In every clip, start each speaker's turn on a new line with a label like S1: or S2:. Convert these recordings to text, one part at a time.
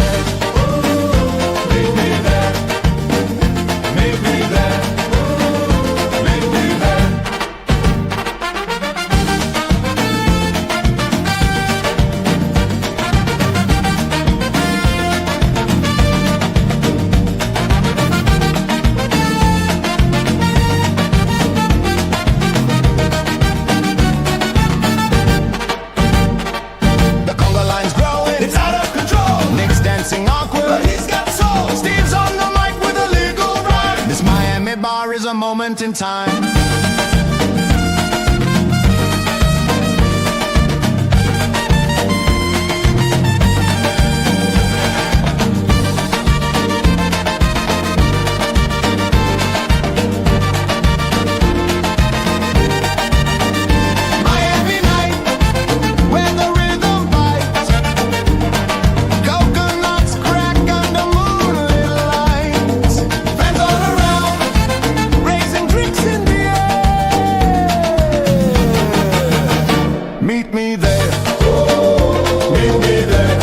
S1: there. Ooh, meet me there. Meet me there. Ooh, meet me there. The conga line's growing, it's out of control. Nick's dancing awkward, but he's got soul. Steve's on the mic with a legal rhyme. This Miami bar is a moment in time. Miami night, where the rhythm bites. Coconuts crack under moonlit lights. Friends all around, raising drinks in the air. Meet me there. Meet me there.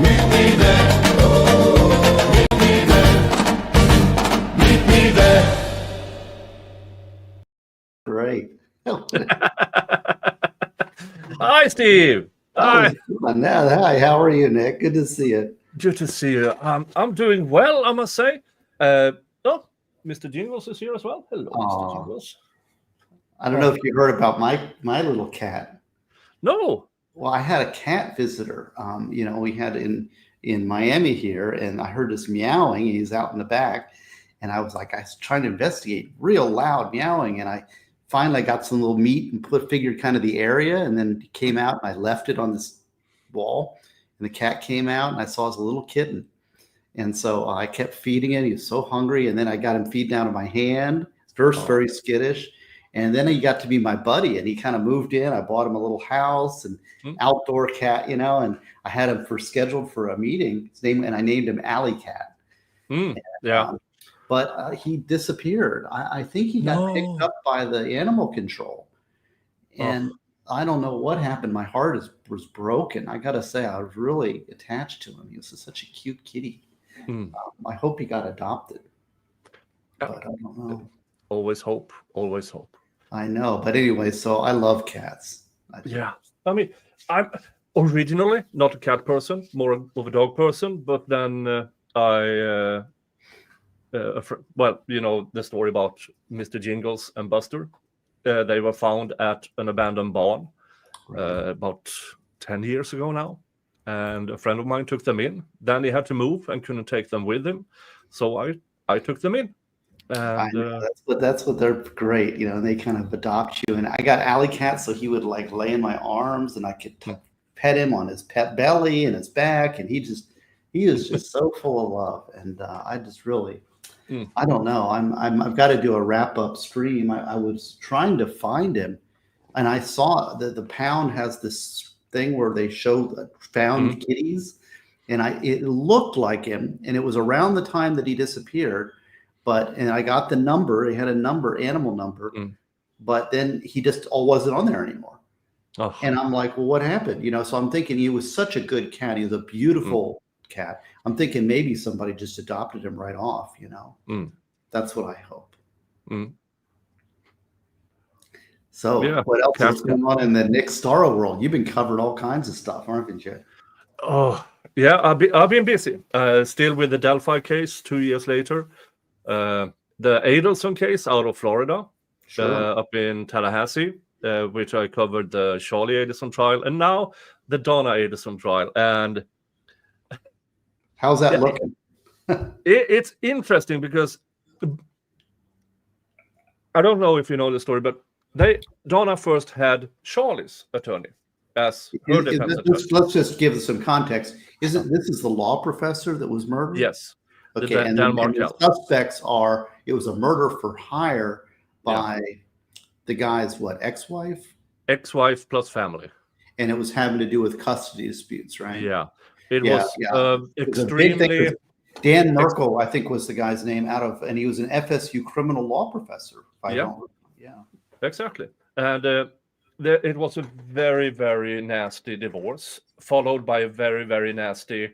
S1: Meet me there. Meet me there. Meet me there.
S2: Great.
S3: Hi, Steve. Hi.
S2: Hi, how are you, Nick? Good to see you.
S3: Good to see you. I'm doing well, I must say. Oh, Mr. Jingles is here as well. Hello,
S2: Aw.
S3: Mr. Jingles.
S2: I don't know if you heard about my little cat.
S3: No.
S2: Well, I had a cat visitor. We had in Miami here, and I heard this meowing. He's out in the back, and I was trying to investigate, real loud meowing, and I finally got some little meat and figured kind of the area, and then he came out, and I left it on this wall, and the cat came out, and I saw his little kitten, and so I kept feeding it. He was so hungry, and then I got him feed down to my hand. First, very skittish. And then he got to be my buddy, and he kind of moved in. I bought him a little house and outdoor cat, and I had him scheduled for a meeting. And I named him Alycat.
S3: Yeah.
S2: But he disappeared. I think he got picked up by the animal control, and I don't know what happened. My heart was broken. I got to say, I was really attached to him. He was such a cute kitty. I hope he got adopted, but I don't know.
S3: Always hope. Always hope.
S2: I know, but anyway, so I love cats.
S3: Yeah, I mean, I'm originally not a cat person, more of a dog person. But then the story about Mr. Jingles and Buster. They were found at an abandoned barn about 10 years ago now, and a friend of mine took them in. Then he had to move and couldn't take them with him, so I took them in. And,
S2: I know, that's what they're great, and they kind of adopt you. And I got Alycat, so he would lay in my arms, and I could pet him on his pet belly and his back, and he is just so full of love. And I just really, I don't know. I've got to do a wrap up stream. I was trying to find him, and I saw that the Pound has this thing where they show found kitties, and it looked like him, and it was around the time that he disappeared. And I got the number. He had a number, animal number, but then he just wasn't on there anymore. And I'm like, well, what happened? So I'm thinking he was such a good cat. He was a beautiful cat. I'm thinking maybe somebody just adopted him right off. That's what I hope. So what else is going on in the Nick Starro world? You've been covering all kinds of stuff, aren't you?
S3: Oh yeah, I've been busy. Still with the Delphi case 2 years later. The Adelson case out of Florida, up in Tallahassee, which I covered the Charlie Adelson trial, and now the Donna Adelson trial. And
S2: how's that looking?
S3: It's interesting because I don't know if you know the story, but Donna first had Charlie's attorney as her defense attorney.
S2: Let's just give some context. This is the law professor that was murdered?
S3: Yes.
S2: Okay, and the suspects it was a murder for hire by the guy's ex-wife?
S3: Ex-wife plus family.
S2: And it was having to do with custody disputes, right?
S3: Yeah. It was extremely...
S2: Dan Merkel, I think, was the guy's name and he was an FSU criminal law professor.
S3: Exactly. And it was a very, very nasty divorce, followed by a very, very nasty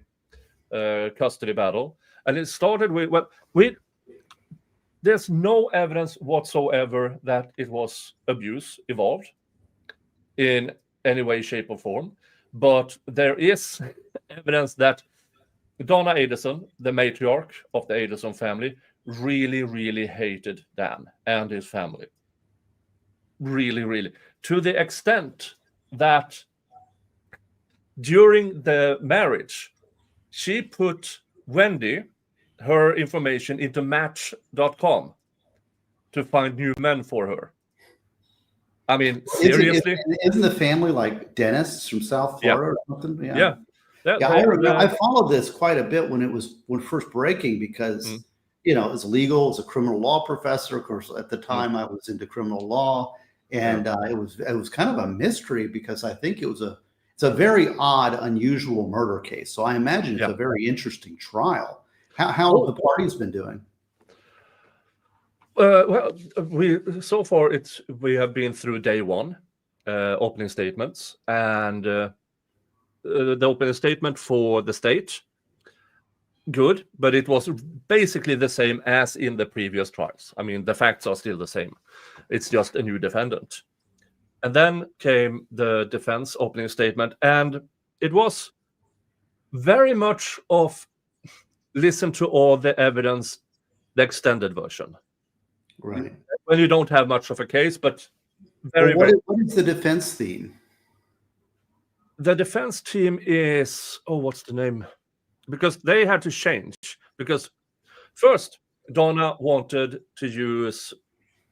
S3: custody battle, and it started with there's no evidence whatsoever that it was abuse involved in any way, shape, or form, but there is evidence that Donna Adelson, the matriarch of the Adelson family, really, really hated Dan and his family. Really, really. To the extent that during the marriage, she put Wendy, her information, into Match.com to find new men for her. I mean, seriously?
S2: Isn't the family like dentists from South Florida or something?
S3: Yeah.
S2: I followed this quite a bit when first breaking, because it was legal. As a criminal law professor, of course, at the time I was into criminal law, and it was kind of a mystery, because I think it's a very odd, unusual murder case. So I imagine it's a very interesting trial. How have the parties been doing?
S3: Well, we have been through day one, opening statements, and the opening statement for the state, good, but it was basically the same as in the previous trials. I mean, the facts are still the same. It's just a new defendant. And then came the defense opening statement, and it was very much of listen to all the evidence, the extended version.
S2: Right.
S3: When you don't have much of a case, but
S2: what is the defense theme?
S3: The defense team is, what's the name? Because they had to change. Because first, Donna wanted to use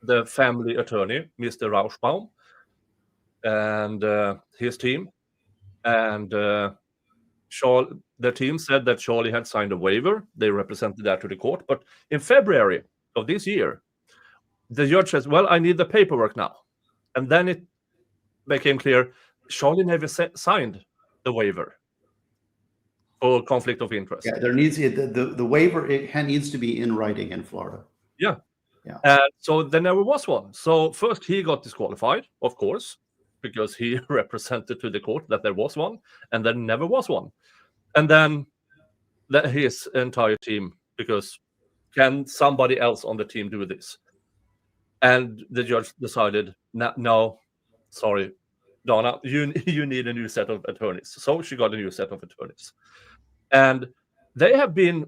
S3: the family attorney, Mr. Rauschbaum, and his team. And the team said that Charlie had signed a waiver. They represented that to the court. But in February of this year, the judge says, well, I need the paperwork now. And then it became clear Charlie never signed the waiver for conflict of interest.
S2: Yeah, there needs the waiver. It needs to be in writing in Florida.
S3: Yeah. And so there never was one. So first he got disqualified, of course, because he represented to the court that there was one, and there never was one. And then his entire team, because can somebody else on the team do this? And the judge decided, no, sorry, Donna, you need a new set of attorneys. So she got a new set of attorneys. And they have been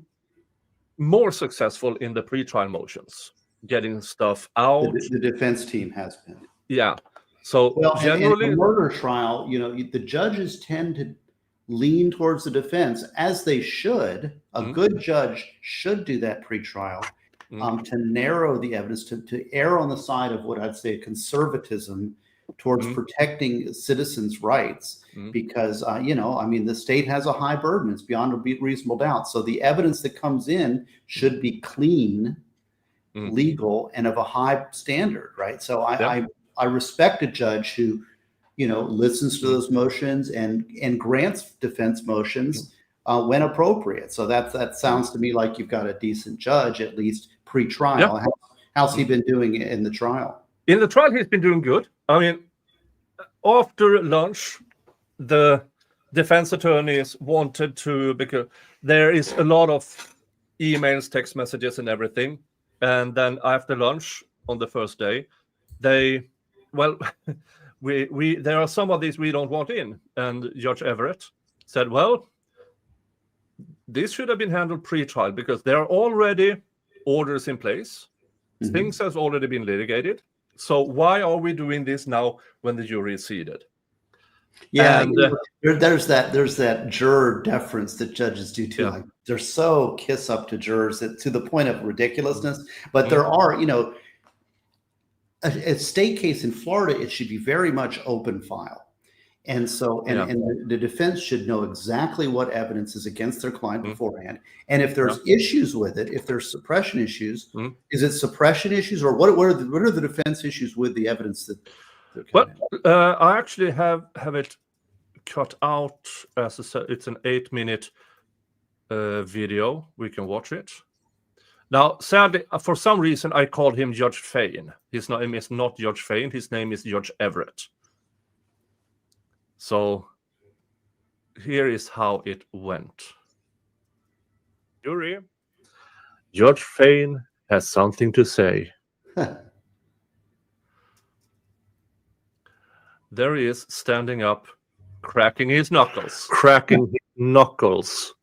S3: more successful in the pre-trial motions, getting stuff out.
S2: The defense team has been.
S3: Yeah. So generally,
S2: in a murder trial, the judges tend to lean towards the defense, as they should. A good judge should do that pre-trial. To narrow the evidence, to err on the side of what I'd say conservatism towards protecting citizens' rights, because the state has a high burden; it's beyond a reasonable doubt. So the evidence that comes in should be clean, legal, and of a high standard, right? So I respect a judge who, listens to those motions and grants defense motions when appropriate. So that sounds to me like you've got a decent judge, at least pre-trial. Yeah. How's he been doing in the trial?
S3: In the trial, he's been doing good. I mean, after lunch, the defense attorneys wanted to, because there is a lot of emails, text messages, and everything. And then after lunch on the first day, there are some of these we don't want in. And Judge Everett said, well, this should have been handled pre-trial, because there are already orders in place. Things have already been litigated. So why are we doing this now when the jury is seated?
S2: Yeah, and there's that juror deference that judges do too. Like, they're so kiss up to jurors to the point of ridiculousness. But there are, a state case in Florida, it should be very much open file. And so, and the defense should know exactly what evidence is against their client beforehand. And if there's issues with it, if there's suppression issues, is it suppression issues, or what are the defense issues with the evidence that?
S3: I actually have it cut out as it's an 8-minute video. We can watch it. Now, sadly, for some reason, I called him Judge Fain. His name is not Judge Fain. His name is Judge Everett. So here is how it went. Jury, Judge Fain has something to say. There he is, standing up, cracking his knuckles. Cracking his knuckles.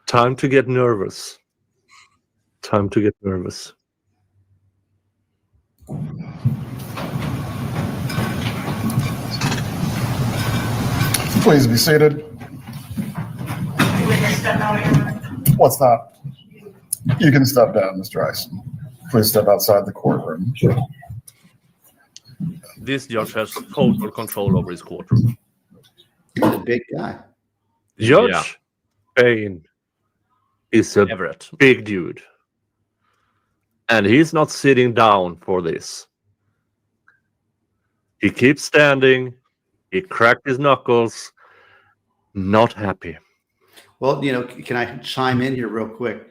S3: Time to get nervous. Time to get nervous.
S4: Please be seated. What's that? You can step down, Mr. Rice. Please step outside the courtroom.
S3: This judge has total control over his courtroom.
S2: He's a big guy.
S3: Judge Fain is a
S5: Everett.
S3: big dude. And he's not sitting down for this. He keeps standing. He cracked his knuckles. Not happy.
S2: Well, can I chime in here real quick?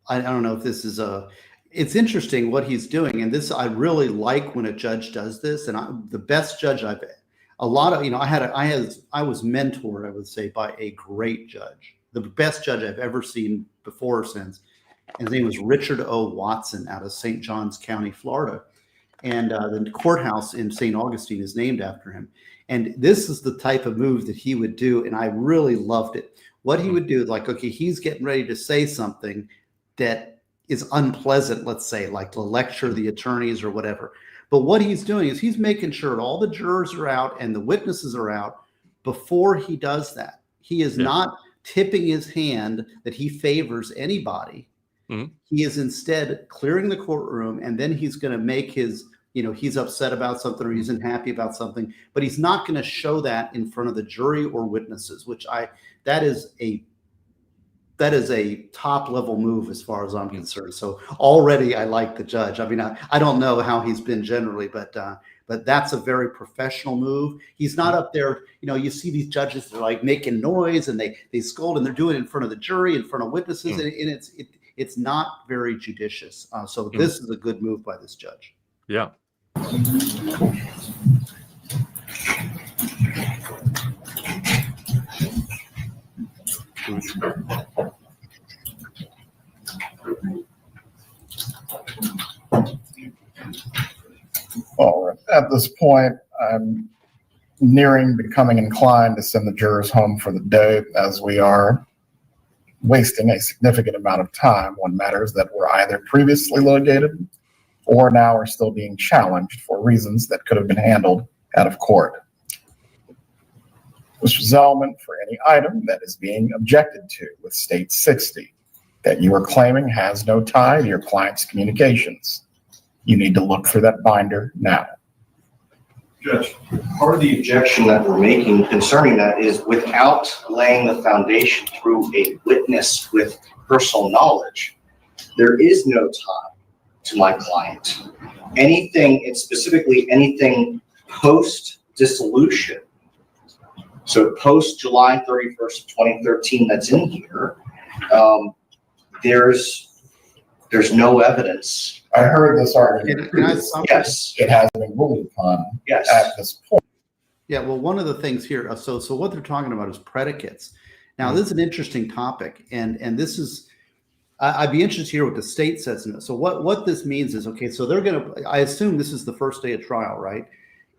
S2: I don't know if this is it's interesting what he's doing. And this, I really like when a judge does this. And the best judge I was mentored, I would say, by a great judge, the best judge I've ever seen before or since. His name was Richard O. Watson out of St. Johns County, Florida. And the courthouse in St. Augustine is named after him. And this is the type of move that he would do. And I really loved it. What he would do is like, okay, he's getting ready to say something that is unpleasant, let's say, like to lecture the attorneys or whatever. But what he's doing is he's making sure all the jurors are out and the witnesses are out before he does that. He is not tipping his hand that he favors anybody. Mm-hmm. He is instead clearing the courtroom, and then he's going to make his, he's upset about something or he's unhappy about something, but he's not going to show that in front of the jury or witnesses, that is a top level move as far as I'm concerned. So already I like the judge. I mean, I don't know how he's been generally, but that's a very professional move. He's not up there, you see these judges, they're like making noise and they scold and they're doing it in front of the jury, in front of witnesses, and it's not very judicious. So this is a good move by this judge.
S3: Yeah.
S4: All right. At this point, I'm nearing becoming inclined to send the jurors home for the day, as we are wasting a significant amount of time on matters that were either previously litigated or now are still being challenged for reasons that could have been handled out of court. Mr. Zellman, for any item that is being objected to with State 60 that you are claiming has no tie to your client's communications, you need to look for that binder now.
S6: Judge, part of the objection that we're making concerning that is without laying the foundation through a witness with personal knowledge, there is no tie to my client. Anything, and specifically anything post-dissolution, so post July 31st, 2013 that's in here, there's no evidence.
S4: I heard this argument.
S6: Yes.
S4: It hasn't been ruled upon at this point.
S2: Yeah, well, one of the things here, so what they're talking about is predicates. Now, this is an interesting topic, and this is, I'd be interested to hear what the state says in it. So what this means is, okay, so they're going to, I assume this is the first day of trial, right?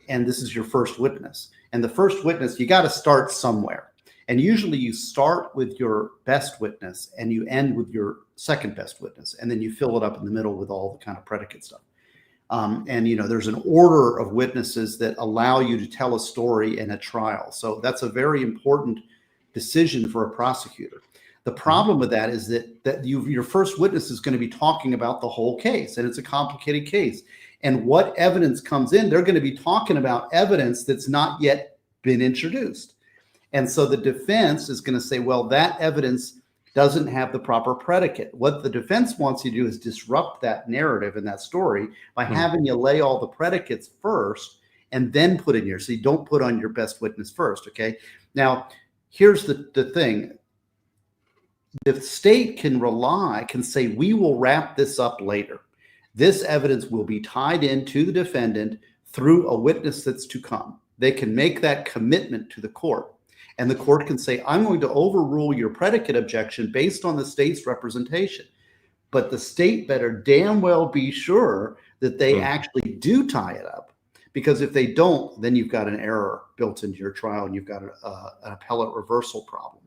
S2: And this is your first witness. And the first witness, you got to start somewhere. And usually you start with your best witness and you end with your second best witness. And then you fill it up in the middle with all the kind of predicate stuff. And, there's an order of witnesses that allow you to tell a story in a trial. So that's a very important decision for a prosecutor. The problem with that is that your first witness is going to be talking about the whole case, and it's a complicated case. And what evidence comes in, they're going to be talking about evidence that's not yet been introduced. And so the defense is going to say, well, that evidence doesn't have the proper predicate. What the defense wants you to do is disrupt that narrative and that story by having you lay all the predicates first and then put in here. So you don't put on your best witness first, okay? Now, here's the thing. The state can say, we will wrap this up later. This evidence will be tied into the defendant through a witness that's to come. They can make that commitment to the court. And the court can say, I'm going to overrule your predicate objection based on the state's representation. But the state better damn well be sure that they actually do tie it up. Because if they don't, then you've got an error built into your trial and you've got an appellate reversal problem.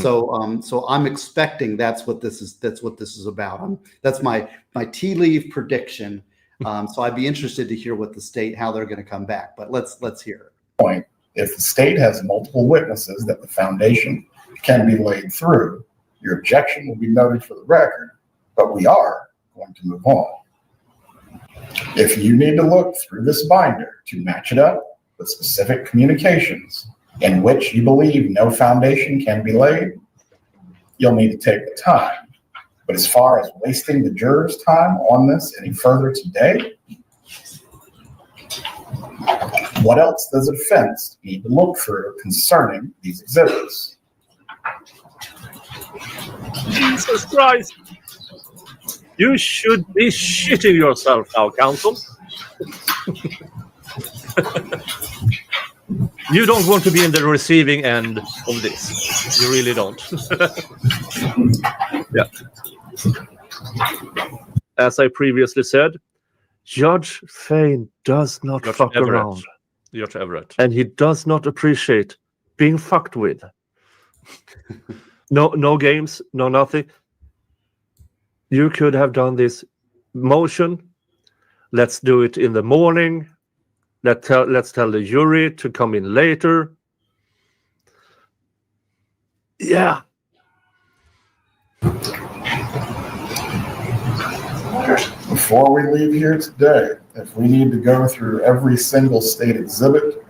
S2: So I'm expecting that's what this is about. That's my tea leaf prediction. So I'd be interested to hear what the state, how they're going to come back. But let's hear it.
S4: If the state has multiple witnesses that the foundation can be laid through, your objection will be noted for the record, but we are going to move on. If you need to look through this binder to match it up with specific communications in which you believe no foundation can be laid, you'll need to take the time. But as far as wasting the jurors' time on this any further today, what else does a defense need to look through concerning these exhibits?
S3: Jesus Christ! You should be shitting yourself now, counsel. You don't want to be in the receiving end of this. You really don't. Yeah. As I previously said, Judge Fain does not fuck around. Judge Everett. And he does not appreciate being fucked with. No games, no nothing. You could have done this motion. Let's do it in the morning. Let's tell the jury to come in later. Yeah.
S4: Before we leave here today, if we need to go through every single state exhibit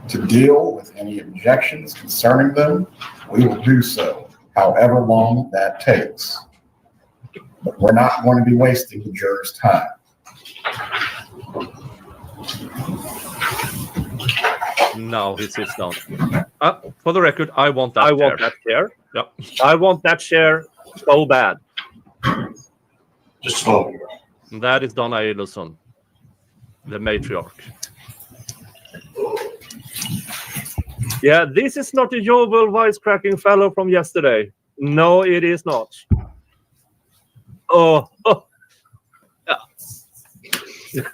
S4: to deal with any objections concerning them, we will do so, however long that takes. But we're not going to be wasting the jurors' time.
S3: Now he sits down. For the record, I want that chair. I want that chair. Yeah. I want that chair so bad.
S6: Just slowly.
S3: That is Donna Adelson, the matriarch. Yeah, this is not the jovial, wisecracking fellow from yesterday. No, it is not. Oh. Yeah.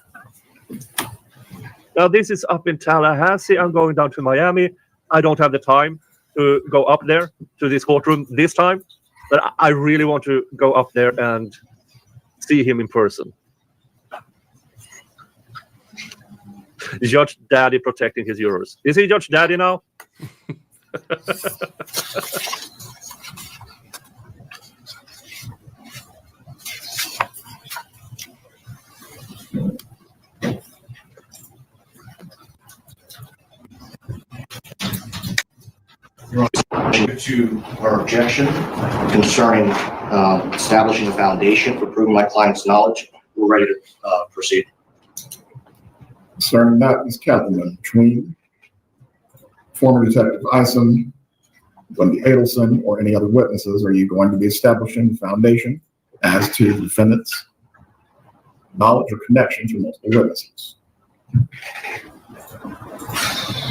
S3: Now, this is up in Tallahassee. I'm going down to Miami. I don't have the time to go up there to this courtroom this time, but I really want to go up there and see him in person. Judge Daddy protecting his jurors. Is he Judge Daddy now?
S6: To our objection concerning establishing a foundation for proving my client's knowledge, we're ready to proceed.
S4: Concerning that, Ms. Kathleen, between former Detective Isom, Wendy Adelson, or any other witnesses, are you going to be establishing the foundation as to the defendant's knowledge or connection to multiple witnesses?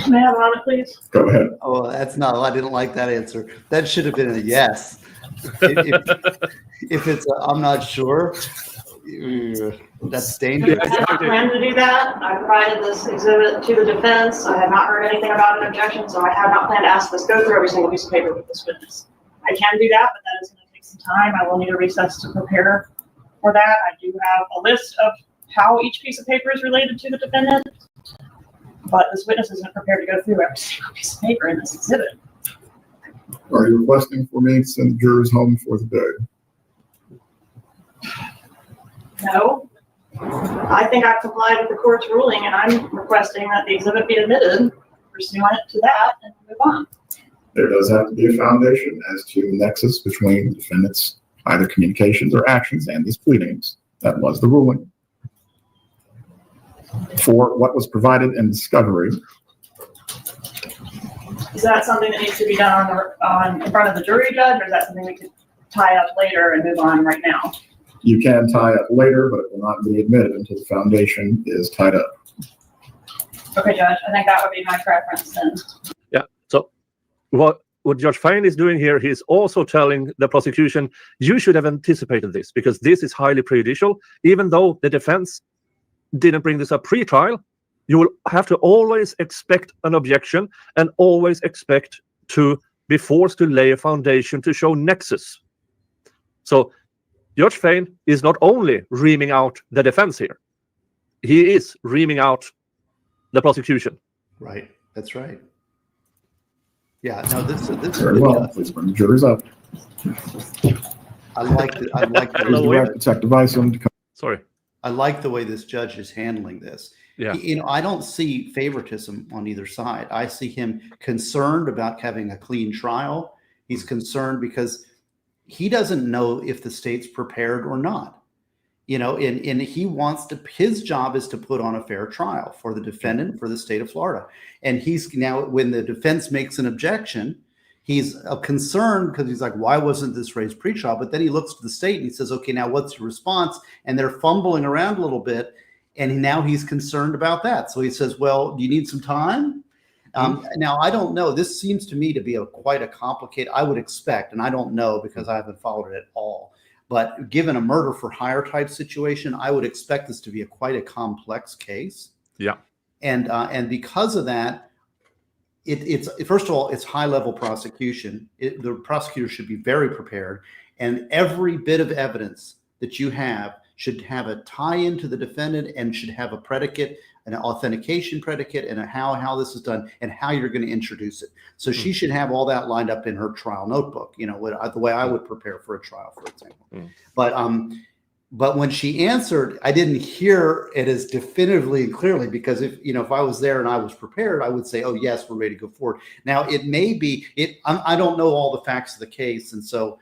S5: May I have a moment, please?
S4: Go ahead.
S2: Oh, I didn't like that answer. That should have been a yes. If it's I'm not sure, that's dangerous.
S5: I had not planned to do that. I provided this exhibit to the defense. I have not heard anything about an objection, so I have not planned to ask this go through every single piece of paper with this witness. I can do that, but that is going to take some time. I will need a recess to prepare for that. I do have a list of how each piece of paper is related to the defendant, but this witness isn't prepared to go through every single piece of paper in this exhibit.
S4: Are you requesting for me to send the jurors home for the day?
S5: No. I think I've complied with the court's ruling, and I'm requesting that the exhibit be admitted, pursuant to that, and move on.
S4: There does have to be a foundation as to the nexus between the defendant's either communications or actions and these pleadings. That was the ruling. For what was provided in discovery.
S5: Is that something that needs to be done in front of the jury, Judge, or is that something we could tie up later and move on right now?
S4: You can tie up later, but it will not be admitted until the foundation is tied up.
S5: Okay, Judge, I think that would be my preference then.
S3: Yeah, so what Judge Fine is doing here, he's also telling the prosecution, you should have anticipated this because this is highly prejudicial. Even though the defense didn't bring this up pre-trial, you will have to always expect an objection and always expect to be forced to lay a foundation to show nexus. So Judge Fine is not only reaming out the defense here, he is reaming out the prosecution.
S2: Right. That's right. Yeah. No, this
S4: Very well. Please bring the jurors up.
S2: I like
S4: Here's the
S2: way
S4: right Detective Isom to come.
S3: Sorry.
S2: I like the way this judge is handling this.
S3: Yeah.
S2: I don't see favoritism on either side. I see him concerned about having a clean trial. He's concerned because he doesn't know if the state's prepared or not. And he wants to, his job is to put on a fair trial for the defendant, for the state of Florida. And he's now, when the defense makes an objection, he's concerned because he's like, why wasn't this raised pre-trial? But then he looks to the state and he says, okay, now what's your response? And they're fumbling around a little bit. And now he's concerned about that. So he says, well, do you need some time? Now, I don't know. This seems to me to be quite a complicated, I would expect, and I don't know because I haven't followed it at all. But given a murder for hire type situation, I would expect this to be quite a complex case.
S3: Yeah.
S2: And because of that, it's first of all, it's high level prosecution. The prosecutor should be very prepared, and every bit of evidence that you have should have a tie into the defendant and should have a predicate, an authentication predicate, and how this is done and how you're going to introduce it. So she should have all that lined up in her trial notebook, the way I would prepare for a trial, for example. But when she answered, I didn't hear it as definitively and clearly, because if I was there and I was prepared, I would say, oh yes, we're ready to go forward. Now it may be I don't know all the facts of the case, and so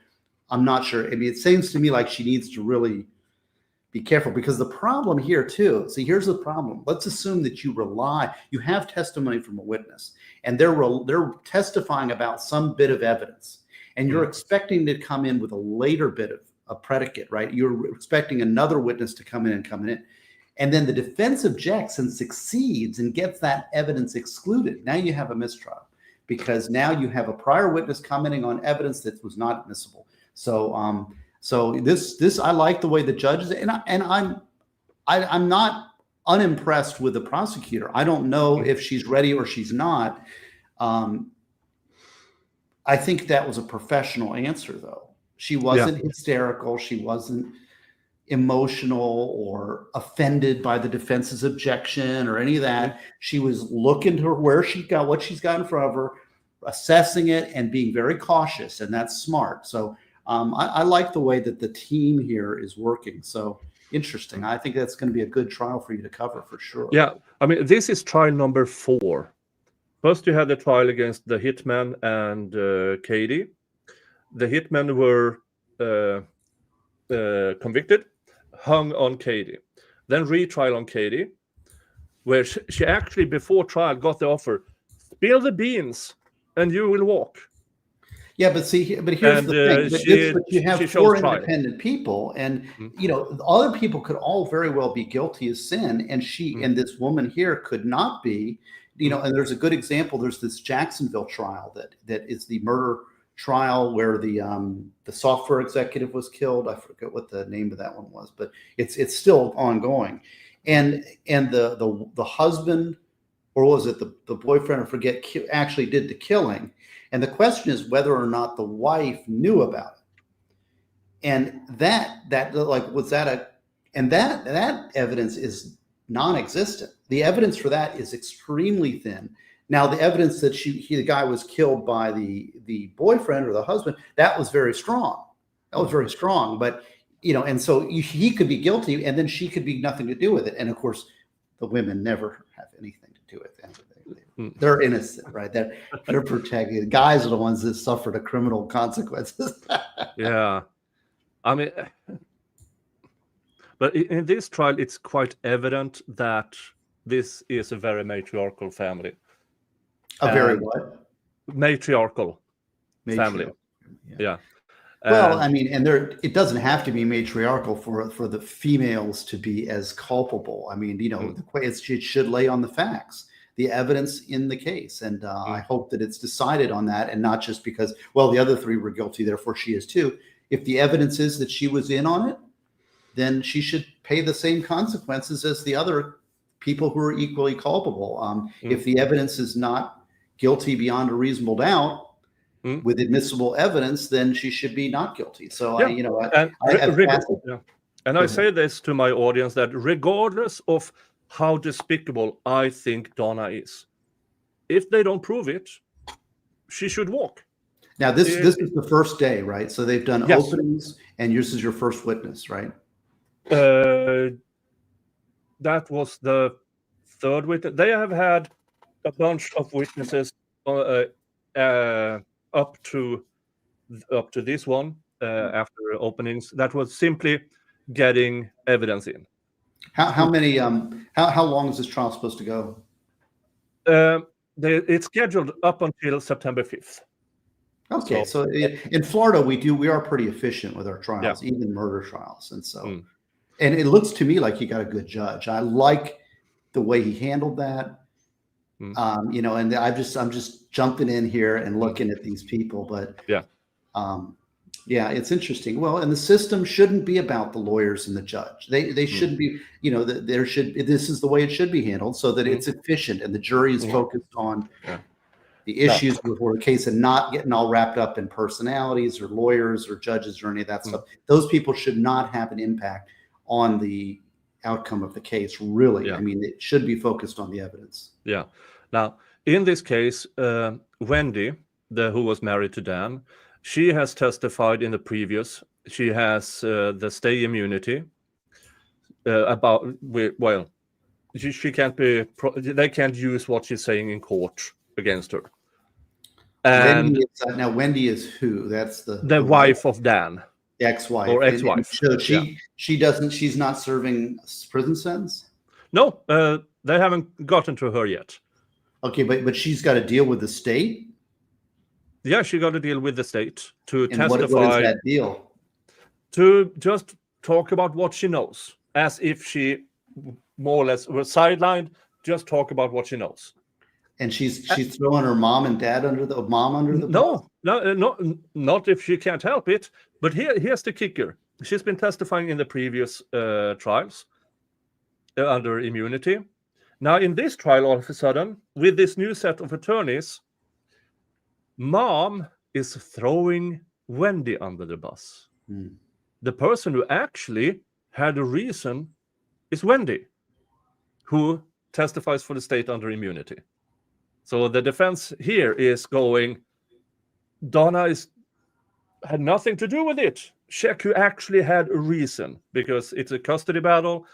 S2: I'm not sure. I mean, it seems to me like she needs to really be careful, because the problem here too, see, here's the problem. Let's assume that you have testimony from a witness and they're testifying about some bit of evidence, and you're expecting to come in with a later bit of a predicate, right? You're expecting another witness to come in. And then the defense objects and succeeds and gets that evidence excluded. Now you have a mistrial, because now you have a prior witness commenting on evidence that was not admissible. So this I like the way the judge is, and I'm not unimpressed with the prosecutor. I don't know if she's ready or she's not. I think that was a professional answer, though. She wasn't hysterical. She wasn't emotional or offended by the defense's objection or any of that. She was looking to what she's got in front of her, assessing it and being very cautious, and that's smart. So I like the way that the team here is working. So interesting. I think that's going to be a good trial for you to cover for sure.
S3: Yeah. I mean, this is trial number 4. First, you had the trial against the hitman and Katie. The hitmen were convicted, hung on Katie. Then retrial on Katie, where she actually, before trial, got the offer, spill the beans and you will walk.
S2: Yeah, but here's the thing. You have 4 independent people, and other people could all very well be guilty of sin, and and this woman here could not be. And there's a good example. There's this Jacksonville trial that is the murder trial where the software executive was killed. I forget what the name of that one was, but it's still ongoing. And the husband, or was it the boyfriend, I forget, actually did the killing. And the question is whether or not the wife knew about it. And that evidence is non-existent. The evidence for that is extremely thin. Now, the evidence that the guy was killed by the boyfriend or the husband, that was very strong. But, and so he could be guilty, and then she could be nothing to do with it. And of course, the women never have anything to do with it. They're innocent, right? They're protected. The guys are the ones that suffer the criminal consequences.
S3: Yeah. I mean, but in this trial, it's quite evident that this is a very matriarchal family.
S2: A very what?
S3: Matriarchal family. Yeah.
S2: Well, I mean, and it doesn't have to be matriarchal for the females to be as culpable. I mean, it should lay on the facts the evidence in the case. And I hope that it's decided on that, and not just because, well, the other three were guilty, therefore she is too. If the evidence is that she was in on it, then she should pay the same consequences as the other people who are equally culpable. If the evidence is not guilty beyond a reasonable doubt with admissible evidence, then she should be not guilty. So
S3: I say this to my audience, that regardless of how despicable I think Donna is, if they don't prove it, she should walk.
S2: Now, this is the first day, right? So they've done openings, and yours is your first witness, right?
S3: That was the third witness. They have had a bunch of witnesses up to this one after openings. That was simply getting evidence in.
S2: How many? How long is this trial supposed to go?
S3: It's scheduled up until September 5th.
S2: Okay, so in Florida we are pretty efficient with our trials, even murder trials, and so and it looks to me like you got a good judge. I like the way he handled that. And I'm just jumping in here and looking at these people, but it's interesting. Well, and the system shouldn't be about the lawyers and the judge. They shouldn't be, this is the way it should be handled, so that it's efficient and the jury is focused on the issues before the case and not getting all wrapped up in personalities or lawyers or judges or any of that stuff. Those people should not have an impact on the outcome of the case, really. I mean, it should be focused on the evidence. Yeah.
S3: Now, in this case, Wendy, who was married to Dan, she has testified in the previous. She has the stay immunity she can't be. They can't use what she's saying in court against her. And
S2: Wendy is who? That's
S3: the wife of Dan.
S2: Ex-wife
S3: or ex-wife.
S2: So she doesn't. She's not serving prison sentence.
S3: No, they haven't gotten to her yet.
S2: Okay, but she's got to deal with the state.
S3: Yeah, she got to deal with the state to testify.
S2: What is that deal?
S3: To just talk about what she knows, as if she more or less was sidelined. Just talk about what she knows.
S2: And she's throwing her mom and dad under the
S3: No, not if she can't help it. But here's the kicker: she's been testifying in the previous trials under immunity. Now, in this trial, all of a sudden, with this new set of attorneys, Mom is throwing Wendy under the bus. The person who actually had a reason is Wendy, who testifies for the state under immunity. So the defense here is going, Donna had nothing to do with it. Sheku actually had a reason, because it's a custody battle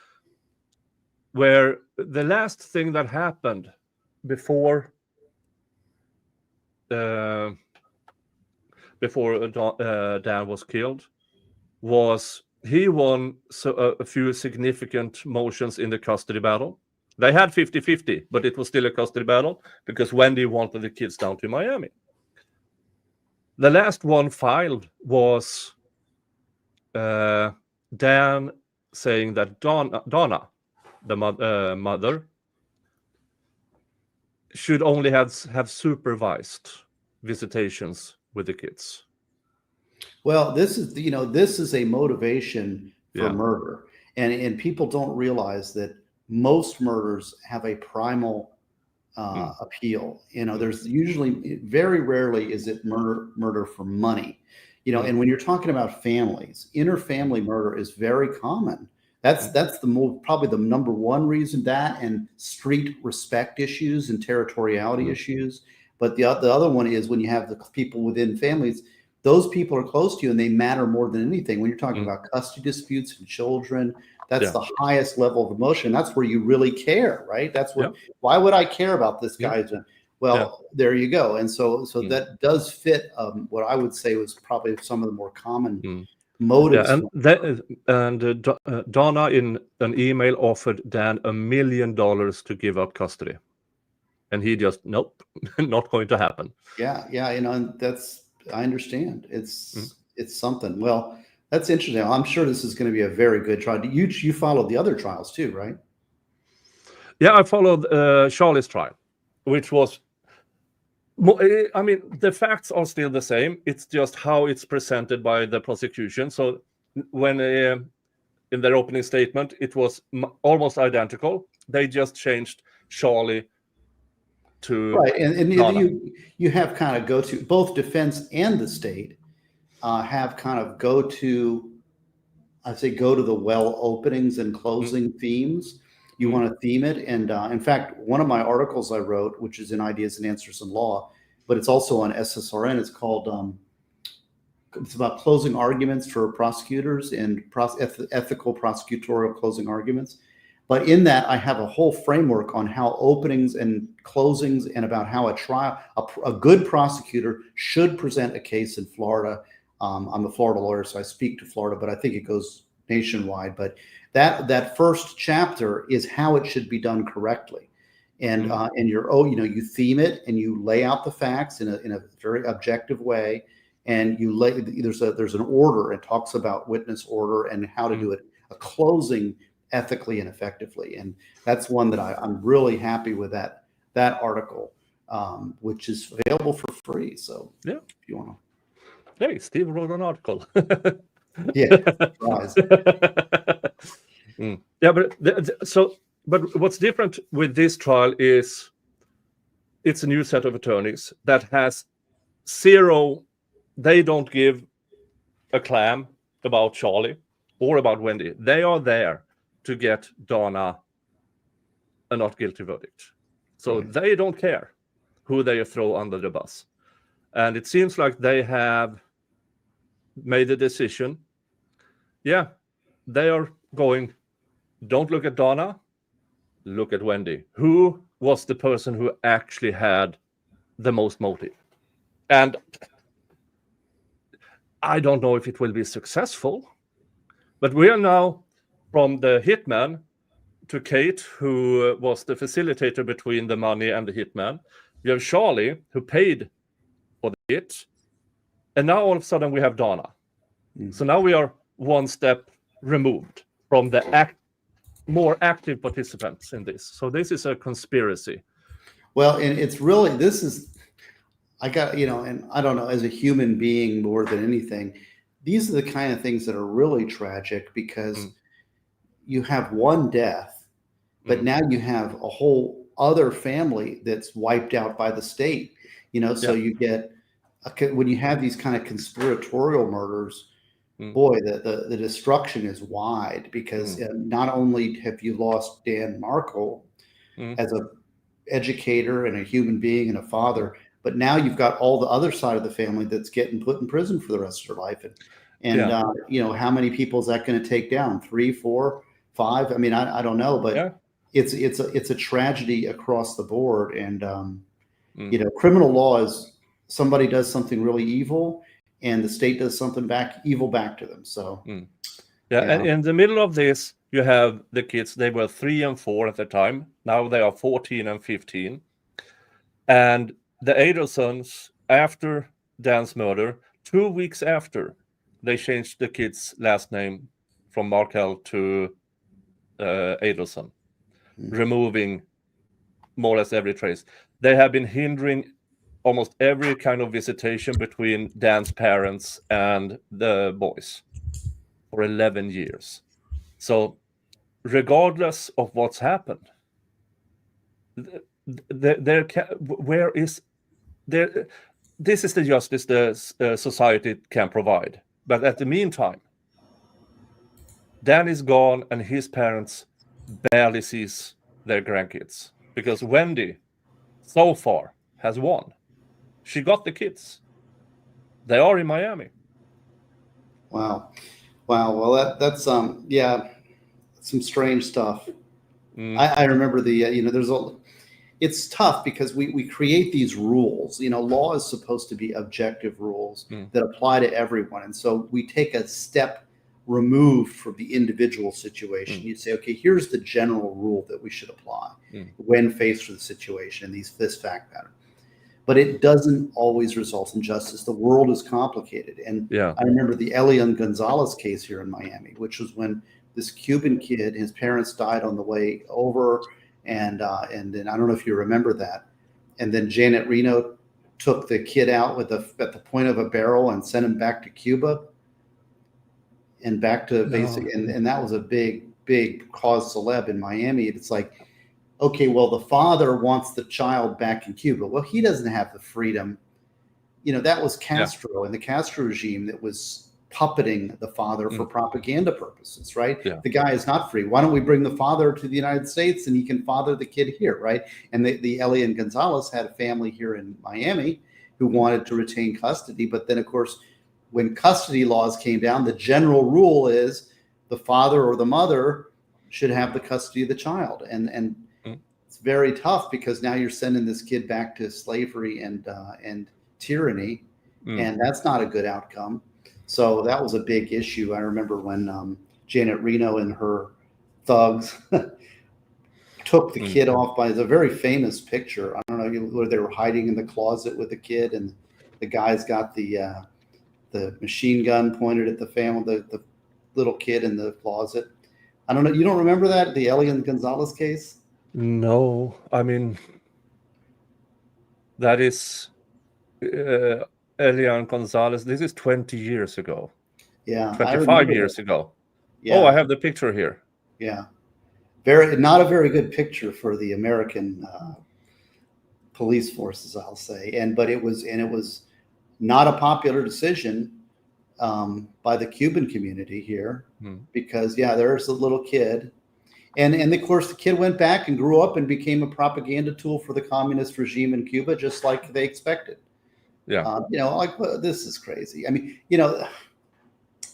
S3: where the last thing that happened before Dan was killed was he won a few significant motions in the custody battle. They had 50-50, but it was still a custody battle because Wendy wanted the kids down to Miami. The last one filed was Dan saying that Donna, the mother, should only have supervised visitations with the kids.
S2: Well, this is a motivation for murder, and people don't realize that most murders have a primal appeal. There's usually, very rarely is it murder for money. And when you're talking about families, interfamily murder is very common. That's probably the number one reason, that and street respect issues and territoriality issues. But the other one is when you have the people within families, those people are close to you and they matter more than anything. When you're talking about custody disputes and children, that's the highest level of emotion. That's where you really care, right? That's what. Why would I care about this guy? Well, there you go. And so that does fit what I would say was probably some of the more common motives.
S3: And Donna, in an email, offered Dan $1 million to give up custody, and he just nope, not going to happen.
S2: And that's, I understand. It's something. Well, that's interesting. I'm sure this is going to be a very good trial. You followed the other trials too, right?
S3: Yeah, I followed Charlie's trial. which was, I mean, the facts are still the same. It's just how it's presented by the prosecution. So when in their opening statement, it was almost identical. They just changed Charlie to
S2: Right, and
S3: Donna.
S2: you have kind of go to both defense and the state have kind of go to the well openings and closing themes. You want to theme it, and in fact, one of my articles I wrote, which is in Ideas and Answers in Law, but it's also on SSRN. It's called it's about closing arguments for prosecutors and ethical prosecutorial closing arguments. But in that, I have a whole framework on how openings and closings and about how a good prosecutor should present a case in Florida. I'm a Florida lawyer, so I speak to Florida, but I think it goes nationwide. But that first chapter is how it should be done correctly. And you theme it and you lay out the facts in a very objective way. And there's an order. It talks about witness order and how to do it, a closing ethically and effectively. And that's one that I'm really happy with that article, which is available for free. So
S3: yeah,
S2: if you want to.
S3: Hey, Steve wrote an article.
S2: Yeah. Surprise.
S3: Yeah, but what's different with this trial is it's a new set of attorneys that has zero. They don't give a clam about Charlie or about Wendy. They are there to get Donna a not guilty verdict. So they don't care who they throw under the bus. And it seems like they have made a decision. Yeah, they are going, don't look at Donna, look at Wendy. Who was the person who actually had the most motive? And I don't know if it will be successful, but we are now from the hitman to Kate, who was the facilitator between the money and the hitman. We have Charlie, who paid for the hit. And now all of a sudden we have Donna. So now we are one step removed from the more active participants in this. So this is a conspiracy.
S2: Well, and it's really, I got, and I don't know, as a human being more than anything, these are the kind of things that are really tragic because you have one death, but now you have a whole other family that's wiped out by the state, so you get, when you have these kind of conspiratorial murders, boy, the destruction is wide because not only have you lost Dan Markle as a educator and a human being and a father, but now you've got all the other side of the family that's getting put in prison for the rest of their life. And how many people is that going to take down? 3, 4, 5? I mean, I don't know, but it's a tragedy across the board. And, criminal law is somebody does something really evil and the state does something evil back to them. So,
S3: and in the middle of this, you have the kids. They were 3 and 4 at the time. Now they are 14 and 15. And the Adelsons, after Dan's murder, 2 weeks after, they changed the kid's last name from Markel to Adelson, removing more or less every trace. They have been hindering almost every kind of visitation between Dan's parents and the boys for 11 years. So regardless of what's happened, where is there? This is the justice the society can provide. But at the meantime, Dan is gone and his parents barely sees their grandkids because Wendy so far has won. She got the kids. They are in Miami.
S2: Wow. Well, that's some strange stuff. I remember it's tough because we create these rules. Law is supposed to be objective rules that apply to everyone. And so we take a step removed from the individual situation. You say, okay, here's the general rule that we should apply when faced with the situation and this fact pattern. But it doesn't always result in justice. The world is complicated. And I remember the Elian Gonzalez case here in Miami, which was when this Cuban kid, his parents died on the way over. And then I don't know if you remember that, and then Janet Reno took the kid out at the point of a barrel and sent him back to Cuba and back to basic, and that was a big cause celeb in Miami. It's like, okay, well, the father wants the child back in Cuba. Well, he doesn't have the freedom. That was Castro and the Castro regime that was puppeting the father for propaganda purposes, right?
S3: Yeah.
S2: The guy is not free. Why don't we bring the father to the United States and he can father the kid here, right? And the Elian Gonzalez had a family here in Miami who wanted to retain custody. But then, of course, when custody laws came down, the general rule is the father or the mother should have the custody of the child. And it's very tough because now you're sending this kid back to slavery and tyranny, and that's not a good outcome. So that was a big issue. I remember when Janet Reno and her thugs took the kid off by a very famous picture. I don't know where they were hiding in the closet with the kid, and the guy's got the machine gun pointed at the family, the little kid in the closet. I don't know. You don't remember that, the Elian Gonzalez case?
S3: No, I mean, that is Elian Gonzalez. This is 20 years ago.
S2: Yeah.
S3: 25 years ago.
S2: Yeah.
S3: Oh, I have the picture here.
S2: Yeah. Not a very good picture for the American police forces, I'll say. But it was not a popular decision by the Cuban community here because there's a little kid. And of course, the kid went back and grew up and became a propaganda tool for the communist regime in Cuba, just like they expected.
S3: Yeah.
S2: This is crazy. I mean,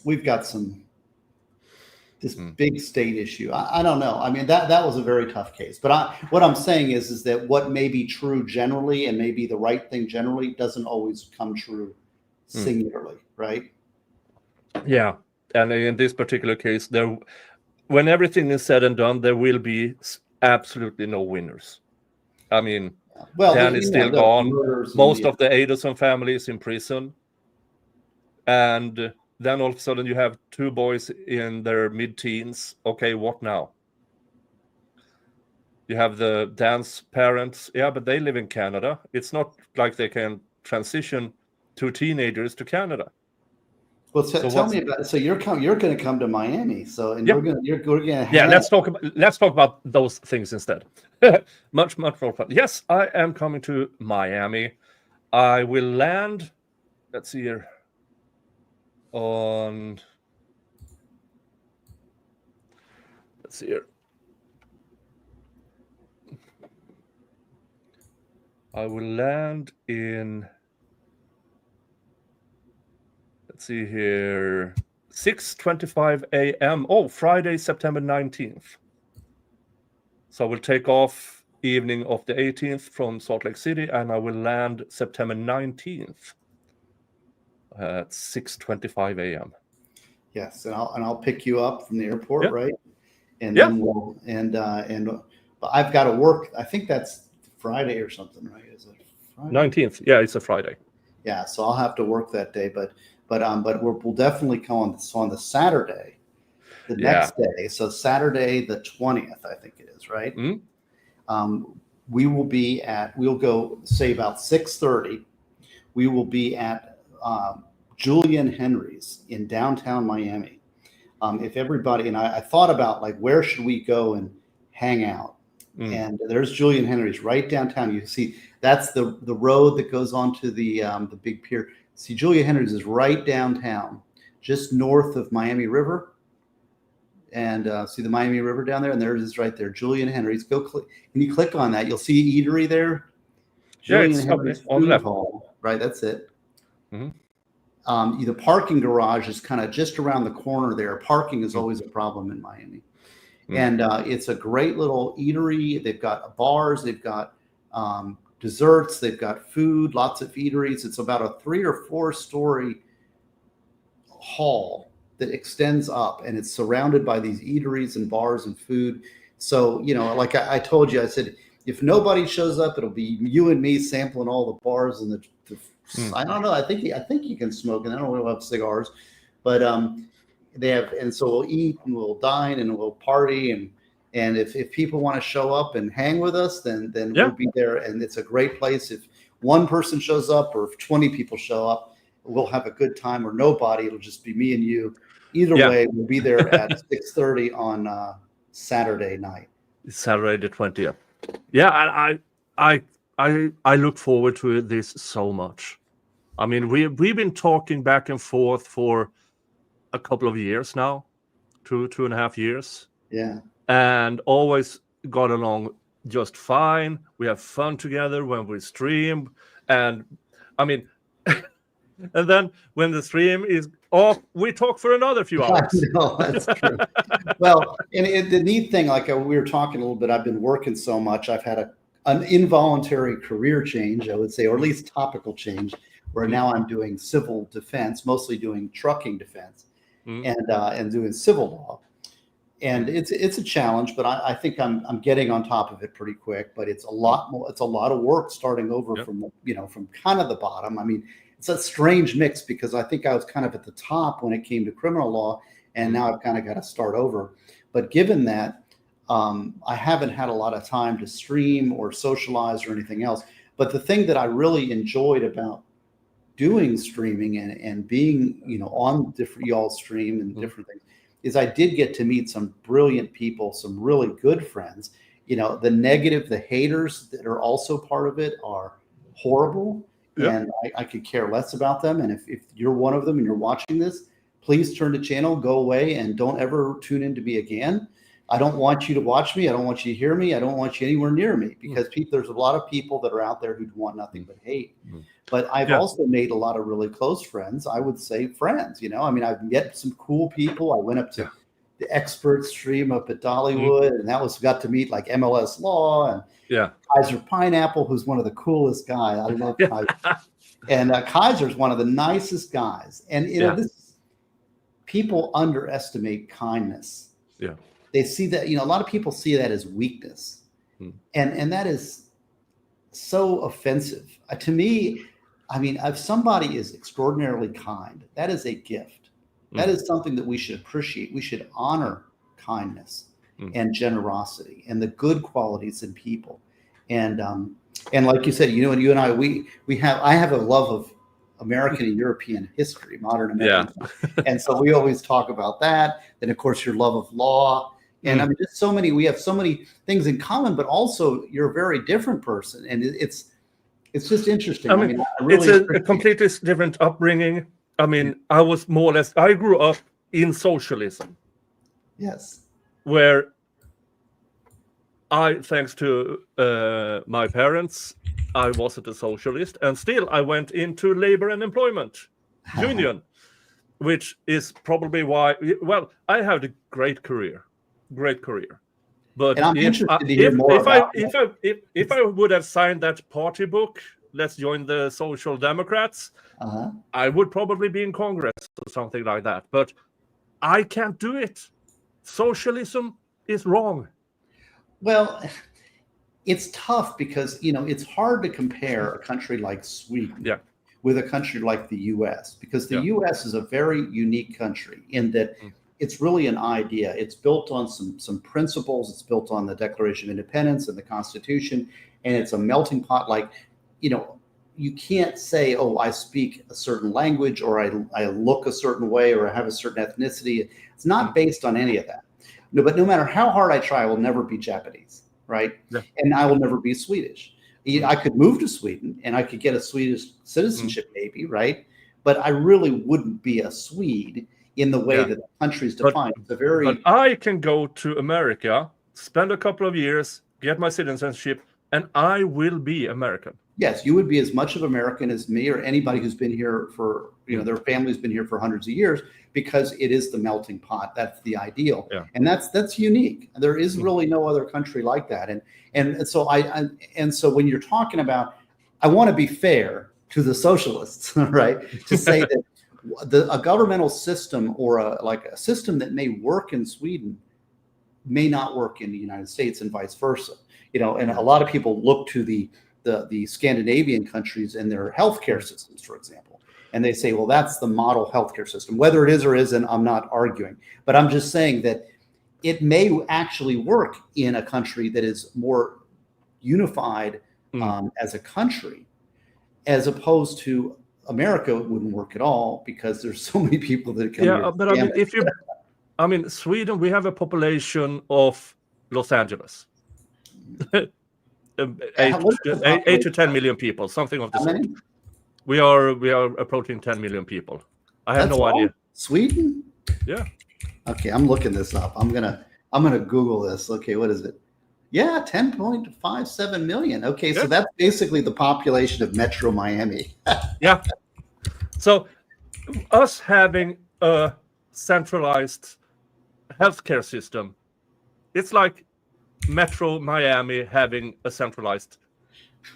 S2: we've got this big state issue. I don't know. I mean, that was a very tough case. But what I'm saying is that what may be true generally and may be the right thing generally doesn't always come true singularly, right?
S3: Yeah. And in this particular case, when everything is said and done, there will be absolutely no winners. I mean, Dan is still gone. Most of the Adelson family is in prison. And then all of a sudden you have two boys in their mid-teens. Okay, what now? You have the Dan's parents. Yeah, but they live in Canada. It's not like they can transition two teenagers to Canada.
S2: Well, tell me about it. So you're going to come to Miami. So we're going to
S3: let's talk about those things instead. much more fun. Yes, I am coming to Miami. I will land. Let's see here. Let's see here. I will land in. Let's see here. 6:25 a.m. Oh, Friday, September 19th. So I will take off evening of the 18th from Salt Lake City, and I will land September 19th at 6:25 a.m.
S2: Yes, and I'll pick you up from the airport, right? And
S3: Yeah.
S2: then but I've got to work. I think that's Friday or something, right? Is it Friday?
S3: 19th. Yeah, it's a Friday.
S2: Yeah, so I'll have to work that day, but we'll definitely come on the Saturday, the next day. So Saturday the 20th, I think it is, right? We'll go say about 6:30. We will be at Julian Henry's in downtown Miami. If everybody, and I thought about like, where should we go and hang out? And there's Julian Henry's right downtown. You see, that's the road that goes onto the big pier. See, Julian Henry's is right downtown, just north of Miami River. And see the Miami River down there, and there it is right there, Julian Henry's. Go click. Can you click on that? You'll see an eatery there. Julian Henry's
S3: on the left.
S2: Hall. Right, that's it. The parking garage is kind of just around the corner there. Parking is always a problem in Miami. And it's a great little eatery. They've got bars. They've got desserts. They've got food, lots of eateries. It's about a 3 or 4 story hall that extends up, and it's surrounded by these eateries and bars and food. So, like I told you, I said, if nobody shows up, it'll be you and me sampling all the bars and I don't know. I think you can smoke, and I don't know if we'll have cigars, but they have, and so we'll eat and we'll dine and we'll party, and And if people want to show up and hang with us, then we'll be there. And it's a great place. If one person shows up or if 20 people show up, we'll have a good time, or nobody. It'll just be me and you. Either way, we'll be there at 6:30 on Saturday night.
S3: Saturday the 20th. Yeah, I look forward to this so much. I mean, we've been talking back and forth for a couple of years now, 2.5 years.
S2: Yeah.
S3: And always got along just fine. We have fun together when we stream. And I mean, and then when the stream is off, we talk for another few hours.
S2: No, that's true. Well, and the neat thing, like we were talking a little bit, I've been working so much. I've had an involuntary career change, I would say, or at least topical change, where now I'm doing civil defense, mostly doing trucking defense, and doing civil law. And it's a challenge, but I think I'm getting on top of it pretty quick. But it's a lot more. It's a lot of work starting over from kind of the bottom. I mean, it's a strange mix because I think I was kind of at the top when it came to criminal law, and now I've kind of got to start over. But given that, I haven't had a lot of time to stream or socialize or anything else. But the thing that I really enjoyed about doing streaming and being on different y'all's stream and different things is I did get to meet some brilliant people, some really good friends. The negative, the haters that are also part of it are horrible. Yeah. And I could care less about them. And if you're one of them and you're watching this, please turn the channel, go away, and don't ever tune in to me again. I don't want you to watch me. I don't want you to hear me. I don't want you anywhere near me because there's a lot of people that are out there who want nothing but hate. But I've also made a lot of really close friends. I would say friends, I mean, I've met some cool people. I went up to the expert stream up at Dollywood, and got to meet like MLS Law and Kaiser Pineapple, who's one of the coolest guys. I love Kaiser. And Kaiser's one of the nicest guys. And people underestimate kindness. Yeah. They see that, a lot of people see that as weakness. And that is so offensive. To me, I mean, if somebody is extraordinarily kind, that is a gift. That is something that we should appreciate. We should honor kindness and generosity and the good qualities in people. And like you said, and you and I have a love of American and European history, modern American. Yeah. And so we always talk about that. Then of course your love of law. And I mean, just we have so many things in common, but also you're a very different person. And it's just interesting. I mean
S3: really it's a completely different upbringing. I mean, I grew up in socialism.
S2: Yes.
S3: Where thanks to my parents, I wasn't a socialist. And still I went into labor and employment union, which is probably why, I had a great career. But
S2: I'm interested to hear more about
S3: if I would have signed that party book, let's join the Social Democrats, I would probably be in Congress or something like that. But I can't do it. Socialism is wrong.
S2: Well, it's tough because, it's hard to compare a country like Sweden with a country like the U.S. because the U.S. is a very unique country in that it's really an idea. It's built on some principles. It's built on the Declaration of Independence and the Constitution, and it's a melting pot. Like, you can't say, oh, I speak a certain language or I look a certain way or I have a certain ethnicity. It's not based on any of that. No, but no matter how hard I try, I will never be Japanese, right? Yeah. And I will never be Swedish. I could move to Sweden and I could get a Swedish citizenship maybe, right? But I really wouldn't be a Swede in the way that the country's defined.
S3: But I can go to America, spend a couple of years, get my citizenship, and I will be American.
S2: Yes, you would be as much of American as me or anybody who's been here for, their family's been here for hundreds of years because it is the melting pot. That's the ideal. Yeah. And that's unique. There is really no other country like that. And so when you're talking about, I want to be fair to the socialists, right? To say that a governmental system or a system that may work in Sweden may not work in the United States and vice versa. And a lot of people look to the Scandinavian countries and their healthcare systems, for example, and they say, well, that's the model healthcare system. Whether it is or isn't, I'm not arguing, but I'm just saying that it may actually work in a country that is more unified as a country, as opposed to America. It wouldn't work at all because there's so many people that come here.
S3: But I mean, Sweden, we have a population of Los Angeles. 8 to 10 million people, something of the sort. We are approaching 10 million people. I have no idea.
S2: Sweden?
S3: Yeah.
S2: Okay, I'm looking this up. I'm gonna Google this. Okay, what is it? Yeah, 10.57 million. Okay, so that's basically the population of Metro Miami.
S3: Yeah. So us having a centralized healthcare system, it's like Metro Miami having a centralized.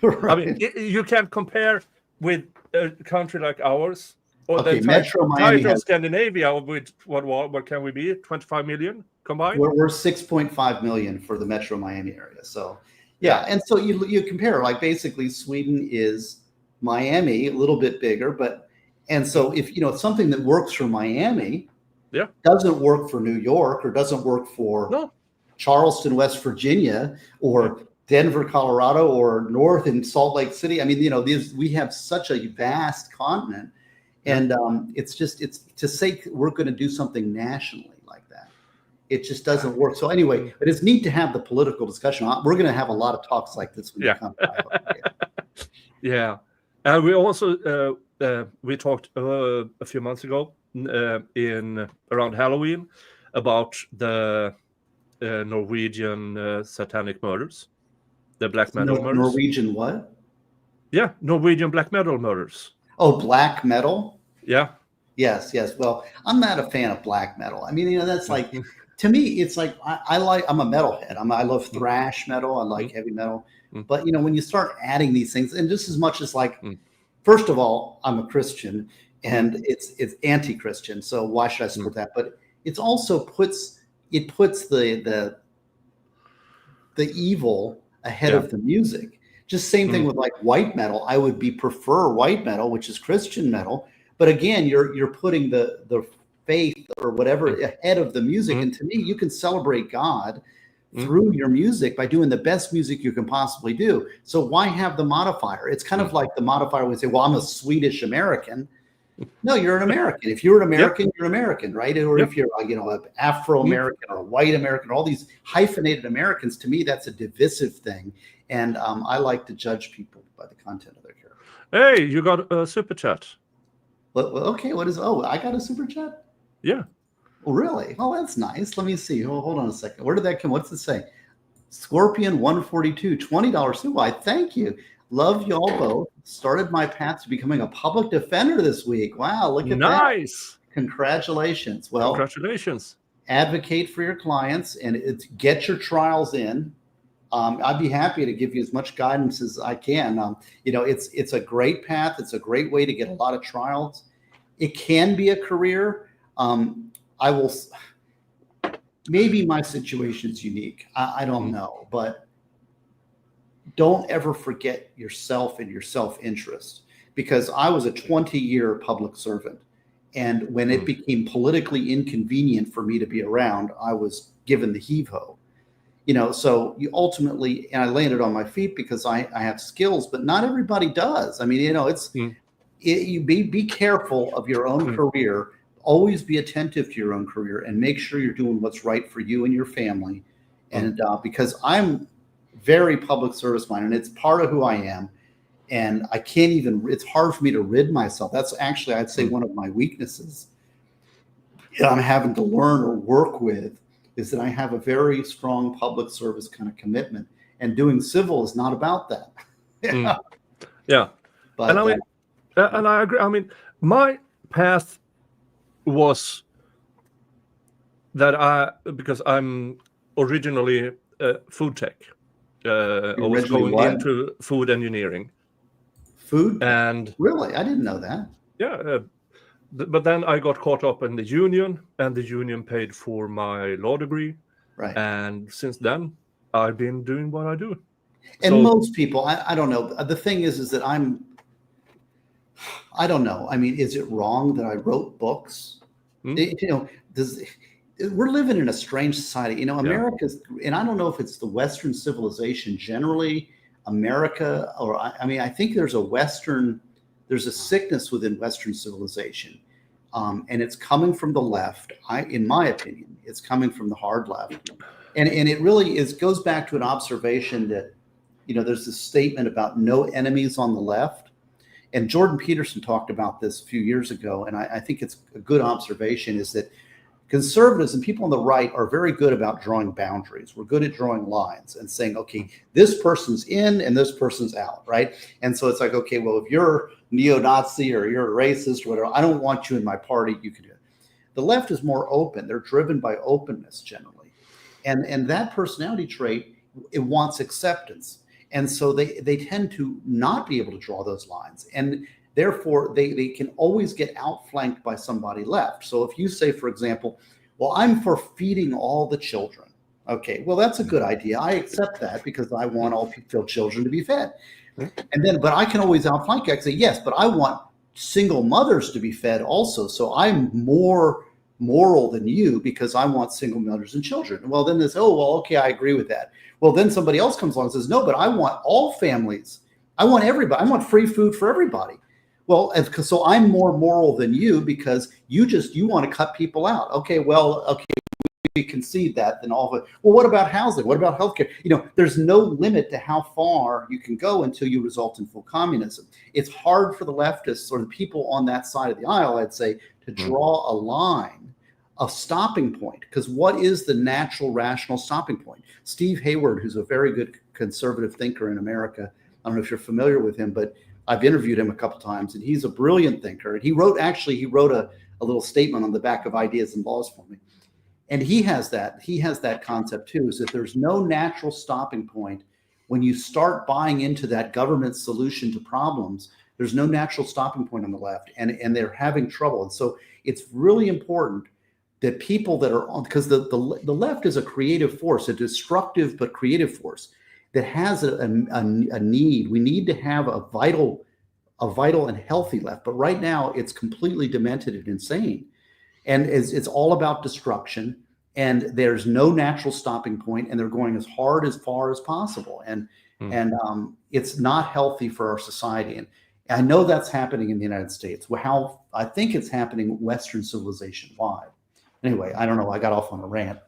S2: Right.
S3: I mean, you can't compare with a country like ours or the
S2: Metro Miami
S3: of Scandinavia, with what can we be? 25 million combined.
S2: We're 6.5 million for the Metro Miami area. So yeah, and so you compare, like, basically Sweden is Miami, a little bit bigger, and so if something that works for Miami doesn't work for New York, or doesn't work for Charleston, West Virginia, or Denver, Colorado, or north in Salt Lake City. I mean, we have such a vast continent, and it's to say we're going to do something nationally like that, it just doesn't work. So anyway, but it's neat to have the political discussion. We're going to have a lot of talks like this when you come by.
S3: Yeah, and we also we talked a few months ago in around Halloween about the Norwegian satanic murders, the black metal murders.
S2: Norwegian what?
S3: Yeah, Norwegian black metal murders.
S2: Oh, black metal?
S3: Yeah.
S2: Yes. Well, I'm not a fan of black metal. I mean, that's like, to me, it's like, I'm a metalhead. I love thrash metal. I like heavy metal. But, when you start adding these things, and just as much as like, first of all, I'm a Christian, and it's anti-Christian. So why should I support that? But it's also puts the evil ahead of the music. Just same thing with like white metal. I would prefer white metal, which is Christian metal. But again, you're putting the faith or whatever ahead of the music. And to me, you can celebrate God through your music by doing the best music you can possibly do. So why have the modifier? It's kind of like the modifier would say, well, I'm a Swedish American. No, you're an American. If you're an American, you're American, right? Or if you're, an Afro-American or a white American, all these hyphenated Americans, to me, that's a divisive thing. And I like to judge people by the content of their character.
S3: Hey, you got a super chat.
S2: Well, okay, I got a super chat?
S3: Yeah.
S2: Oh, really? Oh, that's nice. Let me see. Hold on a second. Where did that come? What's it say? Scorpion 142, $20 super. Why, thank you. Love y'all both. Started my path to becoming a public defender this week. Wow, look at that.
S3: Nice.
S2: Congratulations. Well,
S3: congratulations.
S2: Advocate for your clients and get your trials in. I'd be happy to give you as much guidance as I can. It's a great path. It's a great way to get a lot of trials. It can be a career. Maybe my situation's unique. I don't know, but don't ever forget yourself and your self-interest, because I was a 20-year public servant. And when it became politically inconvenient for me to be around, I was given the heave-ho. So you ultimately, and I landed on my feet because I have skills, but not everybody does. I mean, you be careful of your own career. Always be attentive to your own career and make sure you're doing what's right for you and your family. And because I'm very public service minded, and it's part of who I am. And it's hard for me to rid myself. That's actually, I'd say, one of my weaknesses I'm having to learn or work with, is that I have a very strong public service kind of commitment, and doing civil is not about that.
S3: Yeah.
S2: But,
S3: and I agree. I mean, my path was that because I'm originally food tech. I was going into food engineering.
S2: Food?
S3: And
S2: really? I didn't know that.
S3: Yeah. But then I got caught up in the union, and the union paid for my law degree.
S2: Right.
S3: And since then, I've been doing what I do.
S2: And most people, I don't know. The thing is that I don't know. I mean, is it wrong that I wrote books? we're living in a strange society. You know, America's, and I don't know if it's the Western civilization generally, America, or I mean, I think there's a sickness within Western civilization. And it's coming from the left. In my opinion, it's coming from the hard left. And it really goes back to an observation that, you know, there's this statement about no enemies on the left. And Jordan Peterson talked about this a few years ago. And I think it's a good observation, is that conservatives and people on the right are very good about drawing boundaries. We're good at drawing lines and saying, okay, this person's in and this person's out, right? And so it's like, okay, well, if you're neo-Nazi or you're a racist or whatever, I don't want you in my party. You can do it. The left is more open. They're driven by openness generally. And that personality trait, it wants acceptance. And so they tend to not be able to draw those lines. And therefore, they can always get outflanked by somebody left. So if you say, for example, well, I'm for feeding all the children. Okay, well, that's a good idea. I accept that because I want all children to be fed. And then, but I can always outflank you. I can say, yes, but I want single mothers to be fed also. So I'm more moral than you because I want single mothers and children. Well, then there's, oh, well, okay, I agree with that. Well, then somebody else comes along and says, no, but I want all families. I want everybody. I want free food for everybody. Well, so I'm more moral than you because you want to cut people out. Okay, well, okay, we concede that. Then all of it. Well, what about housing? What about healthcare? You know, there's no limit to how far you can go until you result in full communism. It's hard for the leftists or the people on that side of the aisle, I'd say, to draw a line, a stopping point. Because what is the natural, rational stopping point? Steve Hayward, who's a very good conservative thinker in America, I don't know if you're familiar with him, but I've interviewed him a couple times, and he's a brilliant thinker. And he wrote a little statement on the back of Ideas and Laws for me. And he has that concept too, is that there's no natural stopping point. When you start buying into that government solution to problems, there's no natural stopping point on the left, and they're having trouble. And so it's really important that people that are on, because the left is a creative force, a destructive but creative force that has a need. We need to have a vital and healthy left. But right now it's completely demented and insane. And it's all about destruction, and there's no natural stopping point, and they're going as far as possible. And it's not healthy for our society. And I know that's happening in the United States. How I think it's happening Western civilization wide. Anyway, I don't know. I got off on a rant.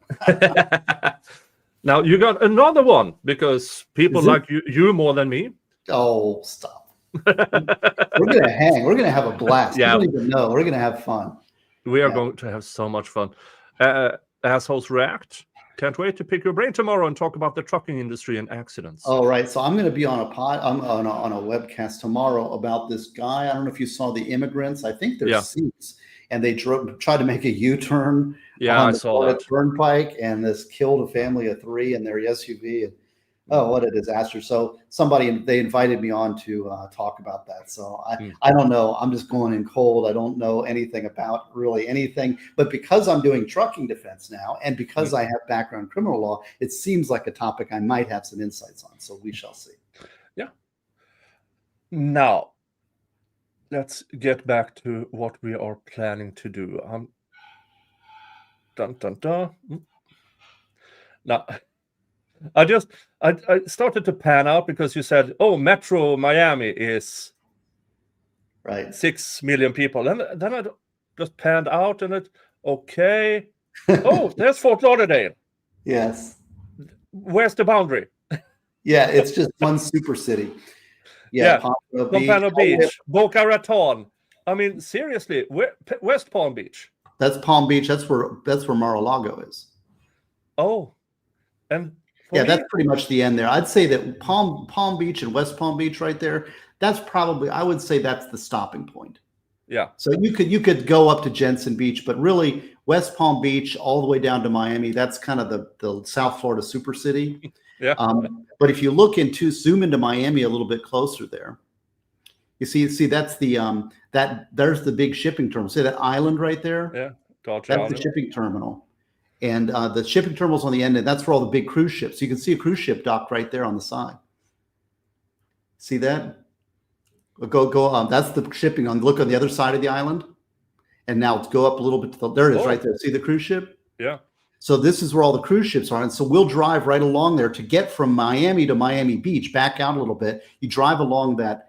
S3: Now you got another one because people like you more than me.
S2: Oh, stop. We're gonna hang. We're gonna have a blast.
S3: Yeah.
S2: We don't even know. We're gonna have fun.
S3: We are going to have so much fun. Assholes React. Can't wait to pick your brain tomorrow and talk about the trucking industry and accidents.
S2: Oh, right. So I'm going to be on a webcast tomorrow about this guy. I don't know if you saw the immigrants. I think they're Sikhs, and they tried to make a U-turn.
S3: Yeah, I saw that.
S2: Turnpike, and this killed a family of 3 in their SUV. And, oh, what a disaster! So they invited me on to talk about that. So I don't know. I'm just going in cold. I don't know anything about really anything. But because I'm doing trucking defense now, and because I have background in criminal law, it seems like a topic I might have some insights on. So we shall see.
S3: Yeah. Now, let's get back to what we are planning to do. Dun dun dun. Now. I started to pan out because you said, "Oh, Metro Miami is
S2: right
S3: 6 million people." And then I just panned out, and okay. Oh, there's Fort Lauderdale.
S2: Yes.
S3: Where's the boundary?
S2: Yeah, it's just one super city. Yeah,
S3: Pompano Beach, Boca Raton. I mean, seriously, West Palm Beach.
S2: That's Palm Beach. That's where Mar-a-Lago is.
S3: Oh, and.
S2: Yeah, that's pretty much the end there. I'd say that Palm Beach and West Palm Beach right there, I would say that's the stopping point.
S3: Yeah.
S2: So you could go up to Jensen Beach, but really West Palm Beach all the way down to Miami, that's kind of the South Florida super city.
S3: Yeah.
S2: But if you zoom into Miami a little bit closer there, you see that's there's the big shipping terminal. See that island right there?
S3: Yeah.
S2: That's the shipping terminal. And the shipping terminal's on the end, and that's where all the big cruise ships. You can see a cruise ship docked right there on the side. See that? Go. That's the shipping. Look on the other side of the island, and now go up a little bit. There it is, right there. See the cruise ship?
S3: Yeah.
S2: So this is where all the cruise ships are. And so we'll drive right along there to get from Miami to Miami Beach, back out a little bit. You drive along that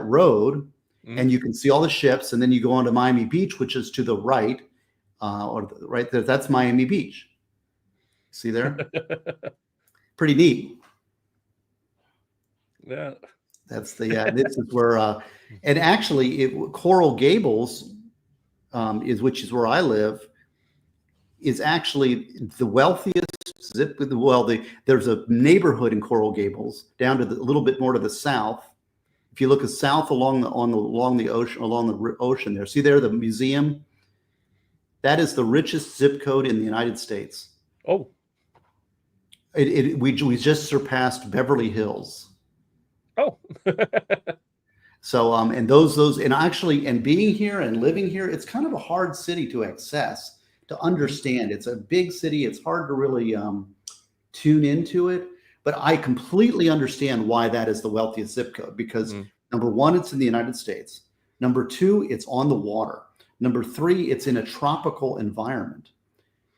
S2: road and you can see all the ships. And then you go on to Miami Beach, which is to the right, right there. That's Miami Beach. See there? Pretty neat.
S3: Yeah.
S2: That's the, this is where, and actually Coral Gables which is where I live, is actually the wealthiest zip. Well, there's a neighborhood in Coral Gables down to a little bit more to the south. If you look south along the ocean there, see there the museum. That is the richest zip code in the United States.
S3: Oh,
S2: we just surpassed Beverly Hills.
S3: oh,
S2: So and those and actually and being here and living here, it's kind of a hard city to access, to understand. It's a big city. It's hard to really tune into it. But I completely understand why that is the wealthiest zip code, because number one, it's in the United States. Number two, it's on the water. Number three, it's in a tropical environment.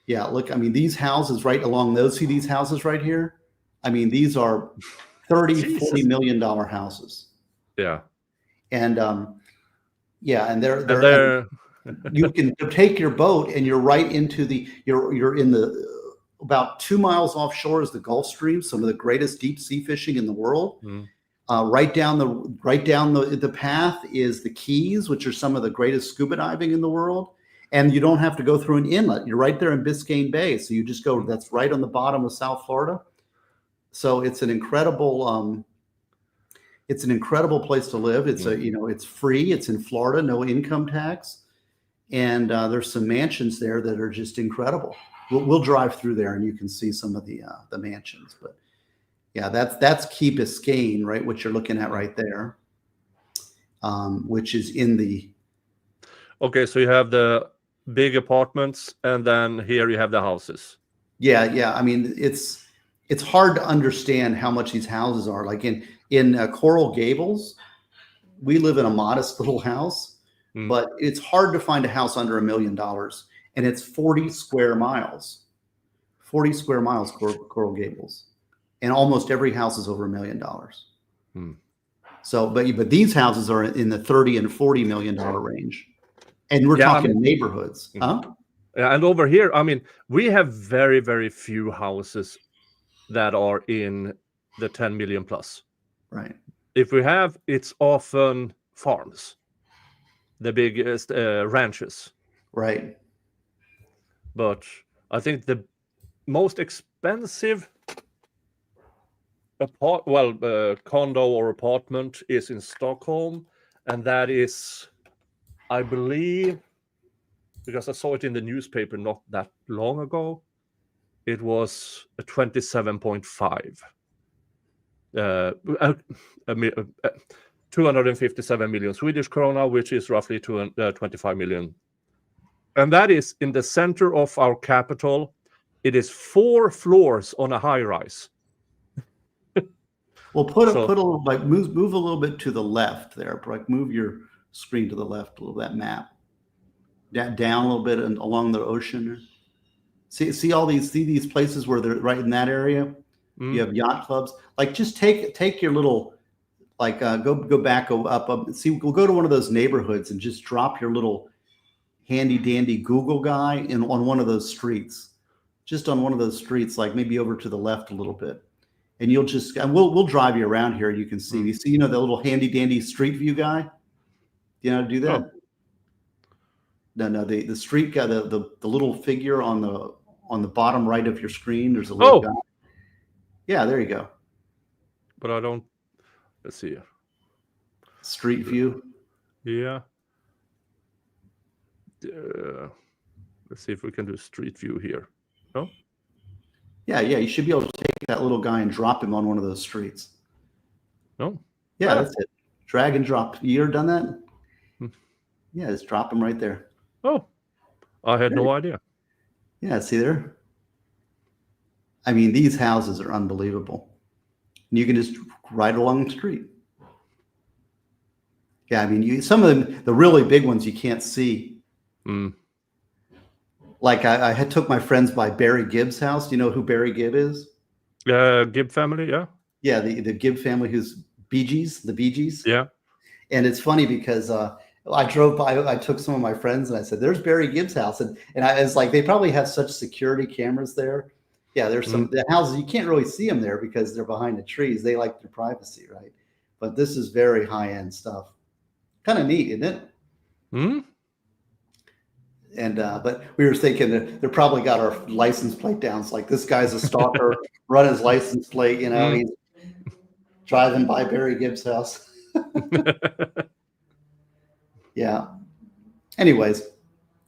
S2: Yeah, look, I mean, these houses right along those, see these houses right here? I mean, these are 30, $40 million houses.
S3: yeah.
S2: And yeah, and they're you can take your boat and you're right into you're in the about 2 miles offshore is the Gulf Stream, some of the greatest deep sea fishing in the world. Right down the path is the Keys, which are some of the greatest scuba diving in the world. And you don't have to go through an inlet. You're right there in Biscayne Bay. So you just go, that's right on the bottom of South Florida. So it's an incredible place to live. It's it's free. It's in Florida, no income tax. And there's some mansions there that are just incredible. We'll drive through there and you can see some of the mansions, but yeah, that's Key Biscayne, right? What you're looking at right there, which is in the.
S3: Okay, so you have the big apartments, and then here you have the houses.
S2: Yeah. I mean, it's hard to understand how much these houses are. Like in Coral Gables, we live in a modest little house, but it's hard to find a house under $1 million, and it's 40 square miles. 40 square miles, Coral Gables. And almost every house is over $1 million. So, but these houses are in the $30 and $40 million range, and we're talking neighborhoods, huh?
S3: Yeah, and over here, I mean, we have very, very few houses that are in the 10 million plus.
S2: Right.
S3: If we have, it's often farms, the biggest ranches.
S2: Right.
S3: But I think the most expensive condo or apartment is in Stockholm, and that is, I believe, because I saw it in the newspaper not that long ago, it was a 27.5 257 million Swedish krona, which is roughly 25 million. And that is in the center of our capital. It is 4 floors on a high rise.
S2: Well, put a little, like move a little bit to the left there. Like move your screen to the left a little, that map. Down a little bit and along the ocean. See all these places where they're right in that area. You have yacht clubs. Like just take your little, like go back, go up. See, we'll go to one of those neighborhoods and just drop your little handy dandy Google guy on one of those streets. Just on one of those streets, like maybe over to the left a little bit. And you'll just, and we'll drive you around here. You can see, you see, the little handy dandy street view guy. You know how to do that? Oh. No, the street guy, the little figure on the bottom right of your screen. There's a little guy. Yeah, there you go.
S3: But I don't. Let's see.
S2: Street view.
S3: Yeah. Let's see if we can do street view here. No.
S2: Yeah. You should be able to take that little guy and drop him on one of those streets.
S3: No.
S2: Yeah, that's it. Drag and drop. You ever done that? Yeah, just drop him right there.
S3: Oh, I had no idea.
S2: Yeah, see there? I mean, these houses are unbelievable. And you can just ride along the street. Yeah, I mean, some of them, the really big ones, you can't see. Like I had took my friends by Barry Gibb's house. You know who Barry Gibb is?
S3: Gibb family, yeah.
S2: Yeah, the Gibb family, who's Bee Gees, the Bee Gees.
S3: Yeah.
S2: And it's funny because I drove by, I took some of my friends and I said, there's Barry Gibb's house. And I was like, they probably have such security cameras there. Yeah, there's some the houses, you can't really see them there because they're behind the trees. They like their privacy, right? But this is very high-end stuff. Kind of neat, isn't it?
S3: Hmm.
S2: And but we were thinking that they probably got our license plate down. It's like, this guy's a stalker, run his license plate, you know, he's driving by Barry Gibb's house. Yeah. Anyways,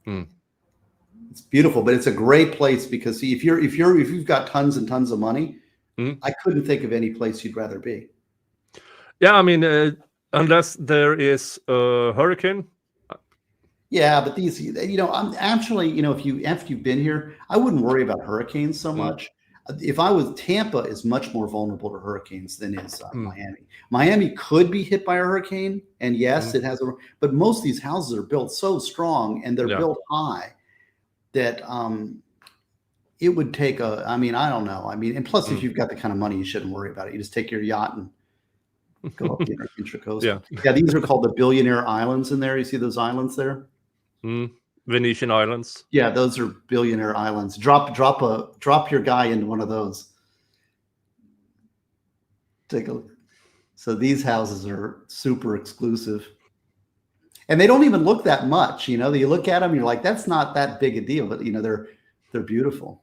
S2: it's beautiful, but it's a great place because see, if you've got tons and tons of money, I couldn't think of any place you'd rather be.
S3: Yeah, I mean, unless there is a hurricane.
S2: Yeah, but these, you know, I'm actually, you know, after you've been here, I wouldn't worry about hurricanes so much. If I was, Tampa is much more vulnerable to hurricanes than is Miami. Miami could be hit by a hurricane, and yes, it has but most of these houses are built so strong and they're built high that it would take I mean, I don't know. I mean, and plus, if you've got the kind of money, you shouldn't worry about it. You just take your yacht and go up the Intracoastal. Yeah, these are called the Billionaire Islands in there. You see those islands there?
S3: Venetian Islands.
S2: Yeah, those are Billionaire Islands. Drop your guy into one of those. Take a look. So these houses are super exclusive. And they don't even look that much, you know. You look at them, you're like, that's not that big a deal, but you know, they're beautiful.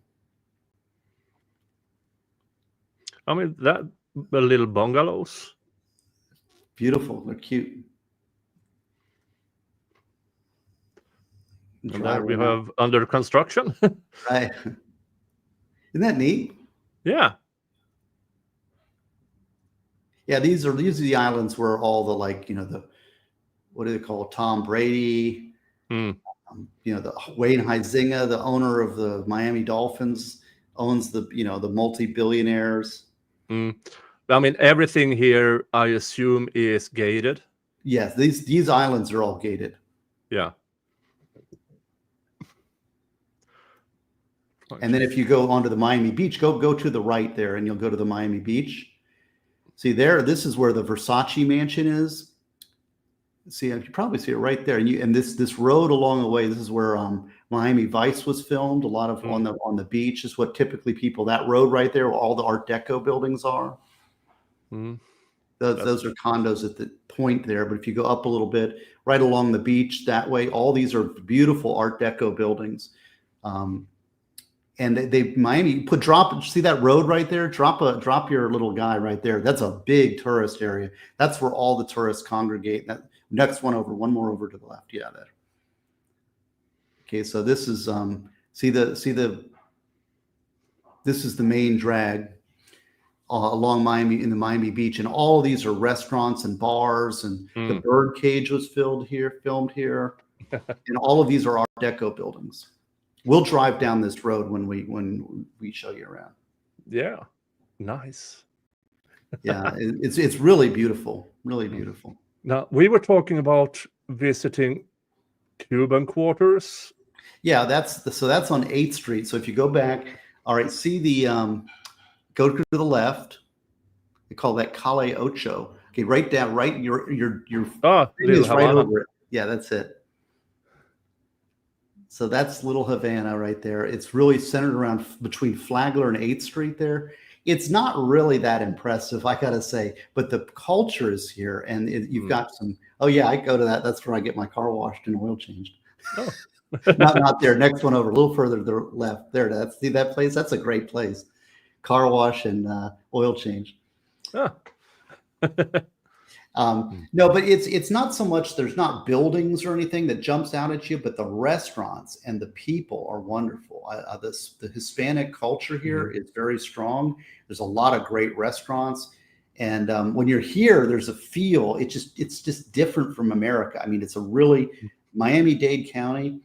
S3: I mean, the little bungalows.
S2: Beautiful. They're cute.
S3: And there we have under construction.
S2: Right. Isn't that neat?
S3: Yeah.
S2: Yeah, these are the islands where all the, like, you know, what do they call it? Tom Brady, you know, the Wayne Huizenga, the owner of the Miami Dolphins, owns the, you know, the multi-billionaires.
S3: I mean, everything here, I assume, is gated.
S2: Yes, these islands are all gated.
S3: Yeah.
S2: And then if you go onto the Miami Beach, go to the right there, and you'll go to the Miami Beach. See there, this is where the Versace mansion is. See, you probably see it right there. And this road along the way, this is where Miami Vice was filmed. A lot of on the beach is what typically people, that road right there, where all the Art Deco buildings are. Those are condos at the point there. But if you go up a little bit, right along the beach that way, all these are beautiful Art Deco buildings. And Miami see that road right there? Drop your little guy right there. That's a big tourist area. That's where all the tourists congregate. That next one over, one more over to the left. Yeah, there. Okay, so this is this is the main drag along Miami, in the Miami Beach, and all these are restaurants and bars, and the Birdcage was filmed here, and all of these are Art Deco buildings. We'll drive down this road when we show you around.
S3: Yeah, nice.
S2: Yeah, it's really beautiful, really beautiful.
S3: Now, we were talking about visiting Cuban quarters.
S2: Yeah, that's on 8th Street. So if you go back, all right, see the go to the left. They call that Calle Ocho. Okay, right down, right. Your is right over it. Yeah, that's it. So that's Little Havana right there. It's really centered around between Flagler and 8th Street there. It's not really that impressive, I gotta say, but the culture is here, and you've got some. Oh yeah, I go to that. That's where I get my car washed and oil changed. Oh. not there. Next one over, a little further to the left. There, see that place? That's a great place. Car wash and oil change.
S3: Oh.
S2: No, but it's not so much, there's not buildings or anything that jumps out at you, but the restaurants and the people are wonderful. The Hispanic culture here is very strong. There's a lot of great restaurants. And when you're here, there's a feel, it's just different from America. I mean, it's a really, Miami-Dade County,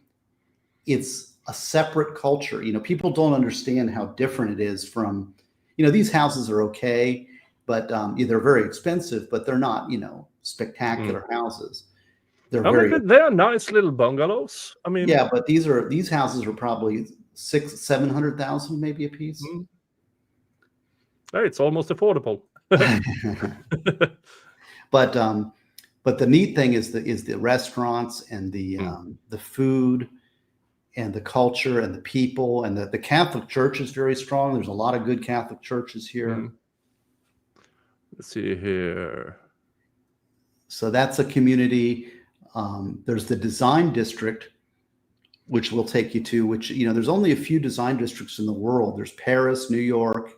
S2: it's a separate culture. You know, people don't understand how different it is from, you know, these houses are okay, but they're very expensive, but they're not, you know, spectacular houses. They're
S3: I
S2: very
S3: mean, they're nice little bungalows. I mean,
S2: yeah, but these houses are probably 700,000 maybe a piece.
S3: hey, it's almost affordable.
S2: But the neat thing is the restaurants and the food and the culture and the people, and the Catholic Church is very strong. There's a lot of good Catholic churches here.
S3: Let's see here.
S2: So that's a community. There's the design district, which we'll take you to, which, there's only a few design districts in the world. There's Paris, New York,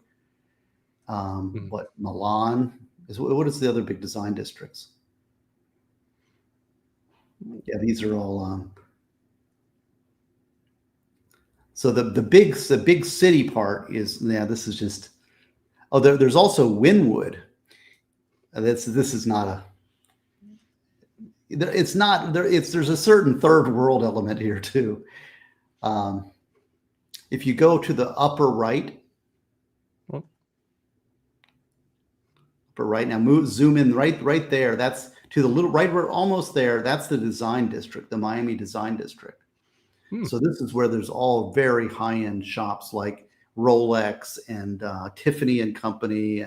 S2: Milan. What is the other big design districts? Yeah, these are all. So the big city part is, this is just. Oh, there's also Wynwood. This is not a. It's not there. There's a certain third world element here too. If you go to the upper right now, zoom in right there. That's to the little right. We're almost there. That's the design district, the Miami Design District. So this is where there's all very high-end shops like Rolex and Tiffany and Company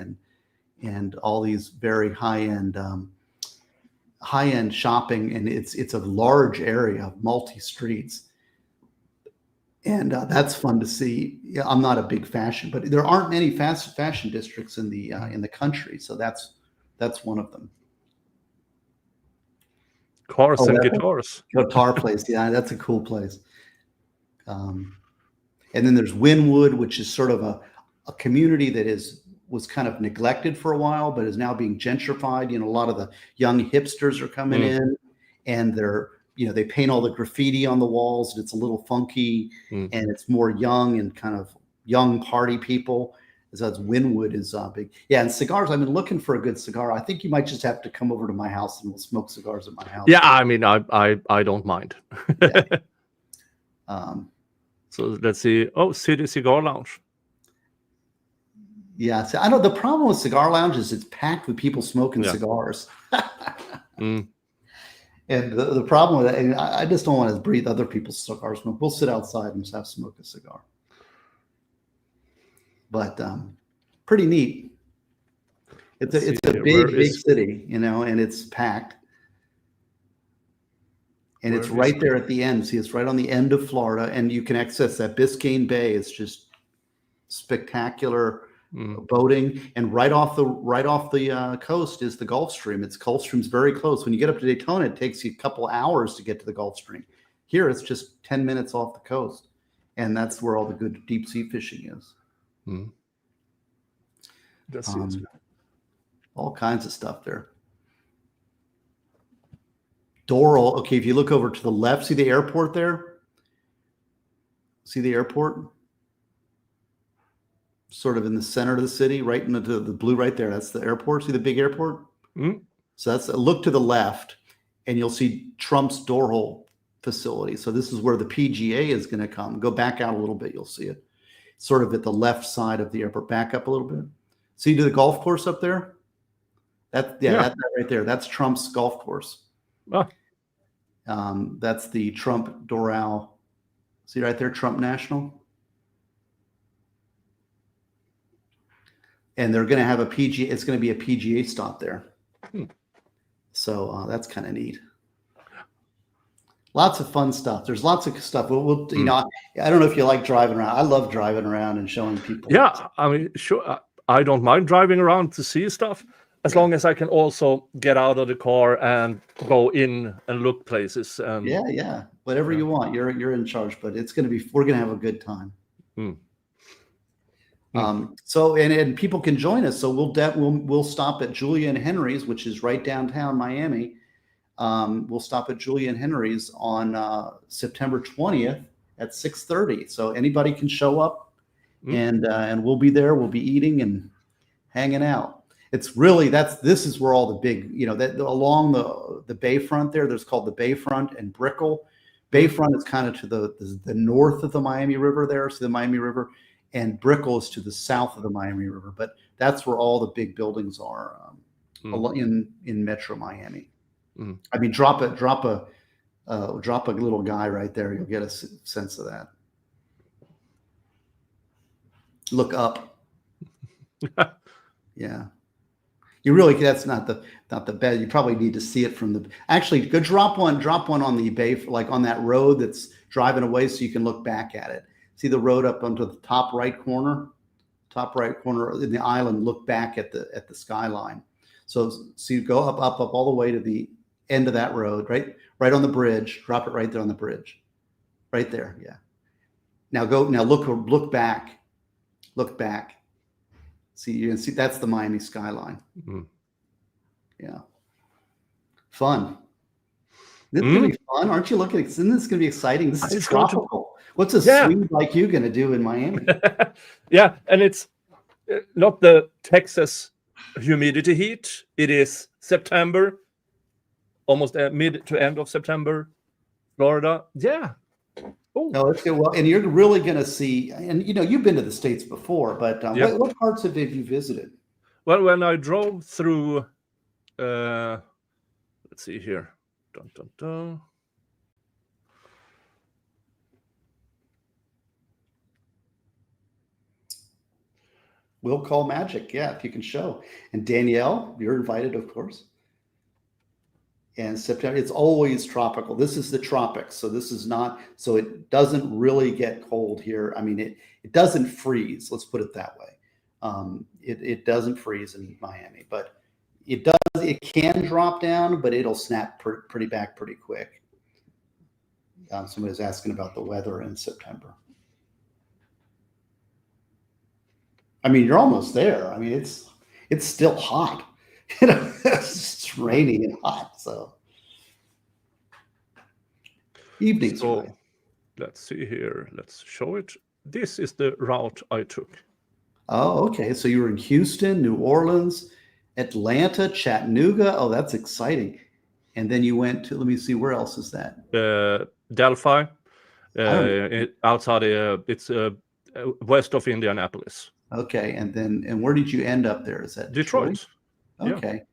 S2: and all these very high-end shopping, and it's a large area, multi streets, and that's fun to see. Yeah, I'm not a big fashion, but there aren't many fashion districts in the country, so that's one of them.
S3: Cars and guitars.
S2: Guitar place, yeah, that's a cool place. And then there's Wynwood, which is sort of a community that was kind of neglected for a while, but is now being gentrified. A lot of the young hipsters are coming in, and they paint all the graffiti on the walls, and it's a little funky, and it's more young and kind of young party people. So that's Wynwood is big. Yeah, and cigars. I've been looking for a good cigar. I think you might just have to come over to my house and we'll smoke cigars at my house.
S3: Yeah, I mean, I don't mind.
S2: Yeah.
S3: So let's see. Oh, City Cigar Lounge.
S2: Yeah, so I know the problem with cigar lounges, it's packed with people smoking cigars. And the problem with that, and I just don't want to breathe other people's cigar smoke. We'll sit outside and just smoke a cigar. But pretty neat. It's a big city, and it's packed. And it's right there at the end. See, it's right on the end of Florida, and you can access that Biscayne Bay. It's just spectacular boating, and right off the coast is the Gulf Stream. Gulfstream's very close. When you get up to Daytona, it takes you a couple hours to get to the Gulf Stream. Here, it's just 10 minutes off the coast, and that's where all the good deep sea fishing is. All kinds of stuff there. Doral. Okay, if you look over to the left, see the airport there? See the airport? Sort of in the center of the city, right into the blue right there. That's the airport. See the big airport? So look to the left, and you'll see Trump's Doral facility. So this is where the PGA is going to come. Go back out a little bit, you'll see it. Sort of at the left side of the airport. Back up a little bit. See the golf course up there? That's right there. That's Trump's golf course. That's the Trump Doral. See right there, Trump National. And they're going to have a PGA. It's going to be a PGA stop there. So that's kind of neat. Lots of fun stuff. There's lots of stuff. We'll I don't know if you like driving around. I love driving around and showing people.
S3: Yeah, I mean, sure. I don't mind driving around to see stuff, as long as I can also get out of the car and go in and look places.
S2: Yeah. Whatever you want. You're in charge, but we're going to have a good time. So and people can join us. So we'll stop at Julia and Henry's, which is right downtown Miami. We'll stop at Julia and Henry's on September 20th at 6:30. So anybody can show up, and we'll be there. We'll be eating and hanging out. It's really this is where all the big, that along the bayfront there's called the Bayfront and Brickell. Bayfront is kind of to the north of the Miami River there, so the Miami River, and Brickell is to the south of the Miami River. But that's where all the big buildings are in Metro Miami.
S3: Mm.
S2: I mean, drop a little guy right there. You'll get a sense of that. Look up. Yeah. You really, that's not the bed. You probably need to see it from the, actually go drop one on the bay, like on that road that's driving away so you can look back at it. See the road up onto the top right corner in the island, look back at the skyline. So you go up all the way to the end of that road, right on the bridge, drop it right there on the bridge. Right there. Yeah. Now look back. Look back. See, you can see that's the Miami skyline.
S3: Mm.
S2: Yeah. Fun. This is gonna be fun. Aren't you looking? Isn't this gonna be exciting? This is tropical. What's a Swede like you gonna do in Miami?
S3: Yeah, and it's not the Texas humidity heat. It is September, almost mid to end of September, Florida. Yeah. Oh.
S2: No, let's go. Well, and you're really going to see, and you've been to the States before, but what parts have you visited?
S3: Well, when I drove through, let's see here. Dun, dun, dun.
S2: We'll call magic. Yeah, if you can show. And Danielle, you're invited, of course. And September, it's always tropical. This is the tropics. So this is not, so it doesn't really get cold here. I mean, it doesn't freeze. Let's put it that way. It doesn't freeze in Miami, but it can drop down, but it'll snap pretty quick. Somebody was asking about the weather in September. I mean, you're almost there. I mean, it's still hot. It's rainy and hot, so evenings.
S3: So let's see here. Let's show it. This is the route I took.
S2: Oh, okay. So you were in Houston, New Orleans, Atlanta, Chattanooga. Oh, that's exciting. And then you went to, let me see, where else is that?
S3: Delphi, outside. It's west of Indianapolis.
S2: Okay, and where did you end up there? Is that
S3: Detroit?
S2: Okay. Yeah.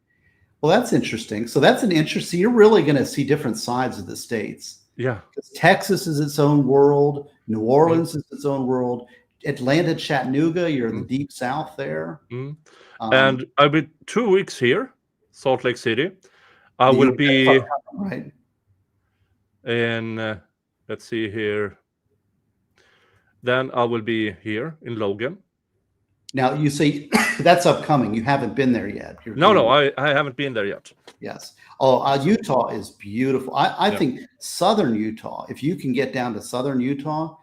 S2: Well, that's interesting. So that's an interesting. You're really going to see different sides of the states.
S3: Yeah.
S2: Because Texas is its own world. New Orleans is its own world. Atlanta, Chattanooga, you're in the deep south there.
S3: And I'll be 2 weeks here, Salt Lake City. I will be
S2: right.
S3: in. Let's see here. Then I will be here in Logan.
S2: Now you say that's upcoming. You haven't been there yet.
S3: No, I haven't been there yet.
S2: Yes. Oh, Utah is beautiful. I think southern Utah. If you can get down to southern Utah,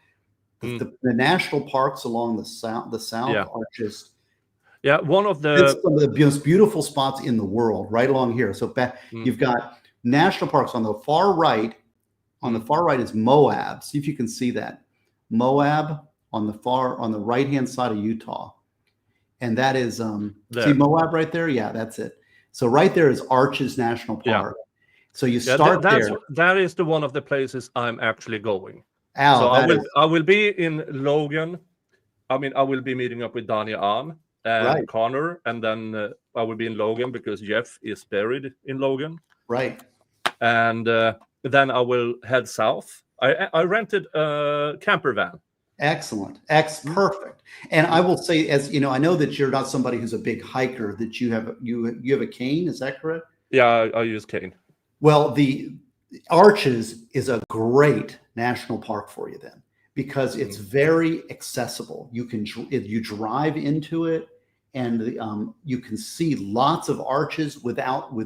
S2: the national parks along the south are just
S3: one of the
S2: some of the most beautiful spots in the world. Right along here. So you've got national parks on the far right. On the far right is Moab. See if you can see that. Moab on the right hand side of Utah. And that is see Moab right there? Yeah, that's it. So right there is Arches National Park. Yeah. So you start there.
S3: That is the one of the places I'm actually going.
S2: Oh,
S3: so I will be in Logan. I mean, I will be meeting up with Dania Ahn and Connor, and then I will be in Logan because Jeff is buried in Logan.
S2: Right.
S3: And then I will head south. I rented a camper van.
S2: Excellent. Perfect. And I will say, as you know, I know that you're not somebody who's a big hiker, that you have a cane. Is that correct?
S3: Yeah, I use cane.
S2: Well, the Arches is a great national park for you then, because it's very accessible. You drive into it, and you can see lots of arches with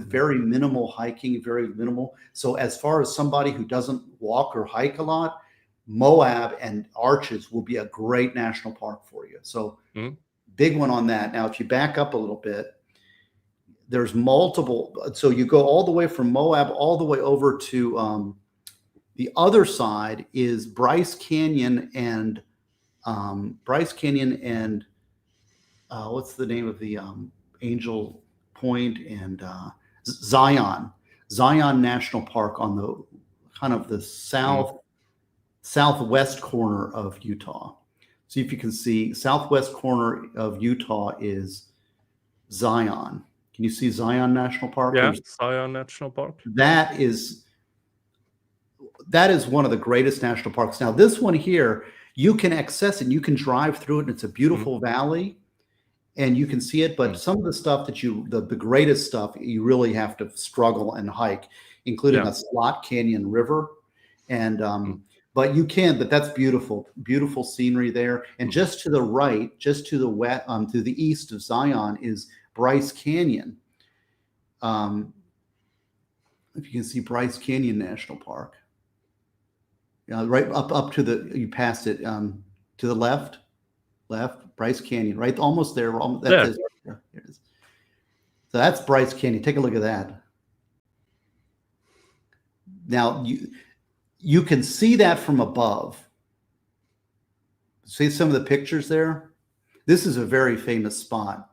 S2: very minimal hiking, very minimal. So as far as somebody who doesn't walk or hike a lot, Moab and Arches will be a great national park for you. So big one on that. Now, if you back up a little bit, there's multiple. So you go all the way from Moab all the way over to the other side is Bryce Canyon and what's the name of the Angel Point and Zion National Park on the kind of the southwest corner of Utah. See if you can see southwest corner of Utah is Zion. Can you see Zion National Park?
S3: Yeah, Zion National Park.
S2: That is one of the greatest national parks. Now, this one here, you can access it. You can drive through it. And it's a beautiful valley, and you can see it. But some of the stuff that the greatest stuff, you really have to struggle and hike, including a slot canyon river. And but you can. But that's beautiful, beautiful scenery there. And just to the right, just to the west, to the east of Zion is Bryce Canyon. If you can see Bryce Canyon National Park. Right up to you passed it to the left, Bryce Canyon, right, almost there. There it is. So that's Bryce Canyon. Take a look at that. Now you can see that from above. See some of the pictures there. This is a very famous spot.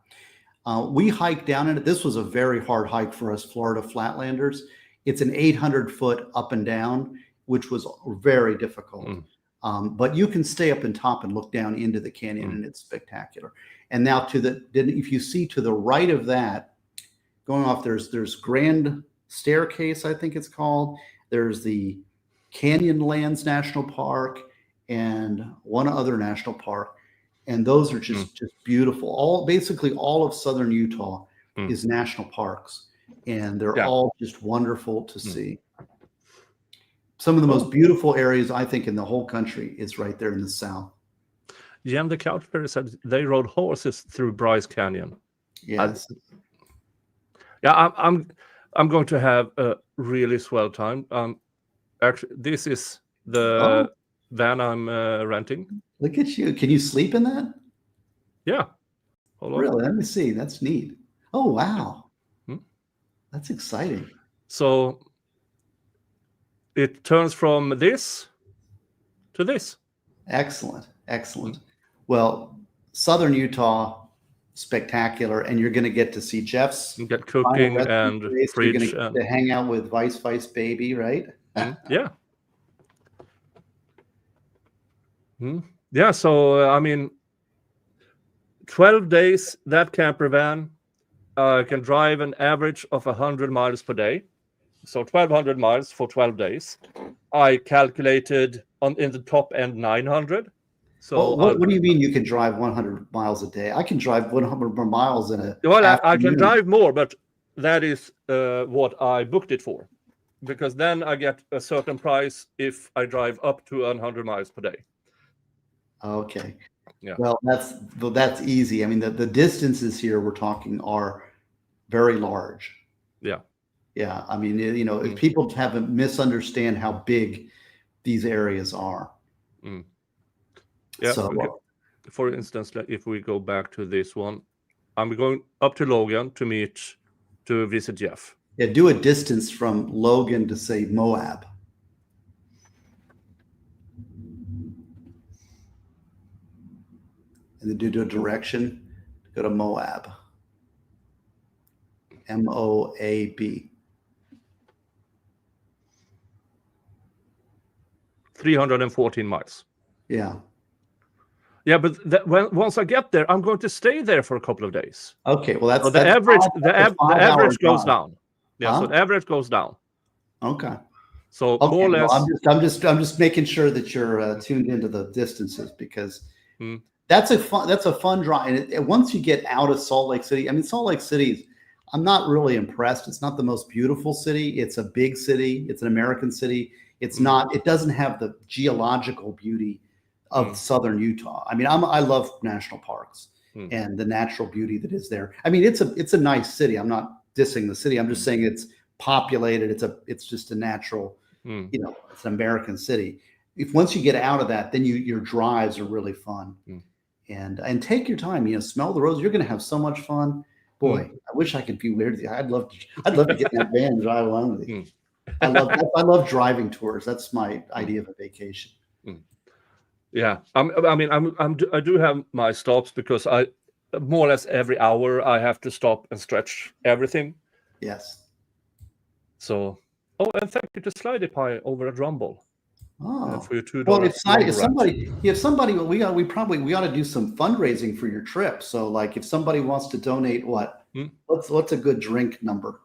S2: We hiked down in it. This was a very hard hike for us Florida Flatlanders. It's an 800-foot up and down, which was very difficult. But you can stay up on top and look down into the canyon, and it's spectacular. And now if you see to the right of that, going off, there's Grand Staircase, I think it's called. There's the Canyonlands National Park and one other national park. And those are just beautiful. Basically all of southern Utah is national parks, and they're all just wonderful to see. Some of the most beautiful areas, I think, in the whole country is right there in the south.
S3: Jan the Couchberry said they rode horses through Bryce Canyon.
S2: Yes.
S3: I'm going to have a really swell time. Actually, this is the van I'm renting.
S2: Look at you. Can you sleep in that?
S3: Yeah. Hold on.
S2: Really? Let me see. That's neat. Oh, wow. That's exciting.
S3: So it turns from this to this.
S2: Excellent. Excellent. Well, southern Utah, spectacular. And you're going to get to see Jeff's.
S3: You get cooking and fridge.
S2: You're going to hang out with Vice Baby, right?
S3: Yeah. Yeah, so, I mean, 12 days, that camper van can drive an average of 100 miles per day. So 1,200 miles for 12 days. I calculated in the top end 900. So
S2: what do you mean you can drive 100 miles a day? I can drive 100 miles in a
S3: Well, I can drive more, but that is what I booked it for. Because then I get a certain price if I drive up to 100 miles per day.
S2: Okay.
S3: Yeah.
S2: Well, that's easy. I mean, the distances here we're talking are very large.
S3: Yeah.
S2: Yeah. I mean, if people haven't misunderstand how big these areas are.
S3: Yeah.
S2: So,
S3: for instance, if we go back to this one, I'm going up to Logan to visit Jeff.
S2: Yeah. Do a distance from Logan to, say, Moab. And then do a direction, go to Moab. MOAB.
S3: 314 miles.
S2: Yeah.
S3: Yeah, but once I get there, I'm going to stay there for a couple of days.
S2: Okay, well
S3: so the average goes down. Yeah, so the average goes down.
S2: Okay.
S3: So more or less,
S2: I'm just making sure that you're tuned into the distances, because that's a fun drive. And once you get out of Salt Lake City, I mean, Salt Lake City, I'm not really impressed. It's not the most beautiful city. It's a big city. It's an American city. It's not. It doesn't have the geological beauty of southern Utah. I mean, I love national parks and the natural beauty that is there. I mean, it's a nice city. I'm not dissing the city. I'm just saying it's populated. It's just a natural. It's an American city. If once you get out of that, then your drives are really fun. And take your time. Smell the roses. You're going to have so much fun. Boy, I wish I could be weird with you. I'd love to get in that van and drive along with you. I love driving tours. That's my idea of a vacation.
S3: Yeah, I do have my stops, because I more or less every hour I have to stop and stretch everything.
S2: Yes.
S3: So, and thank you to Slidey Pie over at Rumble. For your $2.
S2: Well, if somebody, we ought to do some fundraising for your trip. So, like, if somebody wants to donate, what, What's a good drink number?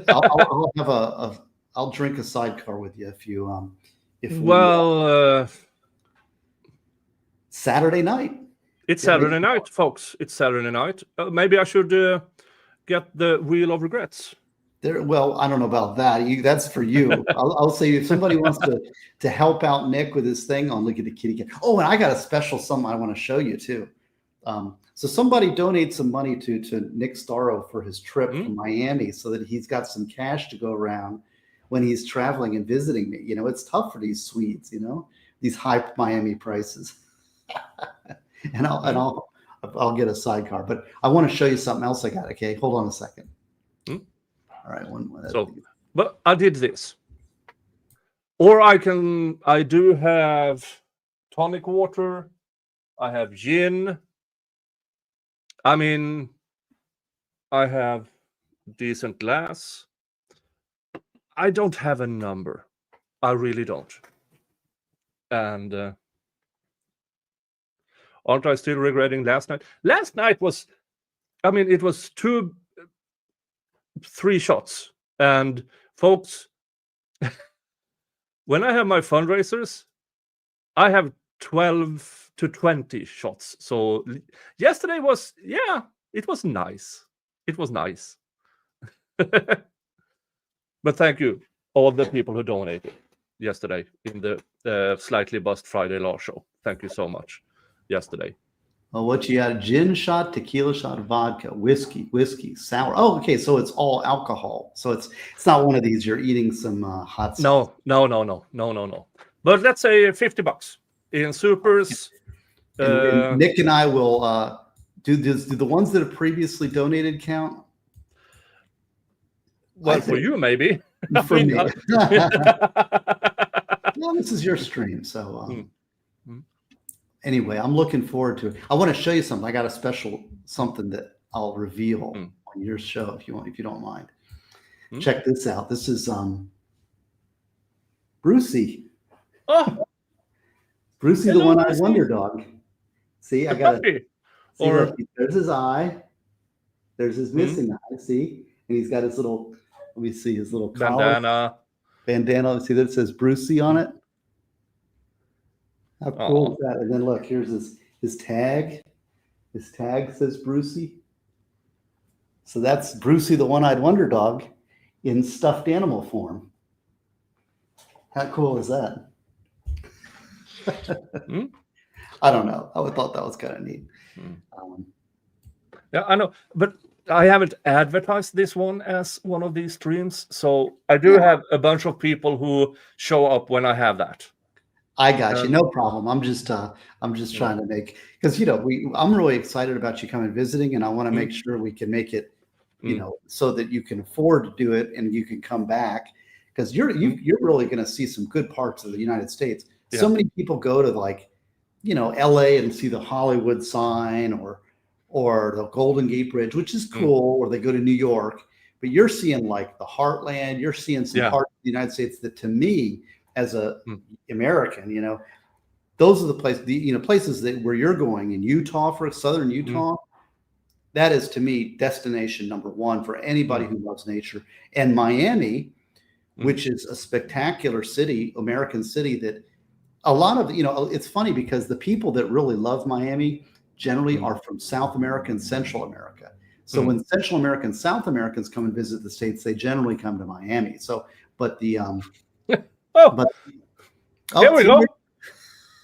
S2: I'll drink a sidecar with you if you Saturday night.
S3: It's Saturday night, folks. It's Saturday night. Maybe I should get the Wheel of Regrets.
S2: Well, I don't know about that. That's for you. I'll say if somebody wants to help out Nick with his thing, I'll look at the kitty cat. Oh, and I got a special something I want to show you too. So somebody donate some money to Nick Starro for his trip to Miami so that he's got some cash to go around when he's traveling and visiting me. You know, it's tough for these Swedes, you know, these high Miami prices. and I'll get a sidecar, but I want to show you something else I got. Okay, hold on a second. All right,
S3: but I did this, or I do have tonic water. I have gin. I mean, I have decent glass. I don't have a number. I really don't. And aren't I still regretting last night? Last night was, I mean, it was 3 shots. And folks, when I have my fundraisers, I have 12 to 20 shots. So yesterday was, it was nice. It was nice. But thank you, all the people who donated yesterday in the Slightly Bust Friday Law Show. Thank you so much yesterday.
S2: Well, what you got? Gin shot, tequila shot, vodka, whiskey, sour. Oh, okay. So it's all alcohol. So it's not one of these. You're eating some hot sauce.
S3: No. But let's say $50 in supers.
S2: And Nick and I will do the ones that have previously donated count.
S3: Well, for you maybe.
S2: For me. Well, this is your stream, so. Anyway, I'm looking forward to it. I want to show you something. I got a special something that I'll reveal on your show if you don't mind. Check this out. This is Brucey.
S3: Oh,
S2: Brucey, the one-eyed wonder dog. See, I got it. Look, there's his eye. There's his missing eye. See, and he's got his little. Let me see his little collar. Bandana. See that says Brucey on it. How cool is that? And then look, here's his tag. His tag says Brucey. So that's Brucey, the one-eyed wonder dog, in stuffed animal form. How cool is that? I don't know. I thought that was kind of neat.
S3: Yeah, I know, but I haven't advertised this one as one of these streams, so I do have a bunch of people who show up when I have that.
S2: I got you. No problem. I'm just trying to make, because I'm really excited about you coming visiting, and I want to make sure we can make it, so that you can afford to do it and you can come back, because you're really going to see some good parts of the United States. Yeah. So many people go to LA and see the Hollywood sign or the Golden Gate Bridge, which is cool, or they go to New York, but you're seeing like the heartland. You're seeing some parts of the United States that, to me, as a American, those are the places, places that where you're going in Utah, for southern Utah. That is, to me, destination number one for anybody who loves nature. And Miami, which is a spectacular city, American city, that a lot of, it's funny because the people that really love Miami generally are from South America and Central America. So when Central America and South Americans come and visit the States, they generally come to Miami. So, but the,
S3: here we go.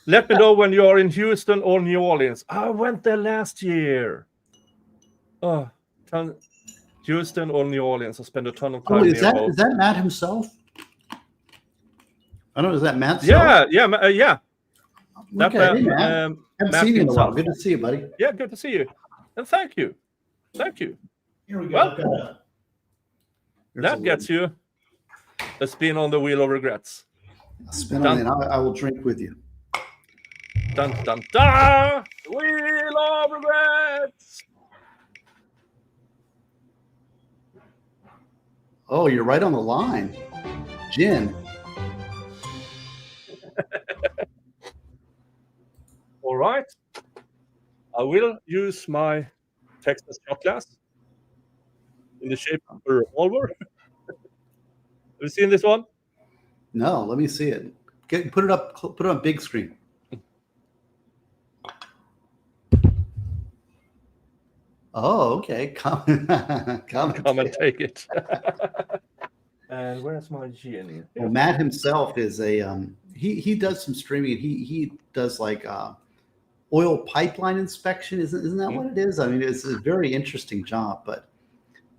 S3: Let me know when you are in Houston or New Orleans. I went there last year. Houston or New Orleans. I spent a ton of time.
S2: Is that Matt himself? I don't know. Is that Matt?
S3: Yeah.
S2: Okay, Matt. Haven't seen you in a while. Good to see you, buddy.
S3: Yeah, good to see you. And thank you.
S2: Here we go.
S3: Well, that gets you a spin on the Wheel of Regrets.
S2: Spin on it. I will drink with you.
S3: Dun dun dun! Wheel of Regrets.
S2: Oh, you're right on the line. Gin.
S3: All right. I will use my Texas shot glass. in the shape of a revolver. Have you seen this one?
S2: No, let me see it. Put it up. Put it on big screen. Oh, okay. Come
S3: and take it. And where's my genie?
S2: Well, Matt himself is a he does some streaming. He does like oil pipeline inspection. Isn't that what it is? I mean, it's a very interesting job, but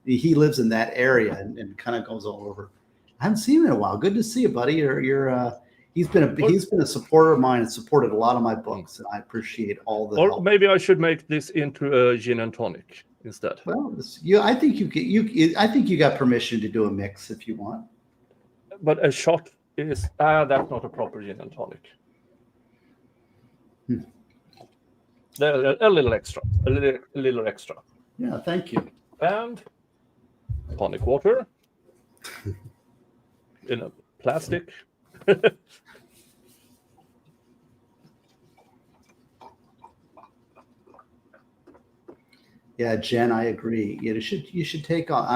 S2: he lives in that area and kind of goes all over. I haven't seen him in a while. Good to see you, buddy. He's been a supporter of mine and supported a lot of my books, and I appreciate all the help.
S3: Maybe I should make this into a gin and tonic instead.
S2: Well, I think I think you got permission to do a mix if you want.
S3: But a shot is that's not a proper gin and tonic. A little extra, a little extra.
S2: Yeah, thank you.
S3: And tonic water in a plastic.
S2: Yeah, Jen, I agree. You should take on.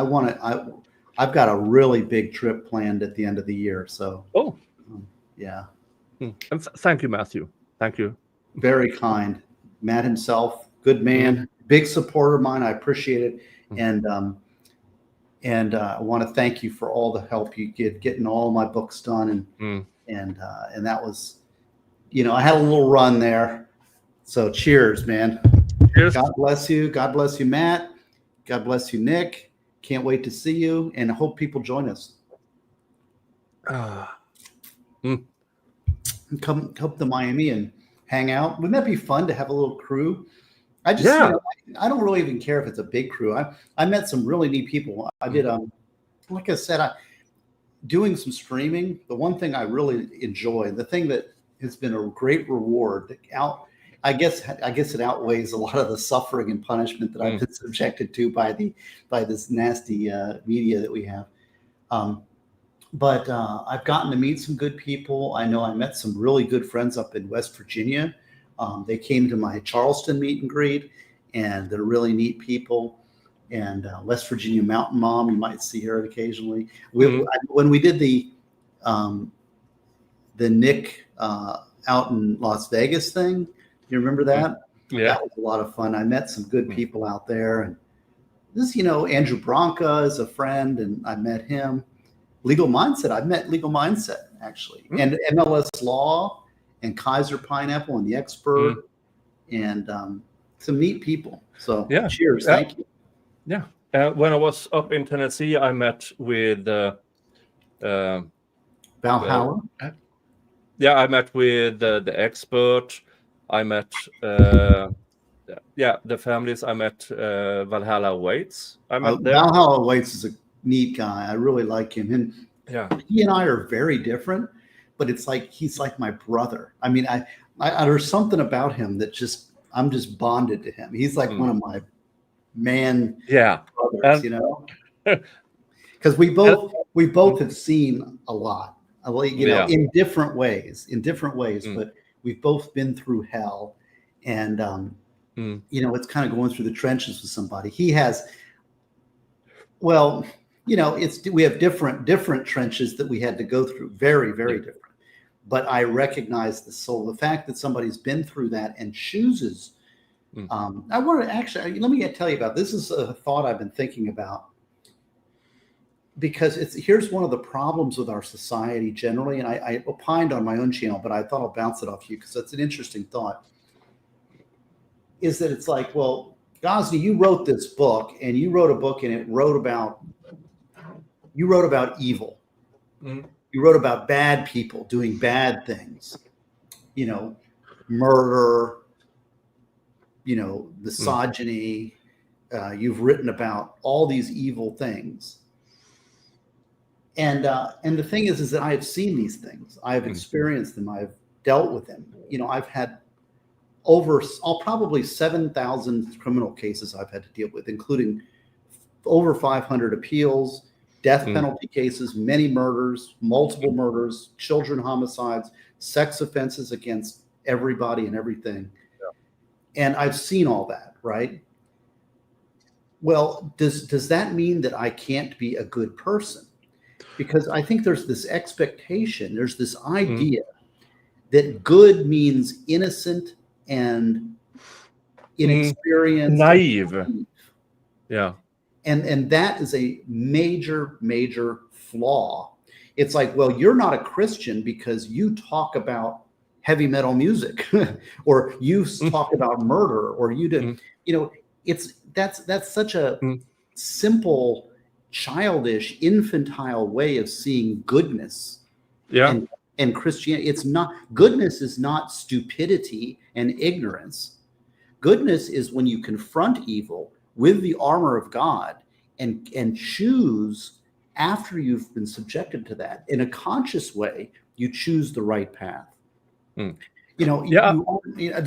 S2: I've got a really big trip planned at the end of the year. So.
S3: Oh.
S2: Yeah.
S3: And thank you, Matthew. Thank you.
S2: Very kind. Matt himself, good man, big supporter of mine. I appreciate it, and I want to thank you for all the help you give getting all my books done, and that was, I had a little run there. So cheers, man.
S3: Cheers.
S2: God bless you. God bless you, Matt. God bless you, Nick. Can't wait to see you, and I hope people join us. Come to Miami and hang out. Wouldn't that be fun to have a little crew? I just, I don't really even care if it's a big crew. I met some really neat people. I did, like I said, doing some streaming. The one thing I really enjoy, the thing that has been a great reward, I guess it outweighs a lot of the suffering and punishment that I've been subjected to by this nasty media that we have. But I've gotten to meet some good people. I know I met some really good friends up in West Virginia. They came to my Charleston meet and greet, and they're really neat people. And West Virginia Mountain Mom, you might see her occasionally. When we did the Nick out in Las Vegas thing, you remember that?
S3: Yeah,
S2: that was a lot of fun. I met some good people out there, and this, Andrew Branca is a friend, and I met him. Legal Mindset. I've met Legal Mindset actually, and MLS Law, and Kaiser Pineapple, and the Expert, and some neat people. So cheers, thank you.
S3: Yeah, when I was up in Tennessee, I met with
S2: Valhalla.
S3: I met with the Expert. I met the families. I met Valhalla Waits. I met them.
S2: Valhalla Waits is a neat guy. I really like him, and he and I are very different, but it's like he's like my brother. I mean, I there's something about him that I'm just bonded to him. He's like one of my brothers, because we both have seen a lot, in different ways, but we've both been through hell, and it's kind of going through the trenches with somebody. He has, we have different trenches that we had to go through, very, very different. But I recognize the fact that somebody's been through that and chooses. I want to actually, let me tell you about this. Is a thought I've been thinking about, because here's one of the problems with our society generally, and I opined on my own channel, but I thought I'll bounce it off you because that's an interesting thought. Is that it's like, well, Ghazni, you wrote this book, and you wrote a book, and you wrote about evil. You wrote about bad people doing bad things, murder, misogyny. You've written about all these evil things. And the thing is that I have seen these things. I have experienced them. I've dealt with them. I've had probably 7,000 criminal cases I've had to deal with, including over 500 appeals, death penalty cases, many murders, multiple murders, children homicides, sex offenses against everybody and everything. Yeah. And I've seen all that, right? Well, does that mean that I can't be a good person? Because I think there's this expectation, there's this idea that good means innocent and inexperienced,
S3: Naive. Yeah.
S2: and that is a major flaw. It's like, well, you're not a Christian because you talk about heavy metal music, or you talk about murder, or you did, that's such a simple, childish, infantile way of seeing goodness.
S3: Yeah.
S2: And Christianity, it's not, goodness is not stupidity and ignorance. Goodness is when you confront evil with the armor of God and choose, after you've been subjected to that, in a conscious way, you choose the right path. Does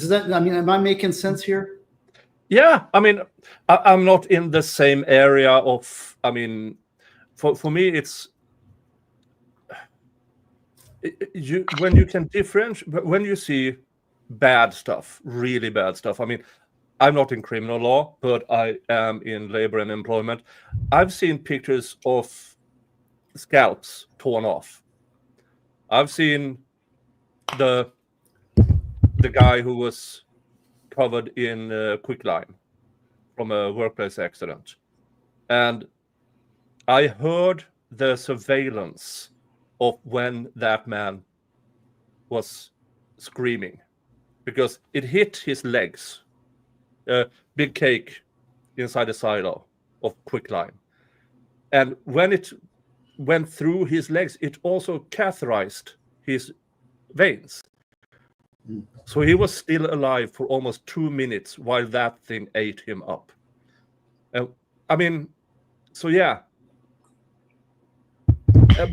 S2: that, I mean, am I making sense here?
S3: Yeah, I mean, I'm not in the same area of, I mean, for me, it's, when you can differentiate, when you see bad stuff, really bad stuff. I mean, I'm not in criminal law, but I am in labor and employment. I've seen pictures of scalps torn off. I've seen the guy who was covered in quicklime from a workplace accident. And I heard the surveillance of when that man was screaming, because it hit his legs. A big cake inside a silo of quicklime. And when it went through his legs, it also catheterized his veins. So he was still alive for almost 2 minutes while that thing ate him up. I mean, so yeah.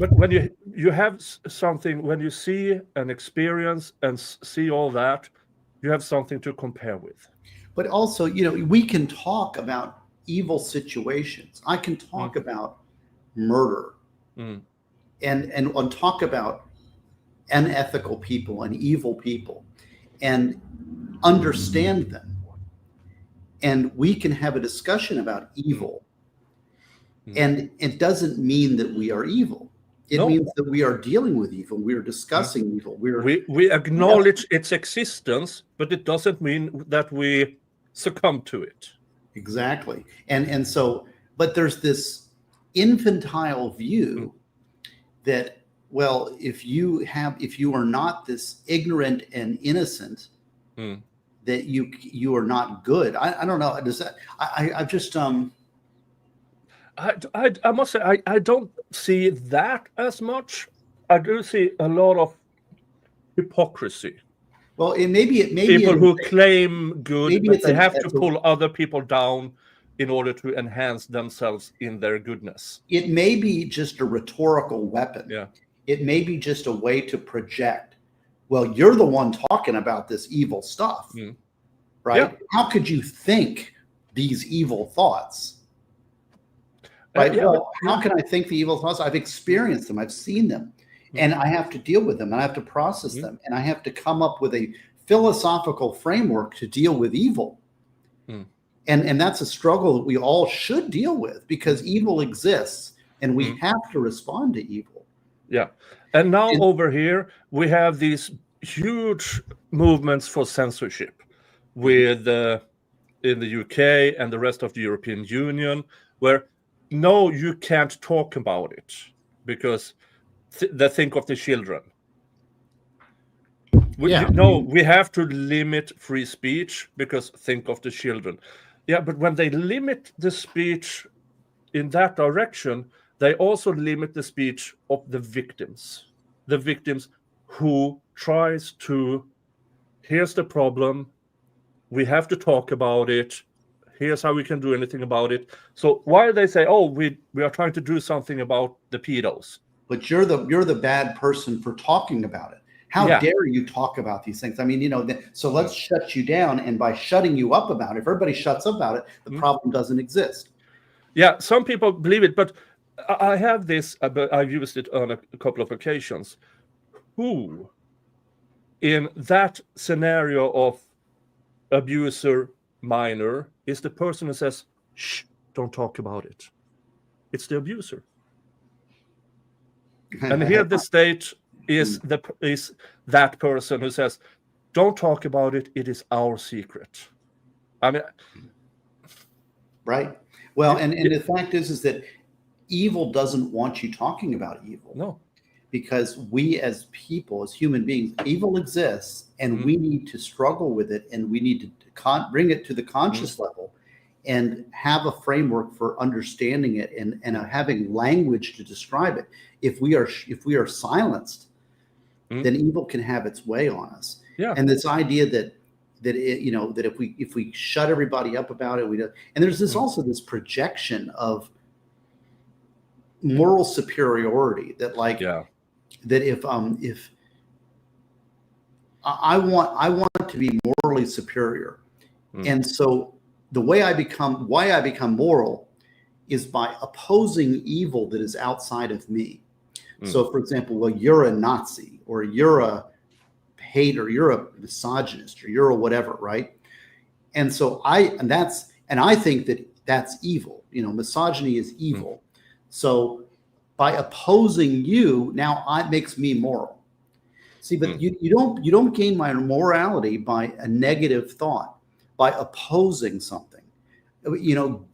S3: But when you have something, when you see an experience and see all that, you have something to compare with.
S2: But also, we can talk about evil situations. I can talk about murder and talk about unethical people and evil people and understand them. And we can have a discussion about evil. And it doesn't mean that we are evil. It means that we are dealing with evil. We are discussing evil.
S3: We acknowledge its existence, but it doesn't mean that we succumb to it.
S2: Exactly. And so, but there's this infantile view that, well, if you are not this ignorant and innocent, that you are not good. I don't know. Does that, I just
S3: I must say I don't see that as much. I do see a lot of hypocrisy.
S2: Well, maybe
S3: people who claim good, but they have to pull other people down in order to enhance themselves in their goodness.
S2: It may be just a rhetorical weapon.
S3: Yeah.
S2: It may be just a way to project, well, you're the one talking about this evil stuff, right? Yeah. How could you think these evil thoughts? Right? How can I think the evil thoughts? I've experienced them. I've seen them. And I have to deal with them. And I have to process them. And I have to come up with a philosophical framework to deal with evil. And that's a struggle that we all should deal with, because evil exists and we have to respond to evil.
S3: Yeah. And now over here, we have these huge movements for censorship with in the UK and the rest of the European Union, where no, you can't talk about it because they think of the children. We have to limit free speech because think of the children. Yeah, but when they limit the speech in that direction, they also limit the speech of the victims who tries to, here's the problem, we have to talk about it, here's how we can do anything about it. So while they say, oh, we are trying to do something about the pedos.
S2: But you're the bad person for talking about it. How dare you talk about these things? I mean, so let's shut you down. And by shutting you up about it, if everybody shuts up about it, the problem doesn't exist.
S3: Yeah, some people believe it, but I have this, I've used it on a couple of occasions. Who in that scenario of abuser minor is the person who says, shh, don't talk about it. It's the abuser. And here the state is that person who says, don't talk about it. It is our secret. I mean,
S2: right. Well, and the fact is that evil doesn't want you talking about evil.
S3: No.
S2: Because we as people, as human beings, evil exists, and we need to struggle with it, and we need to bring it to the conscious level and have a framework for understanding it and having language to describe it. If we are silenced, then evil can have its way on us.
S3: Yeah.
S2: And this idea that if we shut everybody up about it, we don't. And there's this also this projection of moral superiority that that if I want to be morally superior, and so why I become moral is by opposing evil that is outside of me. So, for example, well, you're a Nazi, or you're a hater, you're a misogynist, or you're a whatever, right? And so I think that that's evil. Misogyny is evil. So by opposing you, now it makes me moral. See, but you don't gain my morality by a negative thought, by opposing something.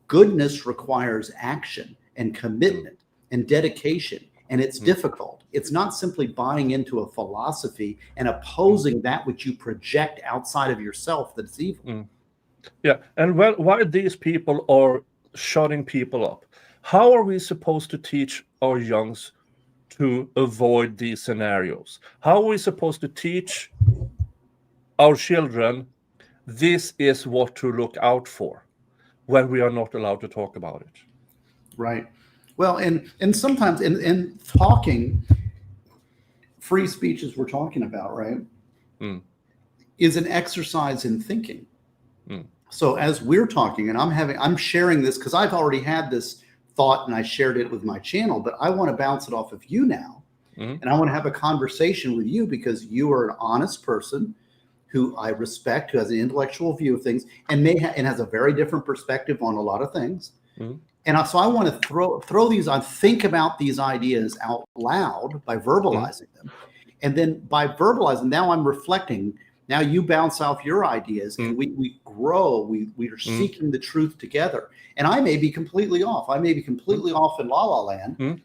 S2: Goodness requires action and commitment and dedication, and it's difficult. It's not simply buying into a philosophy and opposing that which you project outside of yourself that's evil.
S3: Yeah, and why these people are shutting people up? How are we supposed to teach our youngs to avoid these scenarios? How are we supposed to teach our children this is what to look out for when we are not allowed to talk about it?
S2: Right. Well, and sometimes in talking, free speech, as we're talking about, right, is an exercise in thinking. So as we're talking, and I'm sharing this because I've already had this thought and I shared it with my channel, but I want to bounce it off of you now. And I want to have a conversation with you because you are an honest person who I respect, who has an intellectual view of things and has a very different perspective on a lot of things. And so I want to throw these on, think about these ideas out loud by verbalizing them. And then by verbalizing, now I'm reflecting. Now you bounce off your ideas and we grow. We are seeking the truth together. And I may be completely off. I may be completely off in la land,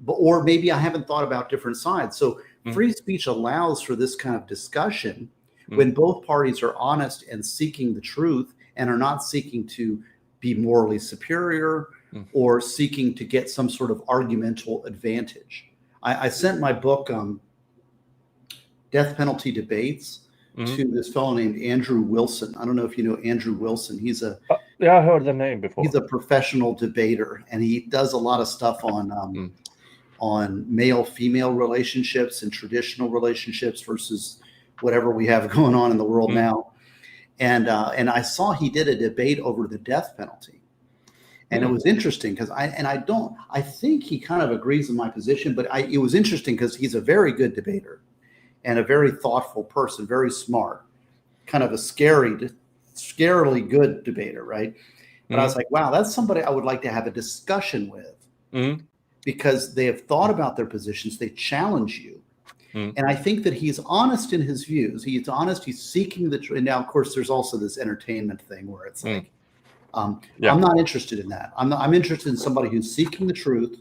S2: or maybe I haven't thought about different sides. So free speech allows for this kind of discussion when both parties are honest and seeking the truth and are not seeking to be morally superior or seeking to get some sort of argumental advantage. I sent my book, Death Penalty Debates, to this fellow named Andrew Wilson. I don't know if you know Andrew Wilson.
S3: Yeah, I heard the name before.
S2: He's a professional debater, and he does a lot of stuff on male-female relationships and traditional relationships versus whatever we have going on in the world now. And I saw he did a debate over the death penalty. And it was interesting because I think he kind of agrees with my position, but it was interesting because he's a very good debater and a very thoughtful person, very smart, kind of a scarily good debater, right? But I was like, wow, that's somebody I would like to have a discussion with because they have thought about their positions, they challenge you. And I think that he's honest in his views. He's honest, he's seeking the truth. And now, of course, there's also this entertainment thing where it's like, I'm not interested in that. I'm interested in somebody who's seeking the truth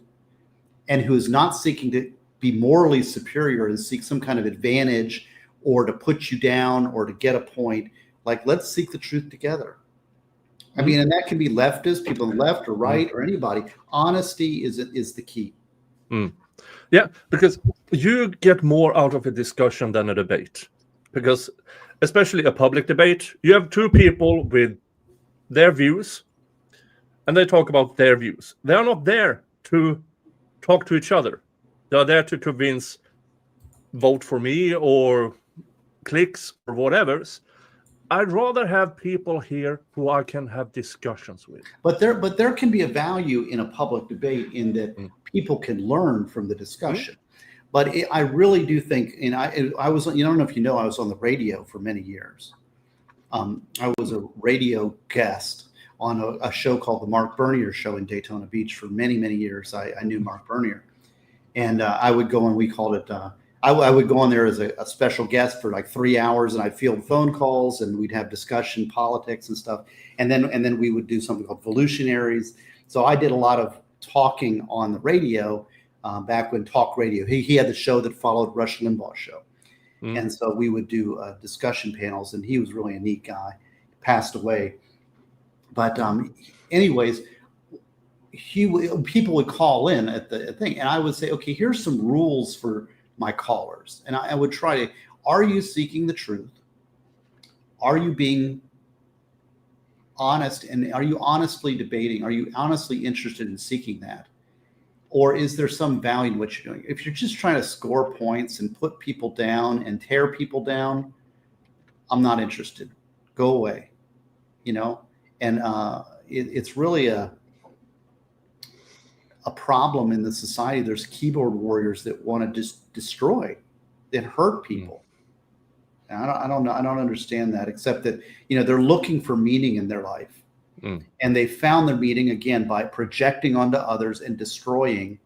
S2: and who is not seeking to be morally superior and seek some kind of advantage or to put you down or to get a point. Like, let's seek the truth together. I mean, and that can be leftist, people on the left or right or anybody. Honesty is the key.
S3: Yeah, because you get more out of a discussion than a debate. Because especially a public debate, you have two people with their views and they talk about their views. They are not there to talk to each other. They are there to convince, vote for me or clicks or whatever's. I'd rather have people here who I can have discussions with.
S2: But there can be a value in a public debate in that people can learn from the discussion. But I really do think, and I was, I don't know if you know, I was on the radio for many years. I was a radio guest on a show called the Mark Bernier Show in Daytona Beach for many, many years. I knew Mark Bernier, and I would go and we called it. I would go on there as a special guest for like 3 hours, and I'd field phone calls, and we'd have discussion, politics, and stuff. And then we would do something called Volutionaries. So I did a lot of talking on the radio back when talk radio. He had the show that followed Rush Limbaugh's show, and so we would do discussion panels. And he was really a neat guy. Passed away. But anyways, people would call in at the thing, and I would say, okay, here's some rules for my callers. And I would try to, are you seeking the truth? Are you being honest? And are you honestly debating? Are you honestly interested in seeking that? Or is there some value in what you're doing? If you're just trying to score points and put people down and tear people down, I'm not interested. Go away, And it's really a problem in the society. There's keyboard warriors that want to just destroy and hurt people. And I don't know. I don't understand that, except that they're looking for meaning in their life, and they found their meaning again by projecting onto others and destroying,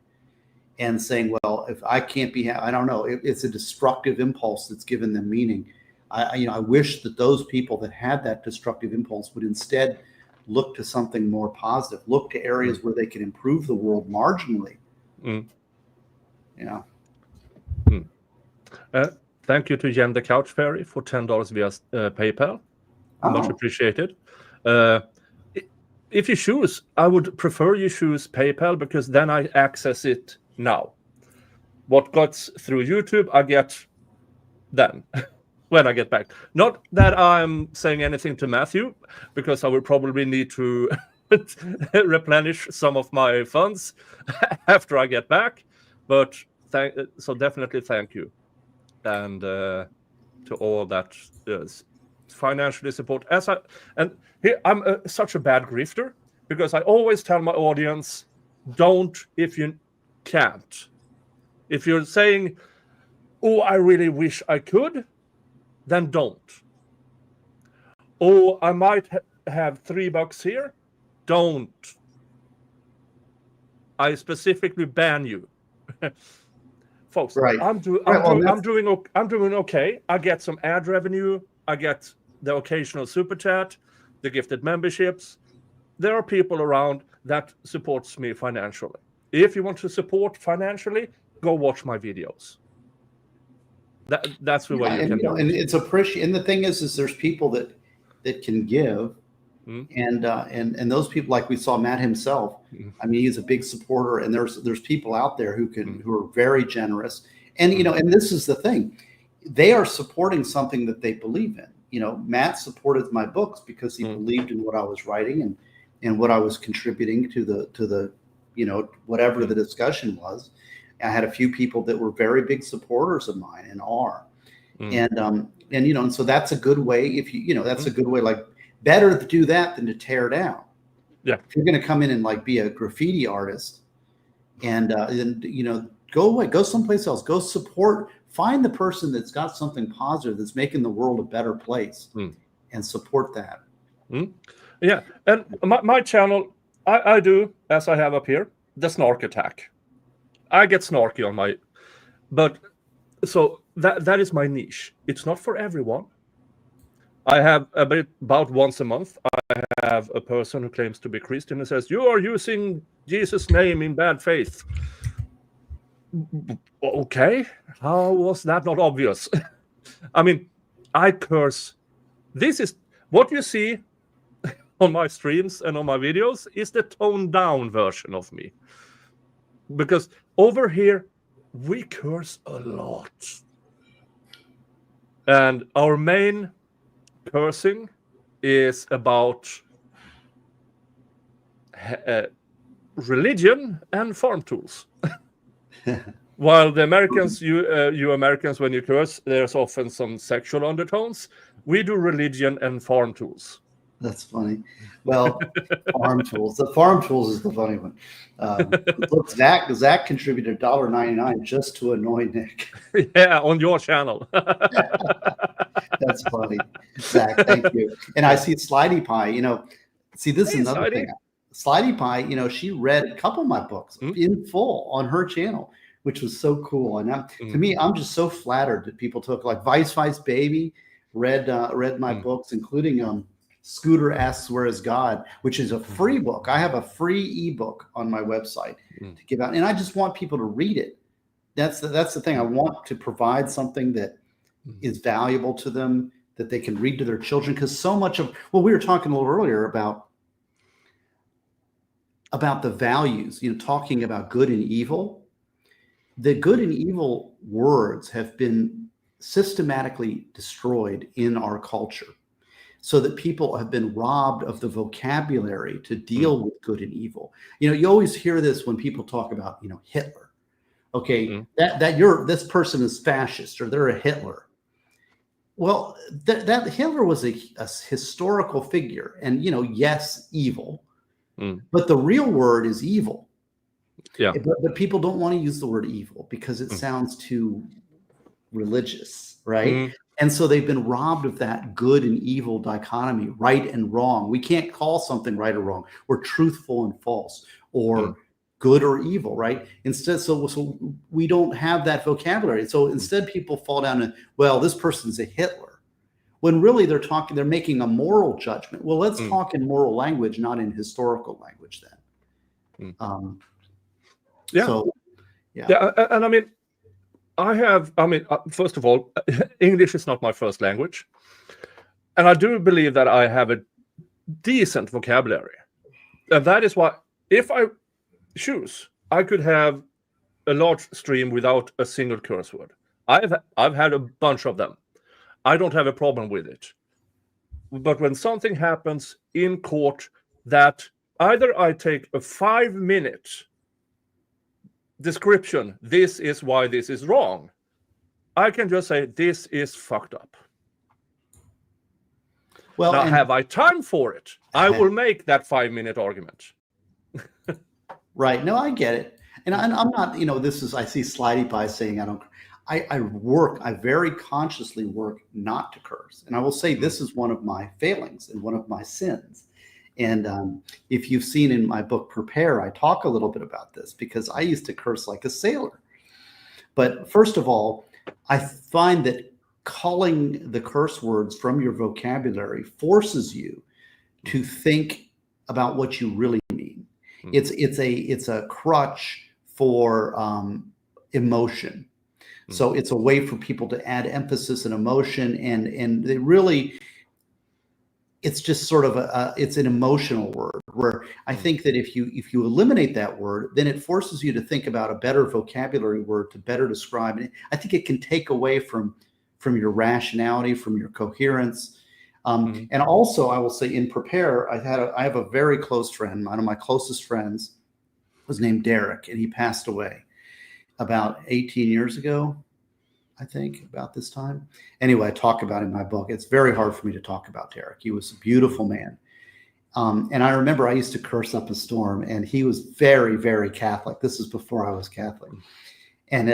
S2: and saying, "Well, if I can't be, I don't know." It's a destructive impulse that's given them meaning. I wish that those people that had that destructive impulse would instead look to something more positive, look to areas where they can improve the world marginally.
S3: Thank you to Jen the Couch Fairy for $10 via PayPal. Much appreciated. If you choose, I would prefer you choose PayPal, because then I access it now. What goes through YouTube, I get then. When I get back. Not that I'm saying anything to Matthew, because I will probably need to replenish some of my funds after I get back. But so definitely thank you. And to all that financially support. And here I'm such a bad grifter, because I always tell my audience, don't if you can't. If you're saying, oh, I really wish I could, then don't. Oh, I might have $3 here. Don't. I specifically ban you, folks.
S2: Right.
S3: I'm doing okay. I get some ad revenue. I get the occasional super chat, the gifted memberships. There are people around that supports me financially. If you want to support financially, go watch my videos. That's the way you can do it.
S2: And it's appreciated. And the thing is there's people that can give, and those people, like we saw Matt himself. I mean, he's a big supporter, and there's people out there who are very generous. And and this is the thing, they are supporting something that they believe in. Matt supported my books because he believed in what I was writing and what I was contributing to the whatever the discussion was. I had a few people that were very big supporters of mine and are, and so that's a good way. If that's a good way. Like, better to do that than to tear down.
S3: Yeah.
S2: If you're going to come in and like be a graffiti artist, and go away, go someplace else, go support, find the person that's got something positive that's making the world a better place, and support that.
S3: Yeah, and my channel, I do, as I have up here, the snark attack. I get snarky on my, but so that is my niche. It's not for everyone. I have about once a month, I have a person who claims to be Christian and says, you are using Jesus' name in bad faith. Okay, how was that not obvious? I mean, I curse. This is what you see on my streams and on my videos is the toned down version of me. Because over here, we curse a lot. And our main cursing is about religion and farm tools. While the Americans, you Americans, when you curse, there's often some sexual undertones. We do religion and farm tools.
S2: That's funny. Well, farm tools. The farm tools is the funny one. Look, Zach contributed $1.99 just to annoy Nick.
S3: Yeah, on your channel.
S2: That's funny, Zach. Thank you. And I see Slidey Pie. See, this is
S3: Hey,
S2: another
S3: Slidey.
S2: thing. Slidey Pie, you know, she read a couple of my books in full on her channel, which was so cool. And to me, I'm just so flattered that people took, like, Vice Baby read my books, including Scooter Asks Where Is God, which is a free book. I have a free ebook on my website to give out, and I just want people to read it. That's the thing. I want to provide something that is valuable to them, that they can read to their children, because so much of, well, we were talking a little earlier about the values, you know, talking about good and evil. The good and evil words have been systematically destroyed in our culture, so that people have been robbed of the vocabulary to deal with good and evil. You know, you always hear this when people talk about, you know, Hitler. Okay, this person is fascist, or they're a Hitler. Well, that Hitler was a historical figure, and, you know, yes, evil, but the real word is evil.
S3: Yeah.
S2: But people don't want to use the word evil because it sounds too religious, right? And so they've been robbed of that good and evil dichotomy, right and wrong. We can't call something right or wrong. We're truthful and false, or good or evil, right? Instead, so we don't have that vocabulary. So instead, people fall down and, well, this person's a Hitler, when really they're making a moral judgment. Well, let's talk in moral language, not in historical language then. So, yeah.
S3: And I mean, first of all, English is not my first language, and I do believe that I have a decent vocabulary, and that is why, if I choose, I could have a large stream without a single curse word. I've had a bunch of them. I don't have a problem with it. But when something happens in court that either I take a 5-minute description, this is why this is wrong, I can just say, this is fucked up. Well, now, have I time for it? I will make that 5-minute argument.
S2: Right. No, I get it. And I'm not, you know, I see Slidey Pie saying I very consciously work not to curse. And I will say this is one of my failings and one of my sins. And if you've seen in my book, Prepare, I talk a little bit about this, because I used to curse like a sailor. But first of all, I find that culling the curse words from your vocabulary forces you to think about what you really mean. It's a crutch for emotion. So it's a way for people to add emphasis and emotion, and they really, it's just sort of it's an emotional word, where I think that if you eliminate that word, then it forces you to think about a better vocabulary word to better describe it. I think it can take away from your rationality, from your coherence. And also, I will say, in Prepare, I have a very close friend. One of my closest friends was named Derek, and he passed away about 18 years ago, I think, about this time. Anyway, I talk about it in my book. It's very hard for me to talk about Derek. He was a beautiful man. And I remember I used to curse up a storm, and he was very, very Catholic. This was before I was Catholic. And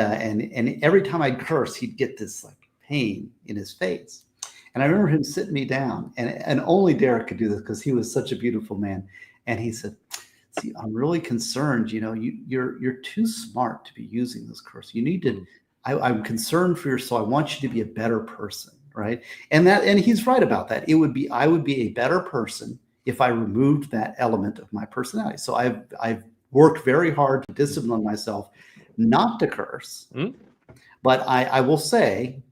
S2: every time I'd curse, he'd get this like pain in his face. And I remember him sitting me down, and only Derek could do this because he was such a beautiful man. And he said, "See, I'm really concerned. You know, you're too smart to be using this curse. You need to. I'm concerned for your soul. I want you to be a better person, right?" And he's right about that. I would be a better person if I removed that element of my personality. So I've worked very hard to discipline myself not to curse. But I will say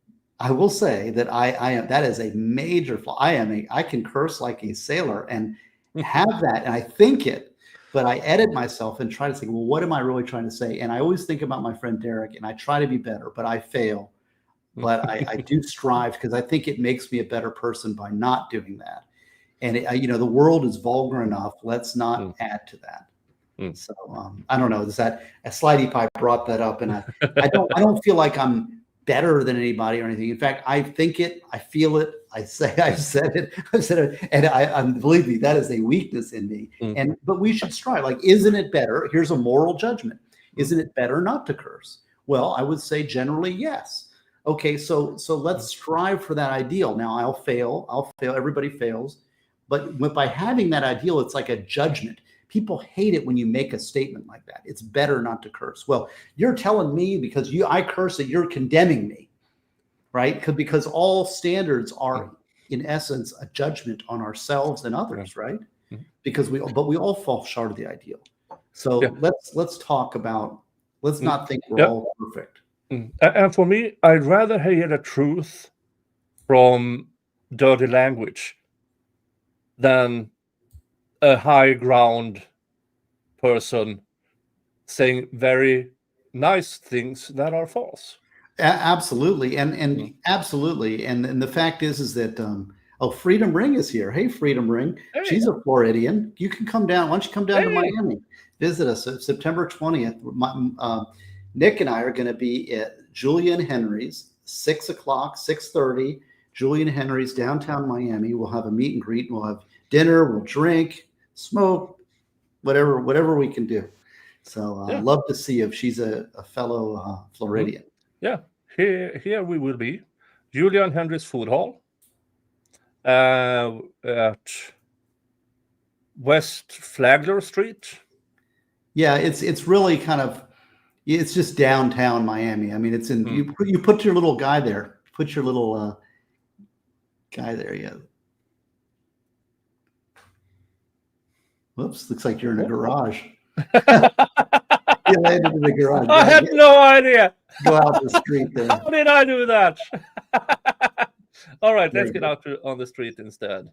S2: that I am, that is a major flaw. I can curse like a sailor and have that, and I think it, but I edit myself and try to think, well, what am I really trying to say? And I always think about my friend Derek, and I try to be better, but I fail. But I do strive, because I think it makes me a better person by not doing that. And the world is vulgar enough. Let's not add to that. So I don't know. Is that a Slidey Pie brought that up, and I don't feel like I'm better than anybody or anything. In fact, I think it, I feel it, I've said it, and believe me, that is a weakness in me. But we should strive. Like, isn't it better? Here's a moral judgment. Isn't it better not to curse? Well, I would say generally yes. Okay, so let's strive for that ideal. Now, I'll fail. Everybody fails, But by having that ideal, it's like a judgment. People hate it when you make a statement like that. It's better not to curse. Well, you're telling me because I curse that you're condemning me, right? Because all standards are, in essence, a judgment on ourselves and others, right? Because we all fall short of the ideal. So let's talk about. Let's not think we're all perfect.
S3: And for me, I'd rather hear the truth from dirty language than a high ground person saying very nice things that are false.
S2: Absolutely, and absolutely, and the fact is that Freedom Ring is here. Hey, Freedom Ring, she's a Floridian. You can come down. Why don't you come down to Miami, visit us September 20th. Nick and I are going to be at Julian Henry's, 6 o'clock, 6:30. Julian Henry's, downtown Miami. We'll have a meet and greet. We'll have dinner. We'll drink, smoke, whatever we can do. So I'd love to see if she's a fellow Floridian.
S3: Yeah, here we will be. Julian Henry's Food Hall at West Flagler Street.
S2: Yeah, it's really kind of, it's just downtown Miami. I mean, it's in you put your little guy there. Put your little guy there. Yeah. Whoops! Looks like you're in a garage. You landed in the garage.
S3: I had no idea.
S2: Go out the street there.
S3: How did I do that? All right, let's get out on the street instead.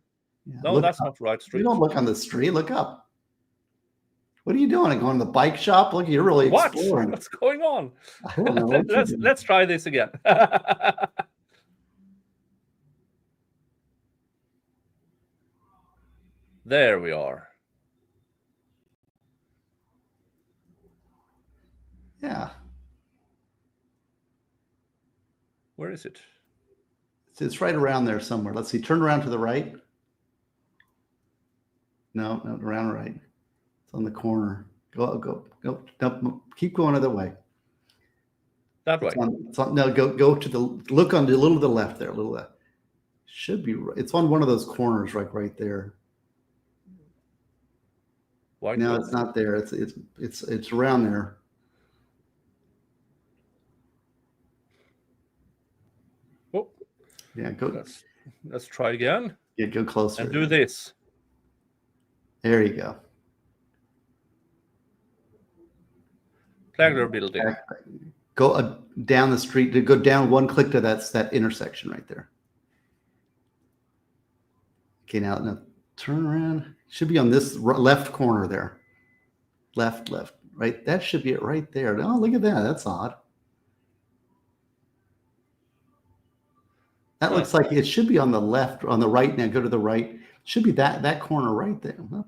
S2: Yeah,
S3: no, that's not the right street.
S2: You don't look on the street. Look up. What are you doing? Going to the bike shop? Look, you're really exploring.
S3: What's going on?
S2: I don't know.
S3: Let's try this again. There we are.
S2: Yeah.
S3: Where is it?
S2: It's right around there somewhere. Let's see. Turn around to the right. No, around right. It's on the corner. Go. No, keep going other way.
S3: That way.
S2: Go to the look on the little to the left there. A little left. Should be. It's on one of those corners, right there. No, it's not there. It's around there.
S3: Oh,
S2: yeah. Go.
S3: Let's try again.
S2: Yeah, go closer.
S3: And do this.
S2: There you go.
S3: Flagler building.
S2: Go down the street. Go down one click to that intersection right there. Okay, now turn around. Should be on this left corner there. Left, right. That should be it right there. Oh, look at that. That's odd. That looks like it should be on the left, on the right. Now go to the right. Should be that corner right there. Huh?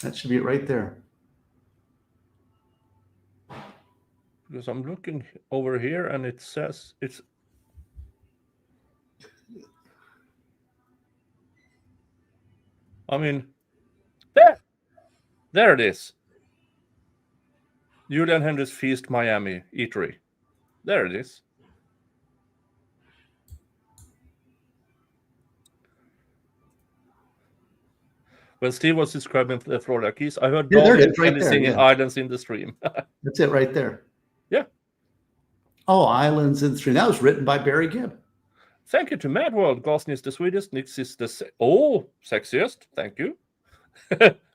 S2: That should be it right there.
S3: Because I'm looking over here and it says it's. I mean, there it is. Julian Henry's Feast Miami Eatery. There it is. When Steve was describing the Florida Keys, I heard singing Islands in the Stream.
S2: That's it right there.
S3: Yeah.
S2: Oh, Islands in the Stream. That was written by Barry Gibb.
S3: Thank you to Mad World. Gosney is the sweetest. Nix is the sexiest. Thank you.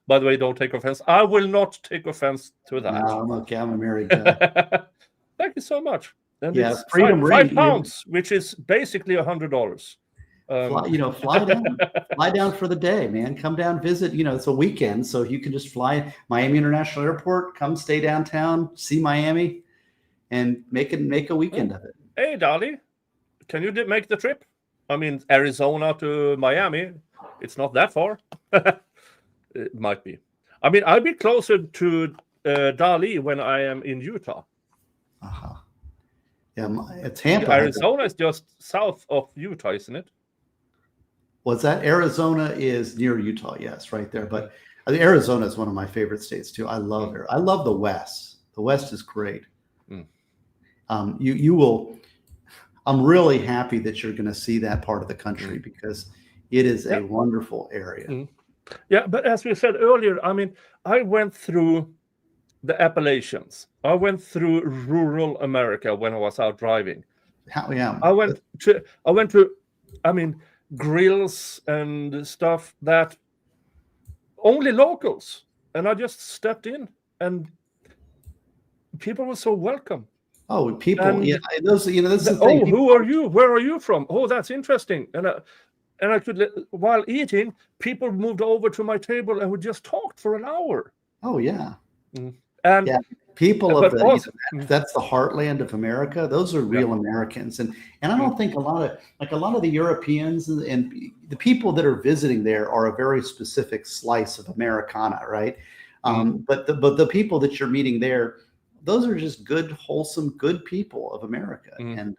S3: By the way, don't take offense. I will not take offense to that.
S2: No, I'm okay. I'm a married guy.
S3: Thank you so much. And
S2: yeah,
S3: it's
S2: Freedom
S3: Ring, £5, which is basically $100.
S2: Fly down for the day, man. Come down, visit. It's a weekend, so you can just fly Miami International Airport, come stay downtown, see Miami, and make a weekend of it.
S3: Hey, Dolly, can you make the trip? I mean, Arizona to Miami, it's not that far. It might be. I mean, I'll be closer to Dali when I am in Utah.
S2: Uh-huh. Yeah, Tampa.
S3: Arizona is just south of Utah, isn't it?
S2: What's that? Arizona is near Utah, yes, right there. But Arizona is one of my favorite states too. I love it. I love the West. The West is great. You will. I'm really happy that you're going to see that part of the country because it is a wonderful area.
S3: Yeah, but as we said earlier, I mean, I went through the Appalachians. I went through rural America when I was out driving.
S2: Yeah.
S3: I went to, I mean, grills and stuff that only locals, and I just stepped in, and people were so welcome.
S2: Oh, people,
S3: And
S2: yeah, those, this is the thing.
S3: Who are you? Where are you from? Oh, that's interesting. And I could, while eating, people moved over to my table and we just talked for an hour.
S2: Oh, yeah.
S3: And
S2: yeah, people of
S3: also,
S2: that's the heartland of America. Those are real Americans, and I don't think a lot of the Europeans and the people that are visiting there are a very specific slice of Americana, right? But the people that you're meeting there, those are just good, wholesome, good people of America, and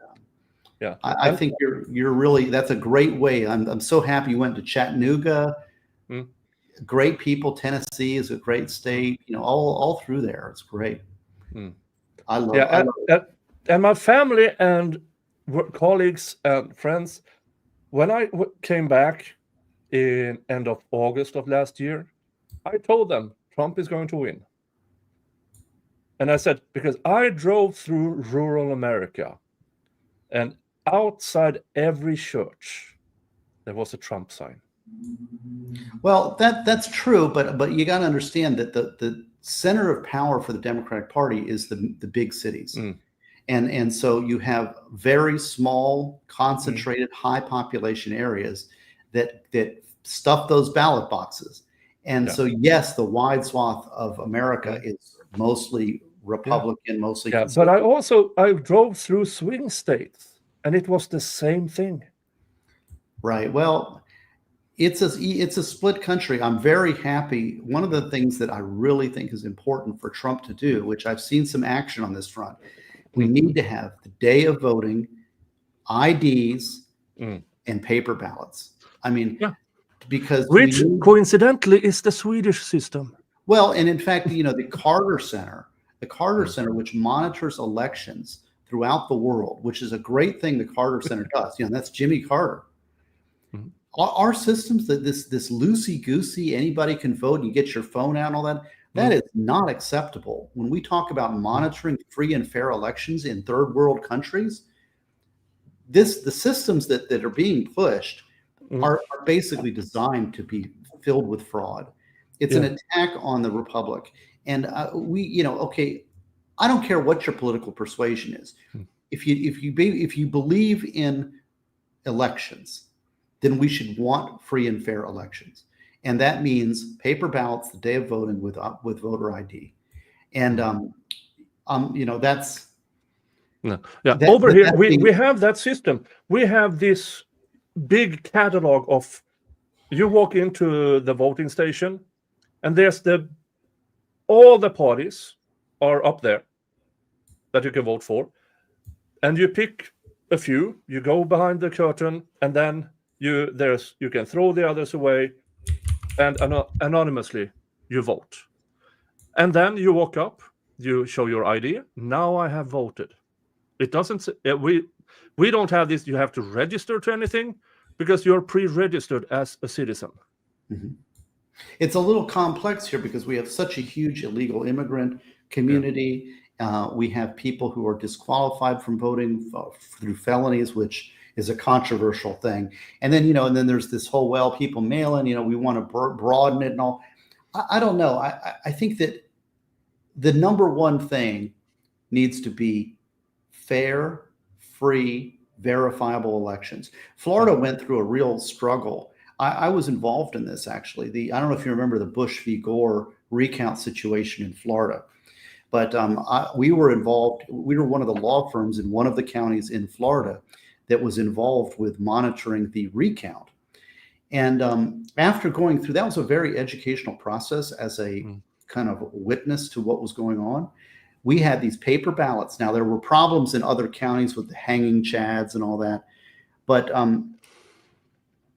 S2: I think you're really, that's a great way. I'm so happy you went to Chattanooga. Great people. Tennessee is a great state. All through there, it's great. I love it.
S3: And my family and colleagues and friends, when I came back in end of August of last year, I told them Trump is going to win. And I said, because I drove through rural America, and outside every church, there was a Trump sign.
S2: Well, that's true, but you got to understand that the center of power for the Democratic Party is the big cities, and so you have very small, concentrated, high population areas that stuff those ballot boxes, and so yes, the wide swath of America is mostly Republican, mostly.
S3: Yeah, but I drove through swing states, and it was the same thing.
S2: Right. Well, it's a split country. I'm very happy. One of the things that I really think is important for Trump to do, which I've seen some action on this front, we need to have the day of voting, IDs, and paper ballots. I mean, because
S3: which coincidentally is the Swedish system.
S2: Well, and in fact, the Carter Center, which monitors elections throughout the world, which is a great thing the Carter Center does. That's Jimmy Carter. Our systems, that this loosey-goosey, anybody can vote, you get your phone out and all that is not acceptable. When we talk about monitoring free and fair elections in third world countries, the systems that are being pushed are basically designed to be filled with fraud. It's an attack on the republic. And okay, I don't care what your political persuasion is. If you believe in elections, then we should want free and fair elections, and that means paper ballots the day of voting with voter ID, and that's
S3: over here we have that system. We have this big catalog of, you walk into the voting station, and there's all the parties are up there that you can vote for, and you pick a few, you go behind the curtain, and then you can throw the others away, and anonymously you vote. And then you walk up, you show your ID. Now I have voted. It doesn't say, we don't have this. You have to register to anything because you're pre-registered as a citizen.
S2: It's a little complex here because we have such a huge illegal immigrant community. We have people who are disqualified from voting through felonies, which is a controversial thing. And then, and then there's this whole, people mail in, we want to broaden it and all. I don't know. I think that the number one thing needs to be fair, free, verifiable elections. Florida went through a real struggle. I was involved in this, actually. I don't know if you remember the Bush v. Gore recount situation in Florida, but we were involved. We were one of the law firms in one of the counties in Florida that was involved with monitoring the recount. And after going through, that was a very educational process as a kind of witness to what was going on. We had these paper ballots. Now, there were problems in other counties with the hanging chads and all that, but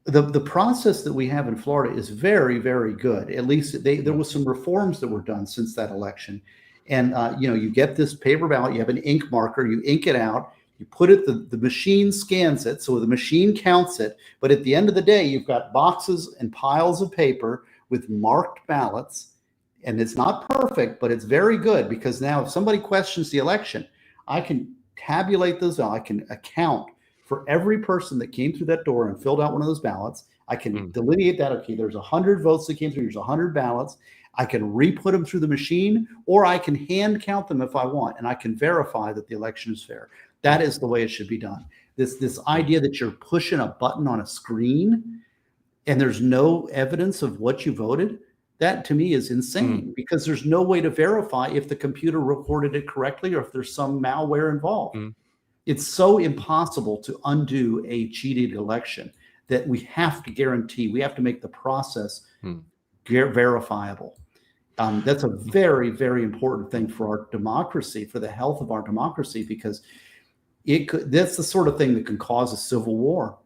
S2: the process that we have in Florida is very, very good. At least there was some reforms that were done since that election. And, you get this paper ballot, you have an ink marker, you ink it out, You put it, the machine scans it, so the machine counts it. But at the end of the day, you've got boxes and piles of paper with marked ballots. And it's not perfect, but it's very good, because now if somebody questions the election, I can tabulate those. I can account for every person that came through that door and filled out one of those ballots. I can delineate that. Okay, there's 100 votes that came through. There's 100 ballots. I can re-put them through the machine, or I can hand count them if I want, and I can verify that the election is fair. That is the way it should be done. This idea that you're pushing a button on a screen and there's no evidence of what you voted, that to me is insane, because there's no way to verify if the computer recorded it correctly or if there's some malware involved. It's so impossible to undo a cheated election that we have to guarantee, we have to make the process verifiable. That's a very, very important thing for our democracy, for the health of our democracy, because that's the sort of thing that can cause a civil war.